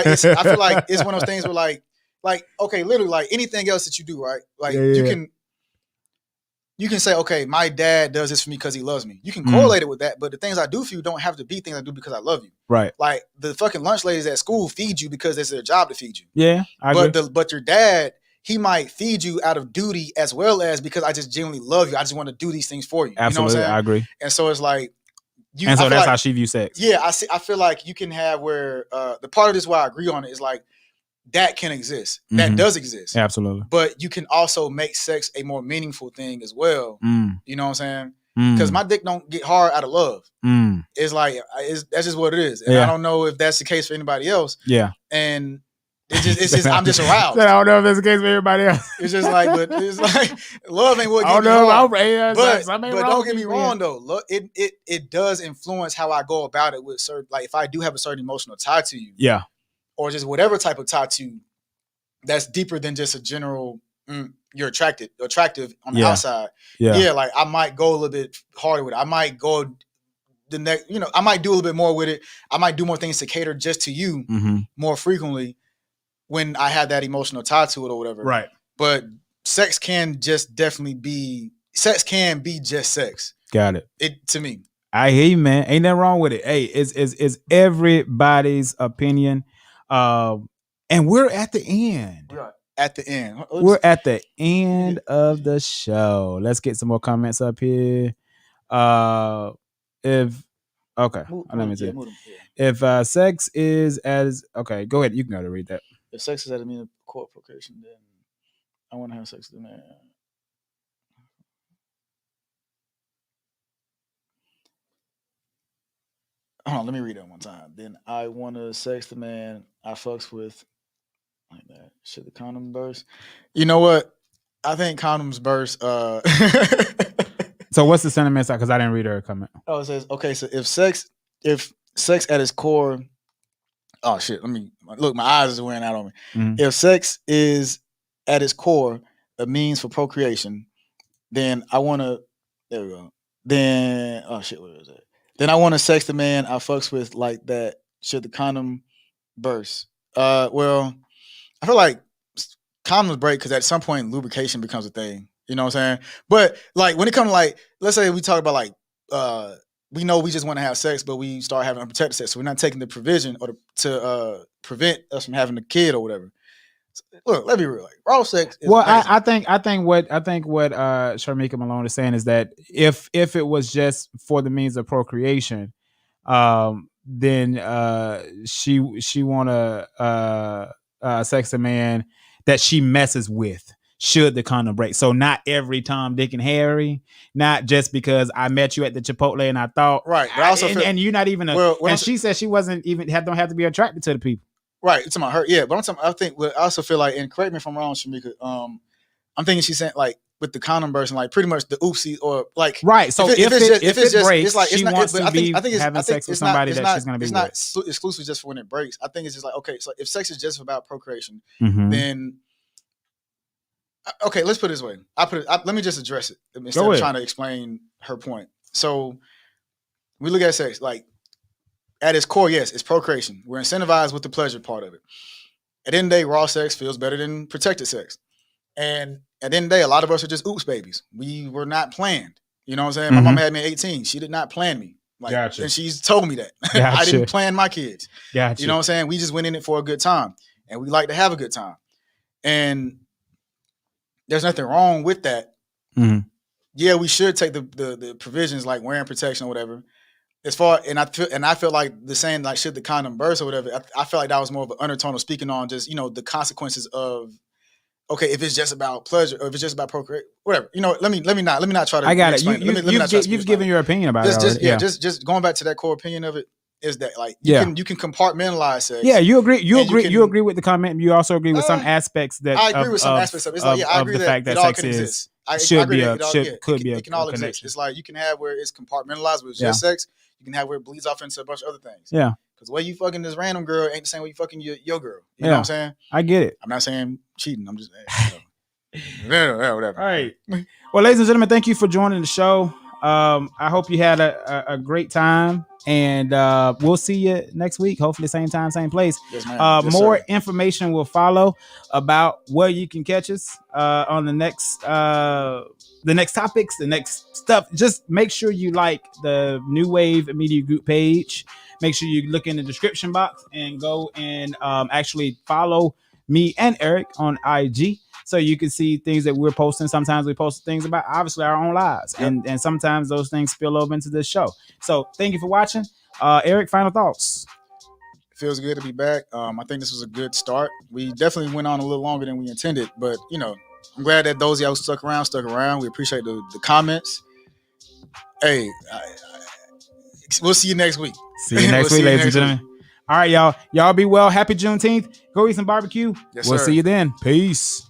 like it's one of those things where like okay, literally like anything else that you do, right? Like you can say, okay, my dad does this for me because he loves me. You can correlate it with that, but the things I do for you don't have to be things I do because I love you. Right. Like the fucking lunch ladies at school feed you because it's their job to feed you. Yeah, I agree. But your dad, he might feed you out of duty as well as because I just genuinely love you. I just want to do these things for you. Absolutely, you know what I'm saying? I agree. And so it's like And so that's how she views sex. Yeah, I feel like you can have where the part of this why I agree on it is like that can exist. That does exist. Absolutely. But you can also make sex a more meaningful thing as well. You know what I'm saying? Because my dick don't get hard out of love. It's like that's just what it is. And I don't know if that's the case for anybody else. Yeah. And it's just I'm just aroused. I don't know if that's the case for everybody else. It's just like, but it's like love ain't what. I don't know. But don't get me wrong though. Look, it does influence how I go about it with certain. Like if I do have a certain emotional tie to you. Yeah. Or just whatever type of tattoo that's deeper than just a general you're attractive on the outside. Yeah, like I might go a little bit harder with it. I might go the next, I might do a little bit more with it. I might do more things to cater just to you more frequently when I have that emotional tie to it or whatever. Right. But sex can just definitely be just sex. Got it. It to me. I hear you, man. Ain't nothing wrong with it. Hey, it's everybody's opinion. And we're at the end. We're at the end. We're at the end of the show. Let's get some more comments up here. Let me see. If sex is as okay, go ahead. You can go to read that. If sex is at a mean core procreation, then I want to have sex with a man. Hold on, let me read that one time. Then I want to sex the man I fucks with like that. Should the condom burst? You know what? I think condoms burst. So what's the sentiment side? Because I didn't read her comment. Oh, it says, okay, so if sex at its core, oh shit, let me look, my eyes is wearing out on me. If sex is at its core a means for procreation, then I want to, there we go. Then, oh shit, what is that? Then I want to sex the man I fucks with like that. Should the condom burst? Well, I feel like condoms break because at some point lubrication becomes a thing. You know what I'm saying? But like when it comes to like, let's say we talk about like, we know we just want to have sex, but we start having unprotected sex. So we're not taking the provision or to prevent us from having a kid or whatever. Look, let's be real. Like raw sex. Well, I think what Sharmika Malone is saying is that if it was just for the means of procreation, then she wanna sex a man that she messes with. Should the condom break? So not every Tom, Dick, and Harry. Not just because I met you at the Chipotle and I thought right. But I also and you're not even and she said she wasn't even don't have to be attracted to the people. Right, it's about her, yeah. But I also feel like, and correct me if I'm wrong, Shamika. I'm thinking she's saying like with the condom burst and like pretty much the oopsie or like right. So if it breaks, it's like she wants to be having sex with somebody that she's going to be with. It's not exclusive just for when it breaks. I think it's just like okay, so if sex is just about procreation, then okay, let's put it this way. Let me just address it instead of trying to explain her point. So we look at sex like. At its core, yes, it's procreation. We're incentivized with the pleasure part of it. At the end of the day, raw sex feels better than protected sex. And at the end of the day, a lot of us are just oops babies. We were not planned. You know what I'm saying? My mom had me at 18. She did not plan me. Like, gotcha. And she's told me that. Gotcha. I didn't plan my kids. Gotcha. You know what I'm saying? We just went in it for a good time. And we like to have a good time. And there's nothing wrong with that. Yeah, we should take the provisions like wearing protection or whatever. As far I feel like the saying like should the condom burst or whatever, I feel like that was more of an undertone of speaking on just the consequences of okay if it's just about pleasure or if it's just about procreate whatever let me not try to. I got it. You've given your opinion about it. Just going back to that core opinion of it is that like you can compartmentalize sex. Yeah, you agree. You agree with the comment. You also agree with some aspects that I agree with some aspects of it. It's like I agree that it all can exist. It can all exist. It's like you can have where it's compartmentalized with just sex. You can have where it bleeds off into a bunch of other things. Yeah. Because the way you fucking this random girl ain't the same way you fucking your girl. You know what I'm saying? I get it. I'm not saying cheating. I'm just whatever. All right. Well, ladies and gentlemen, thank you for joining the show. I hope you had a great time. And we'll see you next week. Hopefully same time, same place. Yes, ma'am. More information will follow about where you can catch us on the next topics, the next stuff. Just make sure you like the New Wave Media Group page. Make sure you look in the description box and go and actually follow me and Erik on IG. so you can see things that we're posting. Sometimes we post things about obviously our own lives, and sometimes those things spill over into this show. So thank you for watching. Erik, final thoughts. It feels good to be back. I think this was a good start. We definitely went on a little longer than we intended, but I'm glad that those of y'all stuck around. We appreciate the comments. Hey, we'll see you next week. See you next week, ladies and gentlemen. All right, y'all. Y'all be well. Happy Juneteenth. Go eat some barbecue. Yes, we'll sir. see you then. Peace.